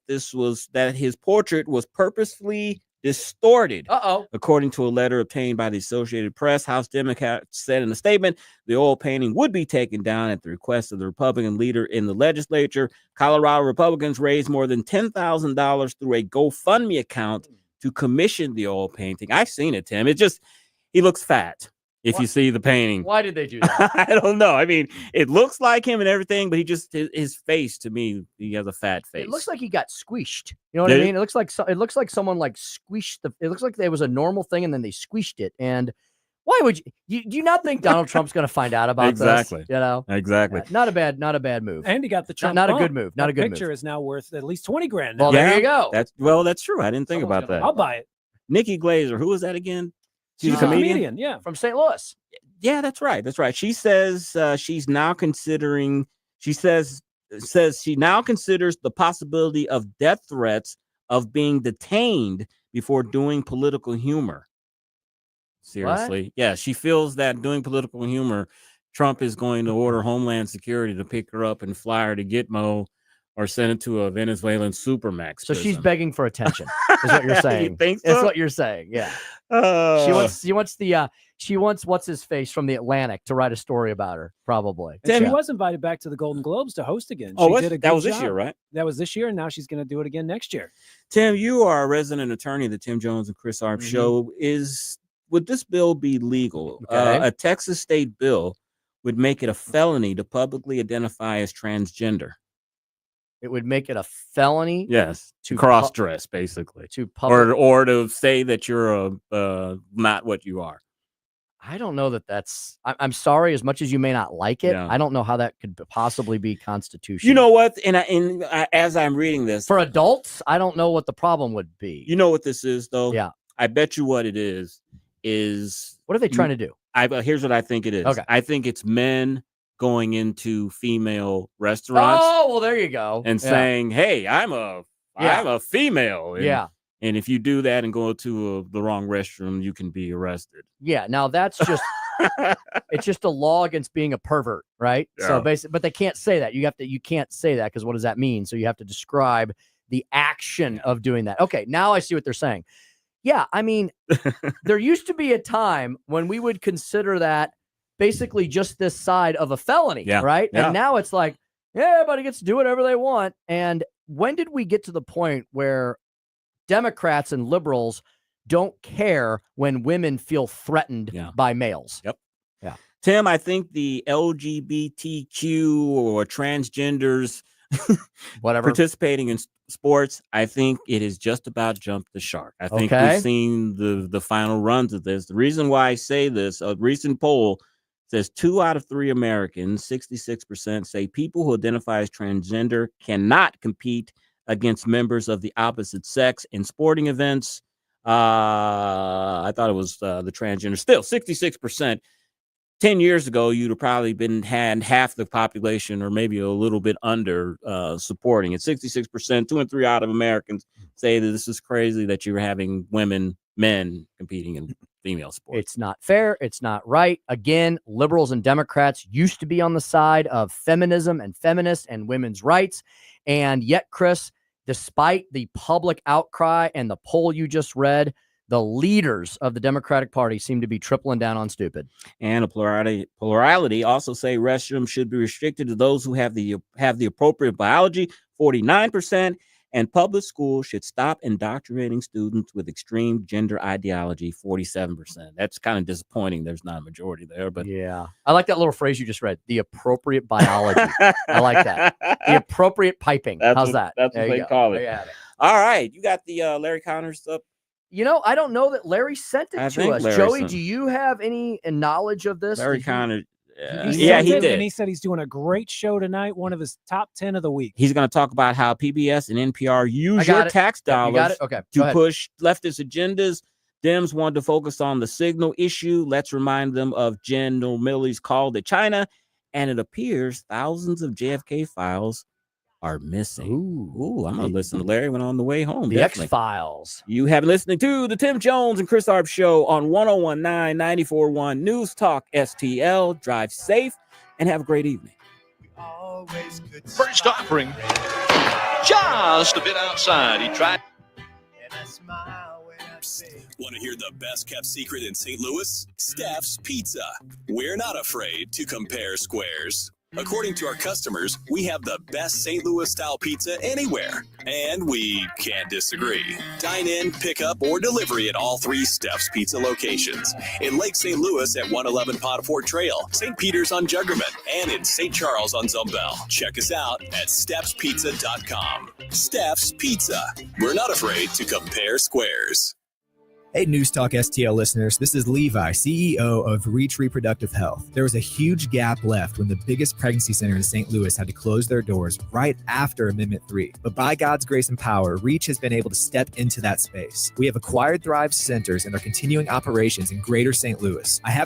his portrait was purposefully distorted. According to a letter obtained by the Associated Press, House Democrats said in a statement the oil painting would be taken down at the request of the Republican leader in the legislature. Colorado Republicans raised more than $10,000 through a GoFundMe account to commission the oil painting. I've seen it, Tim. He looks fat. If you see the painting. Why did they do that? I don't know. I mean, it looks like him and everything, but his face, to me, he has a fat face. It looks like he got squished. You know what I mean? It looks like someone squished it looks like there was a normal thing and then they squished it. And why would you do you not think Donald Trump's going to find out about exactly. this? Exactly. Not a bad move. And he got the Trump not a bump. good move. Not a good picture move. is now worth at least 20 grand. Well, there you go. That's true. I didn't think about that. I'll buy it. Nikki Glazer, who was that again? She's a comedian. Yeah, from St. Louis. Yeah, that's right. She says she's now considering. She says she now considers the possibility of death threats of being detained before doing political humor. Seriously, yeah, she feels that doing political humor, Trump is going to order Homeland Security to pick her up and fly her to Gitmo or send it to a Venezuelan supermax. So she's begging for attention. Is what you're saying? You think so? That's what you're saying. Yeah. She wants what's his face from the Atlantic to write a story about her, probably. And she was invited back to the Golden Globes to host again. Oh, she did a that good was this job. year, right? That was this year, and now she's going to do it again next year. Tim, you are a resident attorney of the Tim Jones and Chris Arps show. Would this bill be legal? Okay. A Texas state bill would make it a felony to publicly identify as transgender. It would make it a felony. Yes, to cross-dress, basically, or to say that you're not what you are. I don't know that's. I'm sorry, as much as you may not like it, I don't know how that could possibly be constitutional. You know what? And as I'm reading this, for adults, I don't know what the problem would be. You know what this is, though? Yeah, I bet you what it is what are they trying to do? Here's what I think it is. Okay, I think it's men going into female restaurants. Oh, well, there you go. And saying, "Hey, I'm a female." And, and if you do that and go to the wrong restroom, you can be arrested. Yeah. Now that's just it's just a law against being a pervert, right? Yeah. So basically, but they can't say that. You can't say that because what does that mean? So you have to describe the action of doing that. Okay, now I see what they're saying. Yeah, I mean, there used to be a time when we would consider that basically just this side of a felony, right? Yeah. And now it's like, everybody gets to do whatever they want. And when did we get to the point where Democrats and liberals don't care when women feel threatened by males? Yep. Yeah. Tim, I think the LGBTQ or transgenders whatever participating in sports, I think it is just about jumped the shark. I think Okay. we've seen the final runs of this. The reason why I say this, a recent poll says 2 out of 3 Americans, 66%, say people who identify as transgender cannot compete against members of the opposite sex in sporting events. I thought it was the transgender. Still, 66%. 10 years ago, you'd have probably had half the population or maybe a little bit under supporting it. 66%, 2 and 3 out of Americans say that this is crazy that you're having men competing in female sports. It's not fair. It's not right. Again, liberals and Democrats used to be on the side of feminism and feminists and women's rights. And yet, Chris, despite the public outcry and the poll you just read, the leaders of the Democratic Party seem to be tripling down on stupid. And a plurality also say restrooms should be restricted to those who have the appropriate biology, 49%, and public schools should stop indoctrinating students with extreme gender ideology, 47%. That's kind of disappointing. There's not a majority there, but yeah, I like that little phrase you just read. The appropriate biology. I like that. The appropriate piping. How's that? That's what they call it. All right, you got the Larry Connors up. You know, I don't know that Larry sent it to us. Larry Joey, sent do you have any knowledge of this? Larry Connors. He did. And he said he's doing a great show tonight, one of his top 10 of the week. He's going to talk about how PBS and NPR use your tax dollars to push leftist agendas. Dems wanted to focus on the signal issue. Let's remind them of General Milley's call to China. And it appears thousands of JFK files are missing. Ooh, I'm going to listen to Larry when on the way home. The X-Files. You have been listening to the Tim Jones and Chris Arps Show on 1019 94.1 News Talk STL. Drive safe and have a great evening. First offering, just a bit outside. He tried. Want to hear the best kept secret in St. Louis? Steph's Pizza. We're not afraid to compare squares. According to our customers, we have the best St. Louis style pizza anywhere. And we can't disagree. Dine in, pick up, or delivery at all 3 Steph's Pizza locations. In Lake St. Louis at 111 Potterfort Trail, St. Peter's on Juggerman, and in St. Charles on Zumbell. Check us out at Steph'sPizza.com. Steph's Pizza. We're not afraid to compare squares. Hey, News Talk STL listeners, this is Levi, CEO of Reach Reproductive Health. There was a huge gap left when the biggest pregnancy center in St. Louis had to close their doors right after Amendment 3. But by God's grace and power, Reach has been able to step into that space. We have acquired Thrive centers and are continuing operations in greater St. Louis. I have